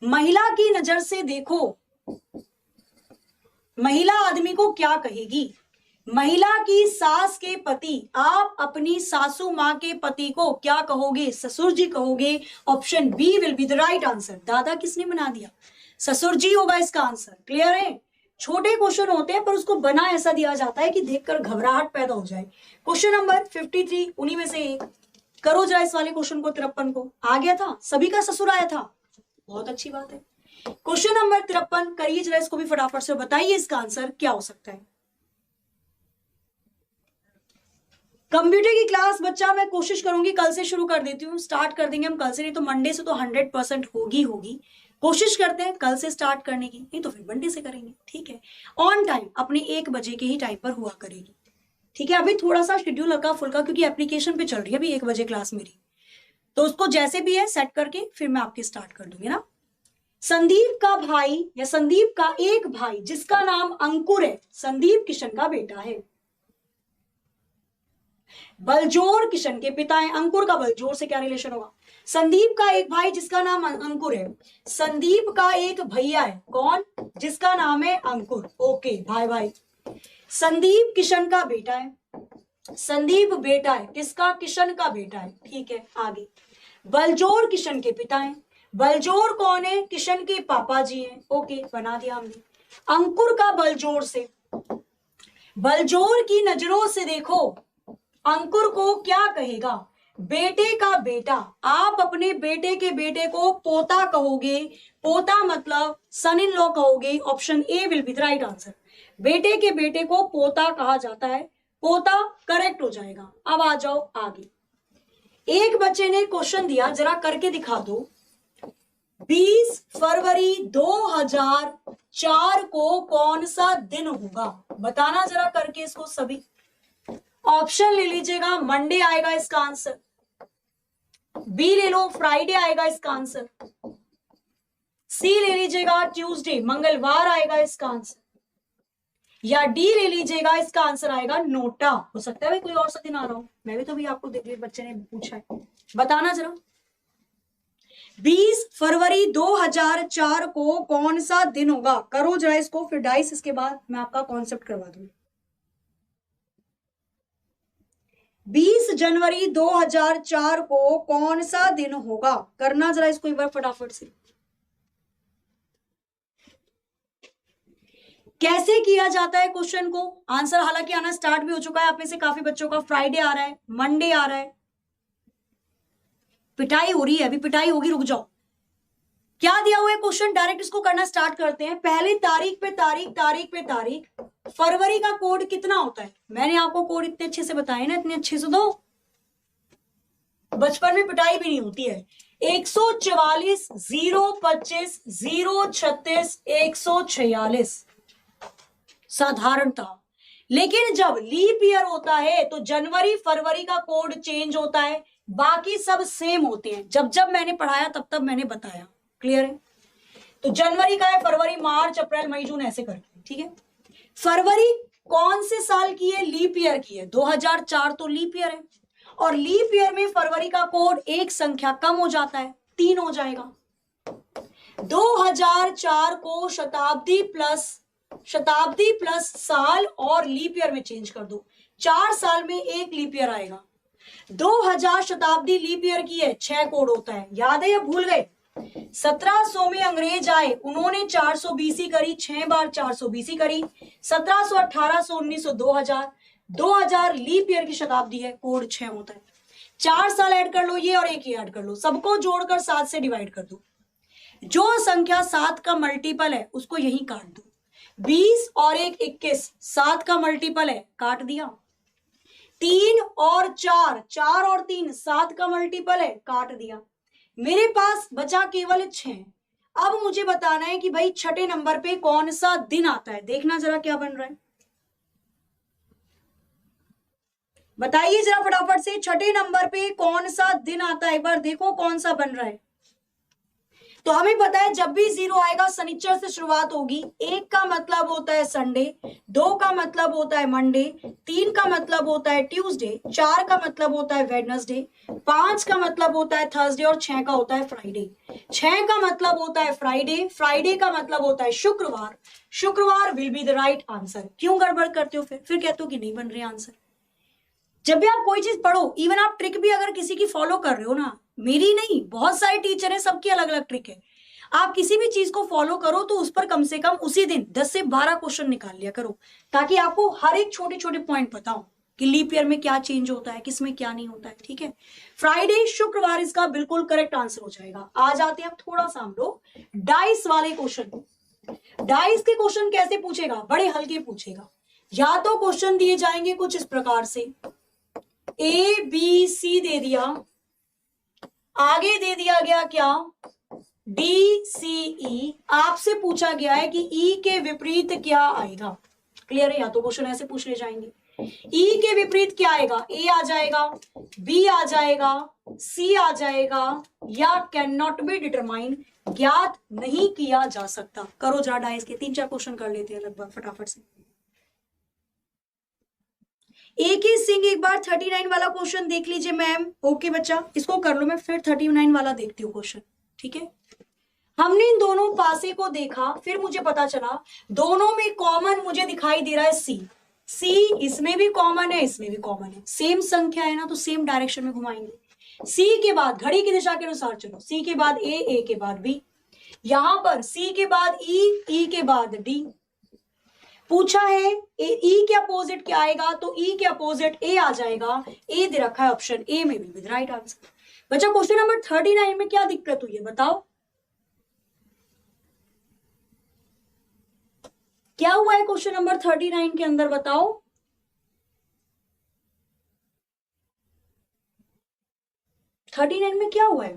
महिला की नजर से देखो, महिला आदमी को क्या कहेगी? महिला की सास के पति, आप अपनी सासू माँ के पति को क्या कहोगे? ससुर जी कहोगे। Option B will be the right answer. दादा किसने बना दिया? ससुर जी होगा इसका आंसर। क्लियर है? छोटे क्वेश्चन होते हैं पर उसको बना ऐसा दिया जाता है कि देखकर घबराहट पैदा हो जाए। क्वेश्चन नंबर 53 उन्हीं में से एक। करो जरा इस वाले क्वेश्चन को, 53 को। आ गया था? सभी का ससुर आया था? बहुत अच्छी बात है। क्वेश्चन नंबर 53 करिए जरा इसको भी फटाफट से, बताइए इसका आंसर क्या हो सकता है। कंप्यूटर की क्लास बच्चा मैं कोशिश करूंगी कल से शुरू कर देती हूँ, स्टार्ट कर देंगे हम कल से, नहीं तो मंडे से तो 100% होगी। कोशिश करते हैं कल से स्टार्ट करने की, नहीं तो फिर मंडे से करेंगे। ठीक है, ऑन टाइम अपने 1 बजे के ही टाइम पर हुआ करेगी। ठीक है, अभी थोड़ा सा शेड्यूल हल्का फुल्का क्योंकि एप्लीकेशन पे चल रही है अभी 1 बजे क्लास मेरी, तो उसको जैसे भी है सेट करके फिर मैं आपकी स्टार्ट कर दूंगी ना। संदीप का भाई या संदीप का एक भाई जिसका नाम अंकुर है, संदीप किशन का बेटा है। बलजोर किशन के पिता है। अंकुर का बलजोर से क्या रिलेशन होगा? संदीप का एक भाई जिसका नाम अंकुर है, संदीप का एक भैया है, कौन? जिसका नाम है अंकुर। ओके, भाई भाई। संदीप किशन का बेटा है, संदीप बेटा है किसका? किशन का बेटा है। ठीक है, आगे। बलजोर किशन के पिता है। बलजोर कौन है? किशन के पापा जी हैं। ओके, बना दिया हमने। अंकुर का बलजोर से, बलजोर की नजरों से देखो, अंकुर को क्या कहेगा? बेटे का बेटा। आप अपने बेटे के बेटे को पोता कहोगे, पोता मतलब सन इन लॉ कहोगे। Option A will be the right answer. बेटे के बेटे को पोता कहा जाता है, पोता करेक्ट हो जाएगा। अब आ जाओ आगे। एक बच्चे ने क्वेश्चन दिया, जरा करके दिखा दो। 20 फरवरी 2004 को कौन सा दिन होगा? बताना जरा करके इसको सभी। ऑप्शन ले लीजिएगा, मंडे आएगा इसका आंसर, बी ले लो फ्राइडे आएगा इसका आंसर, सी ले लीजिएगा ट्यूसडे मंगलवार आएगा इसका आंसर, या डी ले लीजिएगा इसका आंसर आएगा नोटा। हो सकता है भाई कोई और सा दिन आ रहा हो, मैं भी तो भी आपको देख बच्चे ने पूछा है, बताना जरा। 20 फरवरी 2004 को कौन सा दिन होगा? करो जरा इसको, फिर डाइस इसके बाद मैं आपका कॉन्सेप्ट करवा दूंगी। 20 जनवरी 2004 को कौन सा दिन होगा? करना जरा इसको एक बार फटाफट से। कैसे किया जाता है क्वेश्चन को? आंसर हालांकि आना स्टार्ट भी हो चुका है आप में से काफी बच्चों का। फ्राइडे आ रहा है, मंडे आ रहा है, पिटाई हो रही है, अभी पिटाई होगी, रुक जाओ। क्या दिया हुआ है क्वेश्चन, डायरेक्ट इसको करना स्टार्ट करते हैं। पहले तारीख पे तारीख, तारीख पे तारीख, फरवरी का कोड कितना होता है? मैंने आपको कोड इतने अच्छे से बताए ना, इतने अच्छे से दो, बचपन में पिटाई भी नहीं होती है। 144 025 036 146 साधारणतः। लेकिन जब लीप ईयर होता है तो जनवरी फरवरी का कोड चेंज होता है, बाकी सब सेम होते हैं। जब जब मैंने पढ़ाया तब तब मैंने बताया, क्लियर है? तो जनवरी का है, फरवरी मार्च अप्रैल मई जून ऐसे करके, ठीक है। फरवरी कौन से साल की है? लीप ईयर की है, 2004 तो लीप ईयर है, और लीप ईयर में फरवरी का कोड एक संख्या कम हो जाता है, 3 हो जाएगा। 2004 को शताब्दी प्लस साल और लीप ईयर में चेंज कर दो, 4 साल में एक लीप ईयर आएगा। 2000 शताब्दी लीप ईयर की है, 6 कोड होता है, याद है या भूल गए? 1700 में अंग्रेज आए, उन्होंने 400 बीसी करी, 6 बार 400 बीसी करी, 1700 1800 1900 2000, 2000 लीप ईयर की शताब्दी है, कोड 6 होता है। 4 साल ऐड कर लो ये और एक ही ऐड कर लो, सबको जोड़कर 7 से डिवाइड कर दो। जो संख्या 7 का मल्टीपल है उसको यहीं काट दो। 20 और 1 21, 7 का मल्टीपल है, काट दिया। 3 और 4, 4 और 3 7 का मल्टीपल है, काट दिया। मेरे पास बचा केवल 6। अब मुझे बताना है कि भाई छठे नंबर पे कौन सा दिन आता है। देखना जरा क्या बन रहा है, बताइए जरा फटाफट से, छठे नंबर पे कौन सा दिन आता है, एक बार देखो कौन सा बन रहा है। तो हमें पता है जब भी 0 आएगा शनिचर से शुरुआत होगी। 1 का मतलब होता है संडे, 2 का मतलब होता है मंडे, 3 का मतलब होता है ट्यूसडे, 4 का मतलब होता है वेडनेसडे, 5 का मतलब होता है थर्सडे और 6 का होता है फ्राइडे। 6 का मतलब होता है फ्राइडे, फ्राइडे का मतलब होता है शुक्रवार, शुक्रवार will be the right answer. क्यों गड़बड़ करते हो? फिर कहते हो कि नहीं बन रही आंसर। जब भी आप कोई चीज पढ़ो, इवन आप ट्रिक भी अगर किसी की फॉलो कर रहे हो ना, मेरी नहीं, बहुत सारे टीचर हैं, सबकी अलग अलग ट्रिक है। आप किसी भी चीज को फॉलो करो तो उस पर कम से कम उसी दिन 10 से 12 क्वेश्चन निकाल लिया करो, ताकि आपको हर एक छोटे छोटे पॉइंट पता हो कि लीप ईयर में क्या चेंज होता है, किसमें क्या नहीं होता है, ठीक है। फ्राइडे शुक्रवार इसका बिल्कुल करेक्ट आंसर हो जाएगा। आ जाते हैं अब थोड़ा सा हम लोग डाइस वाले क्वेश्चन। डाइस के क्वेश्चन कैसे पूछेगा? बड़े हल्के पूछेगा। या तो क्वेश्चन दिए जाएंगे कुछ इस प्रकार से, ए बी सी दे दिया, आगे दे दिया गया क्या? डी सी ई। आपसे पूछा गया है कि ई के विपरीत क्या आएगा, क्लियर है? या तो क्वेश्चन ऐसे पूछ ले जाएंगे, ई के विपरीत क्या आएगा? ए आ जाएगा, बी आ जाएगा, सी आ जाएगा, या कैन नॉट बी डिटरमाइन, ज्ञात नहीं किया जा सकता। करो जरा डाइस के 3-4 क्वेश्चन कर लेते हैं लगभग फटाफट से। एक ही सिंह एक बार 39 वाला क्वेश्चन देख लीजिए मैम। ओके बच्चा, इसको कर लो, मैं फिर 39 वाला देखती हूँ क्वेश्चन, ठीक है। हमने इन दोनों पासे को देखा, फिर मुझे पता चला दोनों में कॉमन मुझे दिखाई दे रहा है सी। सी इसमें भी कॉमन है, इसमें भी कॉमन है, सेम संख्या है ना, तो सेम डायरेक्शन में घुमाएंगे। सी के बाद घड़ी की दिशा के अनुसार चलो, सी के बाद ए के बाद बी, यहां पर सी के बाद ई के बाद डी। पूछा है ई के अपोजिट क्या आएगा, तो ई के अपोजिट ए आ जाएगा, ए दे रखा है ऑप्शन ए में, विद राइट आंसर। बच्चा क्वेश्चन नंबर 39 में क्या दिक्कत हुई है बताओ, क्या हुआ है क्वेश्चन नंबर 39 के अंदर बताओ। 39 में क्या हुआ है?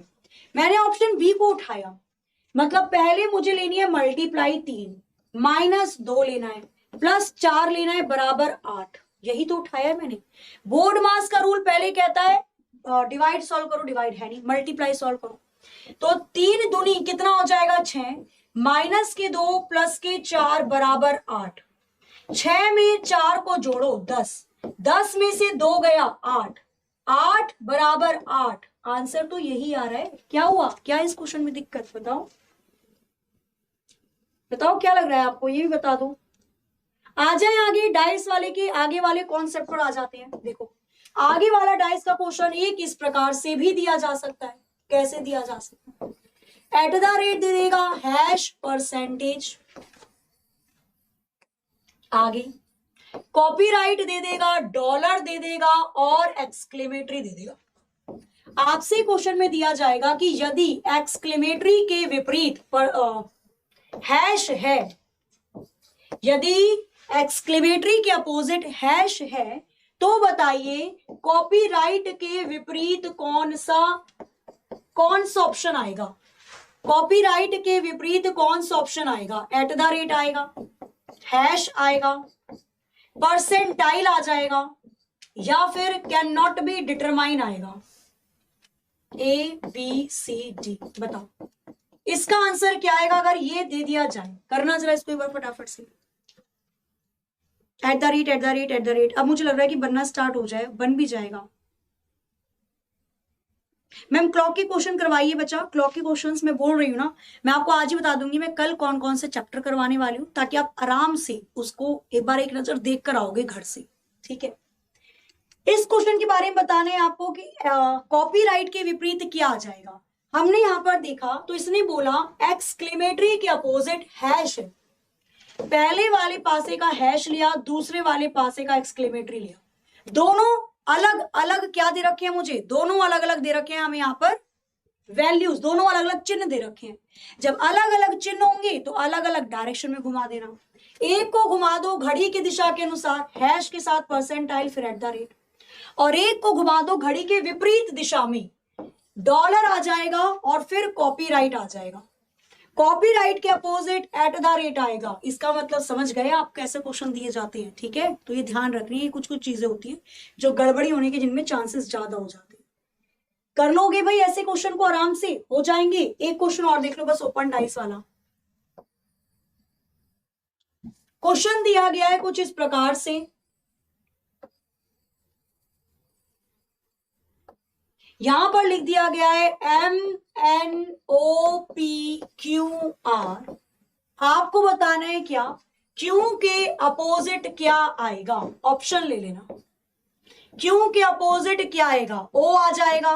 मैंने ऑप्शन बी को उठाया, मतलब पहले मुझे लेनी है मल्टीप्लाई 3, -2 लेना है, +4 लेना है, बराबर 8। यही तो उठाया है मैंने। बोर्ड मास का रूल पहले कहता है डिवाइड सॉल्व करो, डिवाइड है नहीं, मल्टीप्लाई सॉल्व करो। तो 3 दूनी कितना हो जाएगा? 6, -2 +4 बराबर 8। 6 में 4 को जोड़ो 10, 10 में से 2 गया 8, 8 बराबर 8। आंसर तो यही आ रहा है। क्या हुआ? क्या इस क्वेश्चन में दिक्कत? बताओ बताओ क्या लग रहा है आपको, ये भी बता दो। आ जाए आगे, डाइस वाले के आगे वाले कॉन्सेप्ट पर आ जाते हैं। देखो आगे वाला डाइस का क्वेश्चन एक इस प्रकार से भी दिया जा सकता है। कैसे दिया जा सकता है? @ दे देगा, हैश परसेंटेज, आगे कॉपीराइट दे देगा, डॉलर दे देगा और एक्सक्लेमेटरी दे देगा। आपसे क्वेश्चन में दिया जाएगा कि यदि एक्सक्लेमेटरी के विपरीत पर हैश है, यदि एक्सक्लेमेटरी के अपोजिट हैश है, तो बताइए कॉपीराइट के विपरीत कौन सा ऑप्शन आएगा? कॉपीराइट के विपरीत कौन सा ऑप्शन आएगा? @ आएगा, हैश आएगा, परसेंटाइल आ जाएगा, या फिर कैन नॉट बी डिटरमाइन आएगा? ABCD बताओ इसका आंसर क्या आएगा अगर ये दे दिया जाए? करना जरा इसको एक बार फटाफट से। @ अब मुझे लग रहा है कि बनना स्टार्ट हो जाए, बन भी जाएगा। मैम क्लॉक के क्वेश्चन करवाइए बच्चा, क्लॉक के क्वेश्चंस मैं बोल रही हूँ ना, मैं आपको आज ही बता दूंगी मैं कल कौन कौन से चैप्टर करवाने वाली हूँ, ताकि आप आराम से उसको एक बार एक नजर देख कर आओगे घर से। ठीक है, इस क्वेश्चन के बारे में बताने आपको कि कॉपीराइट के विपरीत क्या आ जाएगा। हमने यहां पर देखा तो इसने बोला एक्सक्लेमेटरी के अपोजिट हैश है। पहले वाले पासे का हैश लिया, दूसरे वाले पासे का एक्सक्लेमेटरी लिया, दोनों अलग अलग क्या दे रखे हैं मुझे? दोनों अलग अलग दे रखे हैं हमें यहाँ पर वैल्यूज, दोनों अलग अलग चिन्ह दे रखे हैं। जब अलग अलग चिन्ह होंगे तो अलग अलग डायरेक्शन में घुमा देना। एक को घुमा दो घड़ी की दिशा के अनुसार, हैश के साथ परसेंटाइल फिर @ और एक को घुमा दो घड़ी के विपरीत दिशा में, डॉलर आ जाएगा और फिर कॉपीराइट आ जाएगा। कॉपीराइट के अपोजिट @ आएगा। इसका मतलब समझ गए आप कैसे क्वेश्चन दिए जाते हैं? ठीक है, तो ये ध्यान रखनी है, कुछ कुछ चीजें होती हैं जो गड़बड़ी होने के जिनमें चांसेस ज्यादा हो जाते हैं। कर लोगे भाई ऐसे क्वेश्चन को, आराम से हो जाएंगे। एक क्वेश्चन और देख लो बस, ओपन डाइस वाला क्वेश्चन दिया गया है कुछ इस प्रकार से। यहां पर लिख दिया गया है MNOPQR। आपको बताना है क्या? Q के अपोजिट क्या आएगा? ऑप्शन ले लेना। Q के अपोजिट क्या आएगा? O आ जाएगा,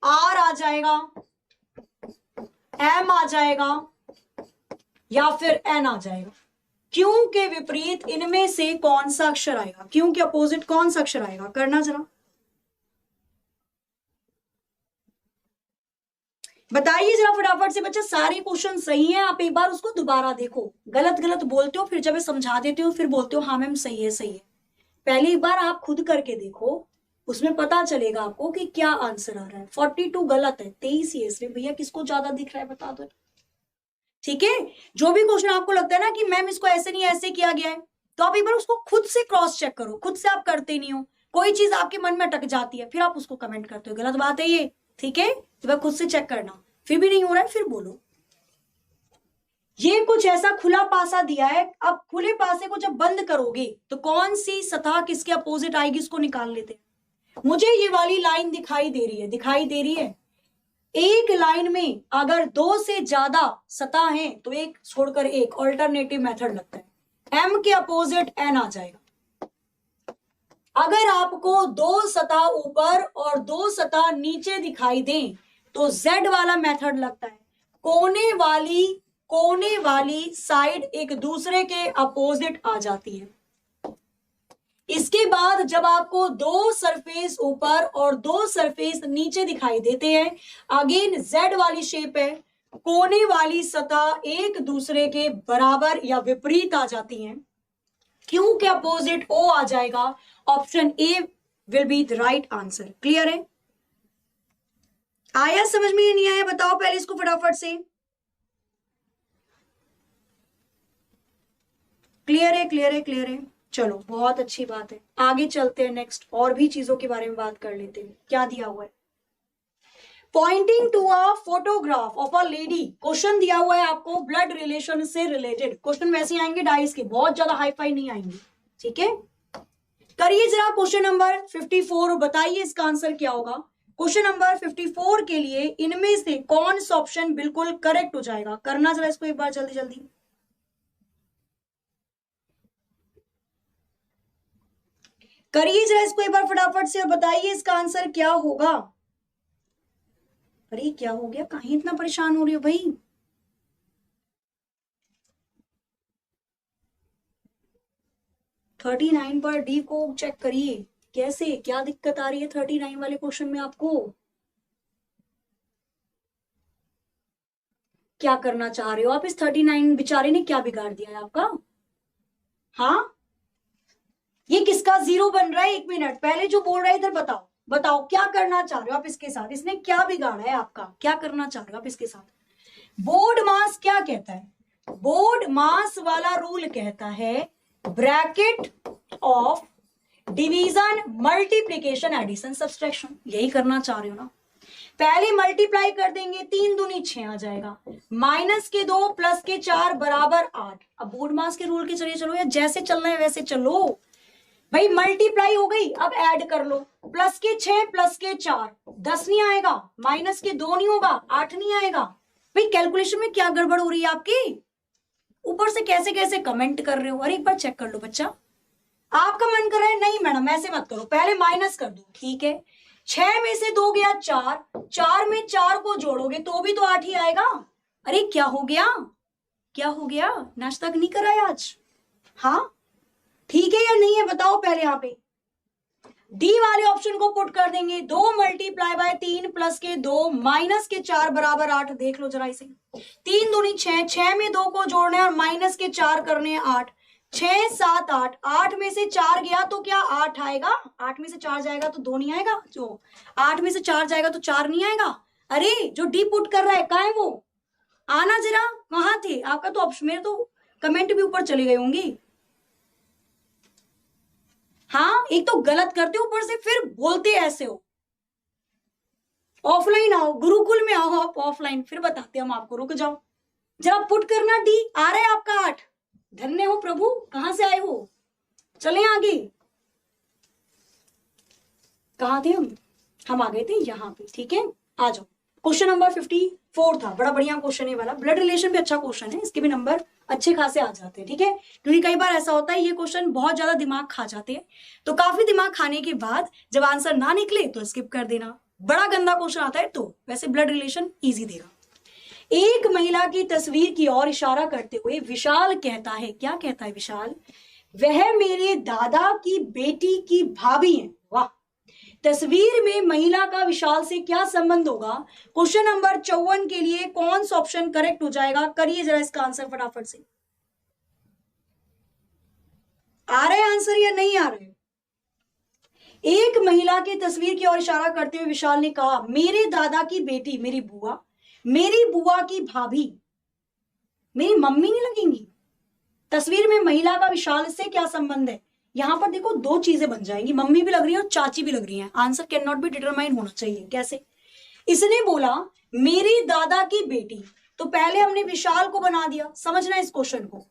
R आ जाएगा, M आ जाएगा, या फिर N आ जाएगा। Q के विपरीत इनमें से कौन सा अक्षर आएगा? Q के अपोजिट कौन सा अक्षर आएगा? करना जरा, बताइए जरा फटाफट से। बच्चा सारे क्वेश्चन सही हैं, आप एक बार उसको दोबारा देखो। गलत गलत बोलते हो, फिर जब समझा देते हो फिर बोलते हो हाँ मैम सही है सही है। पहले एक बार आप खुद करके देखो, उसमें पता चलेगा आपको कि क्या आंसर आ रहा है। 42 गलत है, 23 ही है। इसलिए भैया किसको ज्यादा दिख रहा है बता दो। ठीक है, जो भी क्वेश्चन आपको लगता है ना कि मैम इसको ऐसे नहीं ऐसे किया गया है, तो आप एक बार उसको खुद से क्रॉस चेक करो। खुद से आप करते नहीं हो, कोई चीज आपके मन में अटक जाती है, फिर आप उसको कमेंट करते हो गलत बात है ये। ठीक है, तो खुद से चेक करना, फिर भी नहीं हो रहा है फिर बोलो। ये कुछ ऐसा खुला पासा दिया है, अब खुले पासे को जब बंद करोगे तो कौन सी सतह किसके अपोजिट आएगी उसको निकाल लेते हैं। मुझे ये वाली लाइन दिखाई दे रही है, दिखाई दे रही है। एक लाइन में अगर 2 से ज्यादा सतह हैं तो एक छोड़कर एक, ऑल्टरनेटिव मेथड लगता है। M के अपोजिट N आ जाएगा। अगर आपको 2 सतह ऊपर और 2 सतह नीचे दिखाई दें तो Z वाला मेथड लगता है। कोने वाली साइड एक दूसरे के अपोजिट आ जाती है। इसके बाद जब आपको 2 सरफेस ऊपर और 2 सरफेस नीचे दिखाई देते हैं, अगेन Z वाली शेप है, कोने वाली सतह एक दूसरे के बराबर या विपरीत आ जाती हैं। Q के अपोजिट O आ जाएगा। Option A will be the right answer. Clear है? आया समझ में या नहीं आया बताओ पहले इसको फटाफट से। क्लियर है, क्लियर है, क्लियर है। चलो बहुत अच्छी बात है, आगे चलते हैं, नेक्स्ट और भी चीजों के बारे में बात कर लेते हैं। क्या दिया हुआ है, pointing to a photograph of a lady. Question दिया हुआ है आपको ब्लड रिलेशन से रिलेटेड। क्वेश्चन वैसे आएंगे डाइस के, बहुत ज्यादा हाई फाई नहीं आएंगे, ठीक है। करिए जरा क्वेश्चन नंबर 54 और बताइए इसका आंसर क्या होगा। क्वेश्चन नंबर 54 के लिए इनमें से कौन सा ऑप्शन बिल्कुल करेक्ट हो जाएगा, करना जरा इसको एक बार जल्दी जल्दी। करिए जरा इसको एक बार फटाफट से और बताइए इसका आंसर क्या होगा। अरे क्या हो गया, कहीं इतना परेशान हो रही हो भाई। थर्टी 39 पर डी को चेक करिए, कैसे क्या दिक्कत आ रही है 39 वाले क्वेश्चन में आपको, क्या करना चाह रहे हो आप। इस 39 बेचारे ने क्या बिगाड़ दिया है आपका। हाँ ये किसका जीरो बन रहा है, एक मिनट पहले जो बोल रहा है इधर बताओ, बताओ क्या करना चाह रहे हो आप इसके साथ, इसने क्या बिगाड़ा है आपका, क्या करना चाह रहे हो आप इसके साथ। बोर्ड मास क्या कहता है, बोर्ड मास वाला रूल कहता है bracket of division multiplication addition subtraction, यही करना चाह रहे हो ना। पहले मल्टीप्लाई कर देंगे, 3 दूनी 6 आ जाएगा, माइनस के 2 प्लस के 4 बराबर 8। अब बोर्ड मास के रूल के चलिए चलो, या जैसे चलना है वैसे चलो भाई। मल्टीप्लाई हो गई, अब ऐड कर लो, प्लस के 6 प्लस के 4 10 नहीं आएगा, माइनस के 2 नहीं होगा, 8 नहीं आएगा। भाई कैलकुलेशन में क्या गड़बड़ हो रही है आपकी, ऊपर से कैसे कैसे कमेंट कर रहे हो। अरे एक बार चेक कर लो बच्चा, आपका मन कर रहा है नहीं मैडम ऐसे मत करो, पहले माइनस कर दो, ठीक है। 6 में से 2 गया 4, 4 में 4 को जोड़ोगे तो भी तो 8 ही आएगा। अरे क्या हो गया, क्या हो गया, नाश्ता नहीं कराया आज, हाँ ठीक है या नहीं है बताओ पहले। यहाँ पे डी वाले ऑप्शन को पुट कर देंगे, 2 मल्टीप्लाई बाय 3 प्लस के 2 माइनस के 4 बराबर 8। देख लो जरा इसे, 3 दूनी 6, 6 में 2 को जोड़ना है और माइनस के 4 करने हैं 8, 6 7 8, 8 में से 4 गया तो क्या 8 आएगा, 8 में से 4 जाएगा तो 2 नहीं आएगा, जो 8 में से 4 जाएगा तो 4 नहीं आएगा। अरे जो डी पुट कर रहा है कहाँ है वो, आना जरा, कहाँ थे आपका तो ऑप्शन, मेरे तो कमेंट भी ऊपर चले गए होंगे। हाँ एक तो गलत करते हो ऊपर से फिर बोलते ऐसे हो। ऑफलाइन आओ, गुरुकुल में आओ आप ऑफलाइन, फिर बताते हम आपको, रुक जाओ जरा पुट करना। डी आ रहा है आपका 8, धन्य हो प्रभु, कहां से आए हो, चले आगे। कहां थे हम आ गए थे यहाँ पे, ठीक है आ जाओ। क्वेश्चन नंबर 54 था, बड़ा बढ़िया क्वेश्चन है वाला, ब्लड रिलेशन भी अच्छा क्वेश्चन है, इसके भी नंबर अच्छे खासे आ जाते हैं, ठीक है। क्योंकि कई बार ऐसा होता है ये क्वेश्चन बहुत ज्यादा दिमाग खा जाते हैं, तो काफी दिमाग खाने के बाद जब आंसर ना निकले तो स्किप कर देना। बड़ा गंदा क्वेश्चन आता है तो वैसे ब्लड रिलेशन इजी देगा। एक महिला की तस्वीर की ओर इशारा करते हुए विशाल कहता है, क्या कहता है विशाल, वह मेरे दादा की बेटी की भाभी है। वाह, तस्वीर में महिला का विशाल से क्या संबंध होगा। क्वेश्चन नंबर 54 के लिए कौन सा ऑप्शन करेक्ट हो जाएगा, करिए जरा इसका आंसर फटाफट से। आ रहे आंसर या नहीं आ रहे। एक महिला की तस्वीर की ओर इशारा करते हुए विशाल ने कहा, मेरे दादा की बेटी मेरी बुआ की भाभी मेरी मम्मी नहीं लगेंगी। तस्वीर में महिला का विशाल से क्या संबंध है, यहां पर देखो दो चीजें बन जाएंगी, मम्मी भी लग रही है और चाची भी लग रही है। Answer can not be determine होना चाहिए। कैसे, इसने बोला मेरी दादा की बेटी, तो पहले हमने विशाल को बना दिया, समझना इस क्वेश्चन को।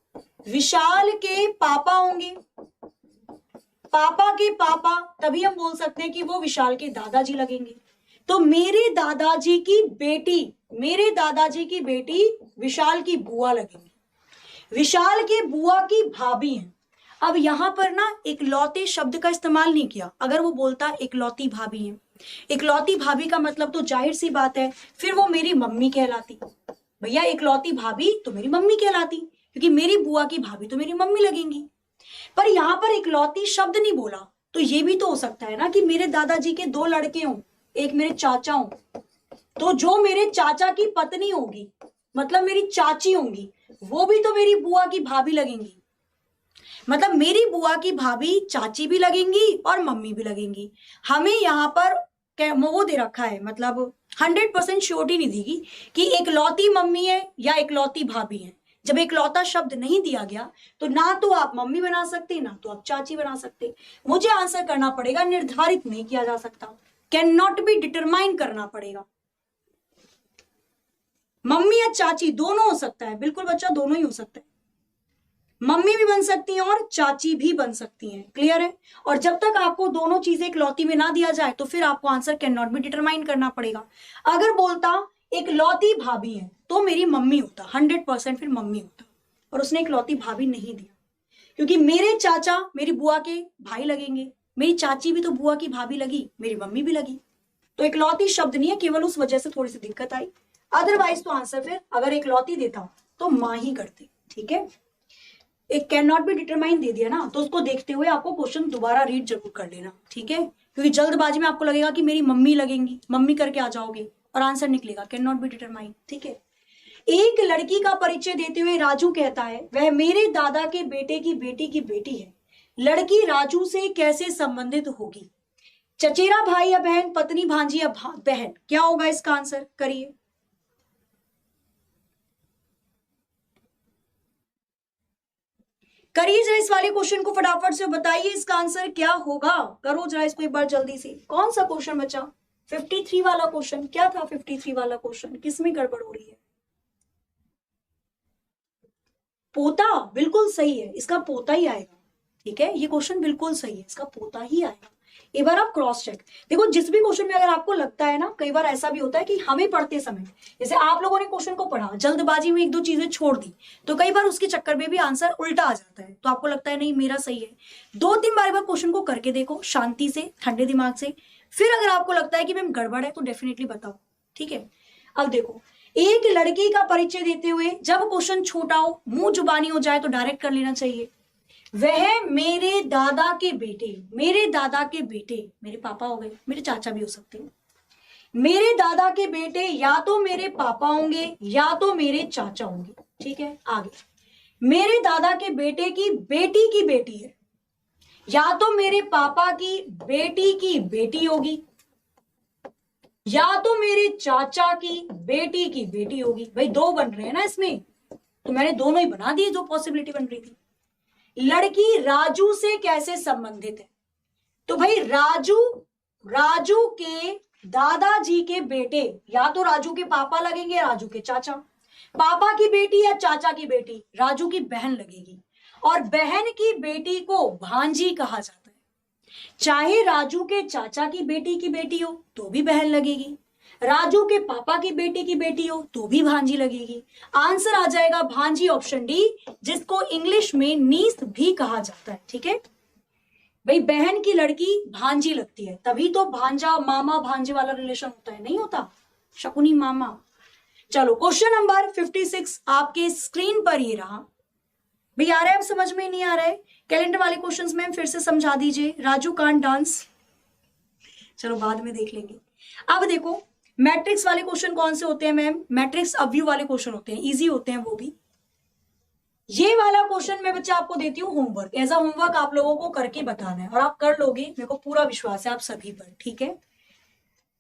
विशाल के पापा होंगे, पापा के पापा, तभी हम बोल सकते हैं कि वो विशाल के दादाजी लगेंगे। तो मेरे दादाजी की बेटी विशाल की बुआ लगेंगी, विशाल के बुआ की भाभी हैं। अब यहां पर ना इकलौते शब्द का इस्तेमाल नहीं किया, अगर वो बोलता इकलौती भाभी है, इकलौती भाभी का मतलब तो जाहिर सी बात है फिर वो मेरी मम्मी कहलाती। भैया इकलौती भाभी तो मेरी मम्मी कहलाती, क्योंकि मेरी बुआ की भाभी तो मेरी मम्मी लगेंगी। पर यहां पर इकलौती शब्द नहीं बोला, तो ये भी तो हो सकता है ना कि मेरे दादाजी के 2 लड़के हों, एक मेरे चाचा हो, तो जो मेरे चाचा की पत्नी होगी मतलब मेरी चाची होंगी, वो भी तो मेरी बुआ की भाभी लगेंगी। मतलब मेरी बुआ की भाभी चाची भी लगेंगी और मम्मी भी लगेंगी। हमें यहाँ पर वो दे रखा है, मतलब 100% श्योरिटी नहीं देगी कि एकलौती मम्मी है या एकलौती भाभी है। जब एकलौता शब्द नहीं दिया गया तो ना तो आप मम्मी बना सकते ना तो आप चाची बना सकते। मुझे आंसर करना पड़ेगा, निर्धारित नहीं किया जा सकता, कैन नॉट बी डिटरमाइन करना पड़ेगा। मम्मी या चाची दोनों हो सकता है, बिल्कुल बच्चा, दोनों ही हो सकता है। मम्मी भी बन सकती हैं और चाची भी बन सकती हैं, क्लियर है। और जब तक आपको दोनों चीजें इकलौती में ना दिया जाए तो फिर आपको answer can not be determine करना पड़ेगा। अगर बोलता इकलौती भाभी है तो मेरी मम्मी होता, 100% फिर मम्मी होता, और उसने इकलौती भाभी नहीं दिया, क्योंकि मेरे चाचा मेरी बुआ के भाई लगेंगे, मेरी चाची भी तो बुआ की भाभी लगी, मेरी मम्मी भी लगी, तो इकलौती शब्द नहीं है, केवल उस वजह से थोड़ी सी दिक्कत आई। अदरवाइज तो आंसर फिर अगर इकलौती देता तो मां ही करती, ठीक है। एक कैन नॉट बी डिटरमाइन दे दिया ना, तो उसको देखते हुए आपको क्वेश्चन दोबारा रीड जरूर कर लेना, ठीक है, क्योंकि जल्दबाजी में आपको लगेगा कि मेरी मम्मी लगेंगी, मम्मी करके आ जाओगे और आंसर निकलेगा कैन नॉट बी डिटरमाइन, ठीक है। एक लड़की का परिचय देते हुए राजू कहता है वह मेरे दादा के बेटे की बेटी की बेटी है, लड़की राजू से कैसे संबंधित होगी? चचेरा भाई या बहन, पत्नी, भांजी या बहन, क्या होगा इसका आंसर? करिए। करिए जरा इस वाले क्वेश्चन को फटाफट से, बताइए इसका आंसर क्या होगा। करो जरा इसको एक बार जल्दी से। कौन सा क्वेश्चन बचा? 53 वाला क्वेश्चन। क्या था 53 वाला क्वेश्चन? किसमें गड़बड़ हो रही है? पोता, बिल्कुल सही है, इसका पोता ही आएगा, ठीक है, ये क्वेश्चन बिल्कुल सही है, इसका पोता ही आएगा। एक बार आप क्रॉस चेक देखो, जिस भी क्वेश्चन में अगर आपको लगता है ना, कई बार ऐसा भी होता है कि हमें पढ़ते समय, जैसे आप लोगों ने क्वेश्चन को पढ़ा, जल्दबाजी में एक दो चीजें छोड़ दी, तो कई बार उसके चक्कर में भी आंसर उल्टा आ जाता है, तो आपको लगता है नहीं मेरा सही है। 2-3 बार क्वेश्चन को करके देखो शांति से, ठंडे दिमाग से, फिर अगर आपको लगता है कि मैम गड़बड़ है तो डेफिनेटली बताओ, ठीक है। अब देखो, एक लड़की का परिचय देते हुए जब क्वेश्चन छोटा हो, मुंह जुबानी हो जाए तो डायरेक्ट कर लेना चाहिए। वह मेरे दादा के बेटे, मेरे दादा के बेटे, मेरे पापा हो गए, मेरे चाचा भी हो सकते हैं। मेरे दादा के बेटे या तो मेरे पापा होंगे या तो मेरे चाचा होंगे, ठीक है। आगे, मेरे दादा के बेटे की बेटी है, या तो मेरे पापा की बेटी होगी या तो मेरे चाचा की बेटी होगी। भाई दो बन रहे हैं ना इसमें, तो मैंने दोनों ही बना दिए जो पॉसिबिलिटी बन रही थी। लड़की राजू से कैसे संबंधित है? तो भाई राजू के दादाजी के बेटे, या तो राजू के पापा लगेंगे राजू के चाचा, पापा की बेटी या चाचा की बेटी राजू की बहन लगेगी, और बहन की बेटी को भांजी कहा जाता है। चाहे राजू के चाचा की बेटी हो तो भी बहन लगेगी, राजू के पापा की बेटी हो तो भी भांजी लगेगी। आंसर आ जाएगा भांजी, ऑप्शन डी, जिसको इंग्लिश में नीस भी कहा जाता है, ठीक है। भाई बहन की लड़की भांजी लगती है, तभी तो भांजा मामा भांजे वाला रिलेशन होता है, नहीं होता शकुनी मामा। चलो क्वेश्चन नंबर 56 आपके स्क्रीन पर ये रहा। भाई आ रहा है, अब समझ में नहीं आ रहा है? कैलेंडर वाले क्वेश्चंस में फिर से समझा दीजिए। राजू कांट डांस, चलो बाद में देख लेंगे। अब देखो, मैट्रिक्स वाले क्वेश्चन कौन से होते हैं मैम? मैट्रिक्स अवयव वाले क्वेश्चन होते हैं, इजी होते हैं वो भी। ये वाला क्वेश्चन मैं बच्चा आपको देती हूँ होमवर्क, एज अ होमवर्क आप लोगों को करके बताना है, और आप कर लोगे, मेरे को पूरा विश्वास है आप सभी पर, ठीक है।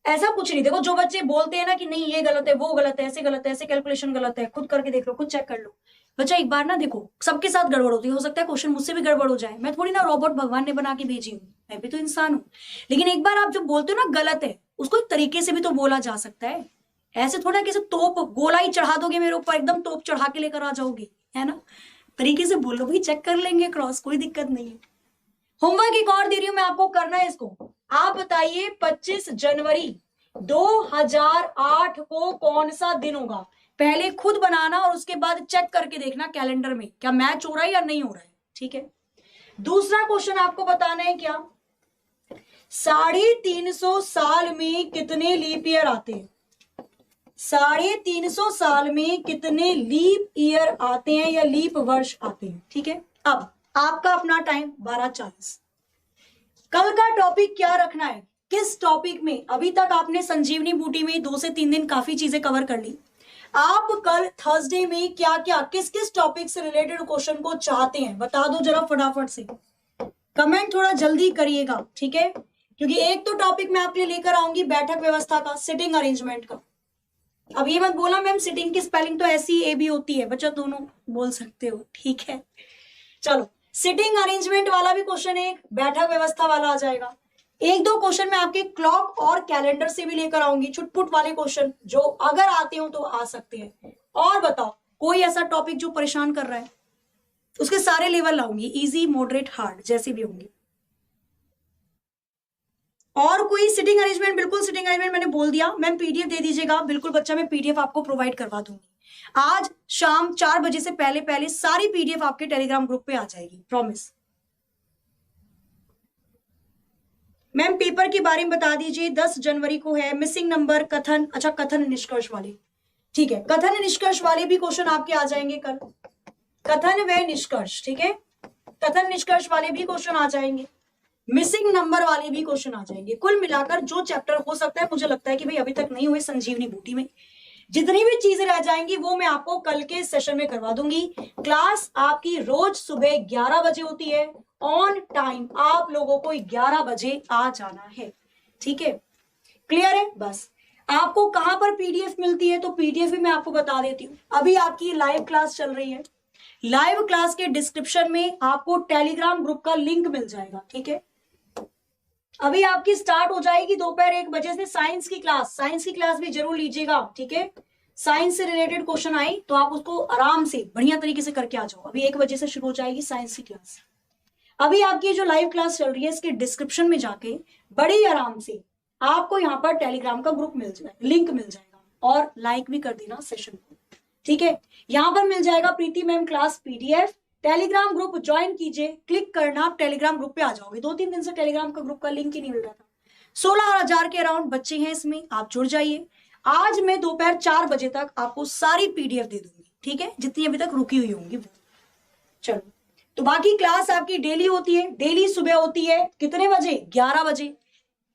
ऐसा कुछ नहीं, देखो जो बच्चे बोलते हैं ना कि नहीं ये गलत है, वो गलत है, ऐसे कैलकुलेशन गलत है, खुद करके देख लो, खुद चेक कर लो। बच्चा एक बार ना देखो, सबके साथ गड़बड़ होती है, हो सकता है क्वेश्चन मुझसे भी गड़बड़ हो जाए, मैं थोड़ी ना रोबोट भगवान ने बना के भेजी हूँ, मैं भी तो इंसान हूँ। लेकिन एक बार आप जो बोलते हो ना गलत है, उसको एक तरीके से भी तो बोला जा सकता है। ऐसे थोड़ा कैसे तोप गोला ही चढ़ा दोगे मेरे ऊपर, एकदम तोप चढ़ा के लेकर आ जाओगे, है ना। तरीके से बोलो भाई, चेक कर लेंगे क्रॉस, कोई दिक्कत नहीं है। होमवर्क एक और दे रही हूं मैं आपको, करना है इसको। आप बताइए 25 जनवरी 2008 को कौन सा दिन होगा? पहले खुद बनाना और उसके बाद चेक करके देखना कैलेंडर में क्या मैच हो रहा है या नहीं हो रहा है, ठीक है। दूसरा क्वेश्चन आपको बताना है क्या, 350 साल में कितने लीप ईयर आते हैं? 350 साल में कितने लीप ईयर आते हैं या लीप वर्ष आते हैं, ठीक है। अब आपका अपना टाइम 12:40। कल का टॉपिक क्या रखना है, किस टॉपिक में? अभी तक आपने संजीवनी बूटी में 2 से 3 दिन काफी चीजें कवर कर ली। आप कल थर्सडे में क्या क्या किस किस टॉपिक से रिलेटेड क्वेश्चन को चाहते हैं, बता दो जरा फटाफट से, कमेंट थोड़ा जल्दी करिएगा, ठीक है, क्योंकि एक तो टॉपिक मैं आपके लिए लेकर आऊंगी बैठक व्यवस्था का, सिटिंग अरेंजमेंट का। अब ये मत बोला मैम सिटिंग की स्पेलिंग तो ऐसी ए भी होती है, बच्चा दोनों बोल सकते हो, ठीक है। चलो, सिटिंग अरेंजमेंट वाला भी क्वेश्चन एक, बैठक व्यवस्था वाला आ जाएगा। एक दो क्वेश्चन मैं आपके क्लॉक और कैलेंडर से भी लेकर आऊंगी, छुटपुट वाले क्वेश्चन जो अगर आते हो तो आ सकते हैं। और बताओ कोई ऐसा टॉपिक जो परेशान कर रहा है, उसके सारे लेवल लाऊंगी, इजी मॉडरेट हार्ड जैसे भी होंगे। और कोई सिटिंग अरेंजमेंट, बिल्कुल सिटिंग अरेंजमेंट मैंने बोल दिया। मैम पीडीएफ दे दीजिएगा, बिल्कुल बच्चा मैं पीडीएफ आपको प्रोवाइड करवा दूंगी। आज शाम 4 बजे से पहले पहले सारी पीडीएफ आपके टेलीग्राम ग्रुप पे आ जाएगी, प्रॉमिस। मैम पेपर के बारे में बता दीजिए, 10 जनवरी को है, मिसिंग नंबर कथन, अच्छा कथन निष्कर्ष वाले, ठीक है। कथन निष्कर्ष वाले भी क्वेश्चन आपके आ जाएंगे कल, कथन व निष्कर्ष, ठीक है। कथन निष्कर्ष वाले भी क्वेश्चन आ जाएंगे, मिसिंग नंबर वाले भी क्वेश्चन आ जाएंगे। कुल मिलाकर जो चैप्टर हो सकता है, मुझे लगता है कि भाई अभी तक नहीं हुए संजीवनी बूटी में, जितनी भी चीजें रह जाएंगी वो मैं आपको कल के सेशन में करवा दूंगी। क्लास आपकी रोज सुबह 11 बजे होती है, ऑन टाइम आप लोगों को 11 बजे आ जाना है, ठीक है। क्लियर है? बस आपको कहां पर पीडीएफ मिलती है, तो पीडीएफ भी मैं आपको बता देती हूँ। अभी आपकी लाइव क्लास चल रही है, लाइव क्लास के डिस्क्रिप्शन में आपको टेलीग्राम ग्रुप का लिंक मिल जाएगा, ठीक है। अभी आपकी स्टार्ट हो जाएगी दोपहर 1 बजे से साइंस की क्लास, साइंस की क्लास भी जरूर लीजिएगा, ठीक है। साइंस से रिलेटेड क्वेश्चन आए तो आप उसको आराम से बढ़िया तरीके से करके आ जाओ। अभी 1 बजे से शुरू हो जाएगी साइंस की क्लास। अभी आपकी जो लाइव क्लास चल रही है, इसके डिस्क्रिप्शन में जाके बड़ी आराम से आपको यहाँ पर टेलीग्राम का ग्रुप मिल जाएगा, लिंक मिल जाएगा, और लाइक भी कर देना सेशन को, ठीक है। यहाँ पर मिल जाएगा Preeti ma'am class PDF, Telegram group join कीजिए, क्लिक करना, आप टेलीग्राम ग्रुप पे आ जाओगे। 2-3 दिन से टेलीग्राम का ग्रुप का लिंक ही नहीं मिल रहा था। 16,000 के अराउंड बच्चे हैं इसमें, आप जुड़ जाइए। आज मैं दोपहर 4 बजे तक आपको सारी पीडीएफ दे दूंगी, ठीक है, जितनी अभी तक रुकी हुई होंगी वो। चलो, तो बाकी क्लास आपकी डेली होती है, डेली सुबह होती है, कितने बजे? 11 बजे।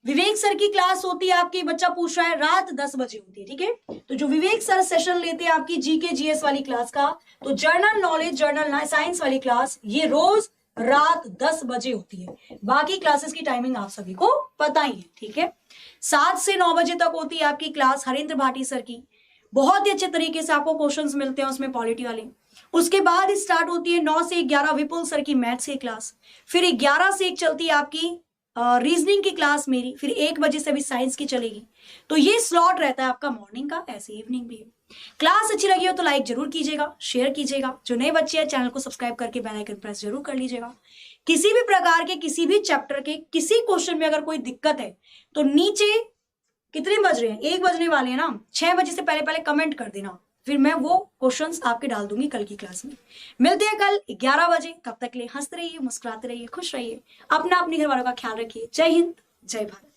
विवेक सर की क्लास होती है आपकी, बच्चा पूछ रहा है, रात 10 बजे होती है, ठीक है। तो जो विवेक सर सेशन लेते हैं आपकी जीके जीएस वाली क्लास का, तो जर्नल नॉलेज, जर्नल साइंस वाली क्लास ये रोज रात 10 बजे होती है। बाकी क्लासेस की टाइमिंग आप सभी को पता ही है, ठीक है। 7 से 9 बजे तक होती है आपकी क्लास हरेंद्र भाटी सर की, बहुत ही अच्छे तरीके से आपको क्वेश्चंस मिलते हैं उसमें पॉलिटी वाले। उसके बाद स्टार्ट होती है 9 से 11 विपुल सर की मैथ्स की क्लास, फिर 11 से 1 चलती है आपकी रीजनिंग की क्लास मेरी, फिर 1 बजे से भी साइंस की चलेगी। तो ये स्लॉट रहता है आपका मॉर्निंग का, ऐसे इवनिंग भी है। क्लास अच्छी लगी हो तो लाइक जरूर कीजिएगा, शेयर कीजिएगा। जो नए बच्चे हैं चैनल को सब्सक्राइब करके बेल आइकन प्रेस जरूर कर लीजिएगा। किसी भी प्रकार के किसी भी चैप्टर के किसी क्वेश्चन में अगर कोई दिक्कत है तो नीचे कितने बज रहे हैं, 1 बजने वाले हैं ना, 6 बजे से पहले पहले कमेंट कर देना, फिर मैं वो क्वेश्चंस आपके डाल दूंगी कल की क्लास में। मिलते हैं कल 11 बजे, तब तक के लिए हंसते रहिए, मुस्कुराते रहिए, खुश रहिए, अपना अपने घर वालों का ख्याल रखिए। जय हिंद, जय भारत।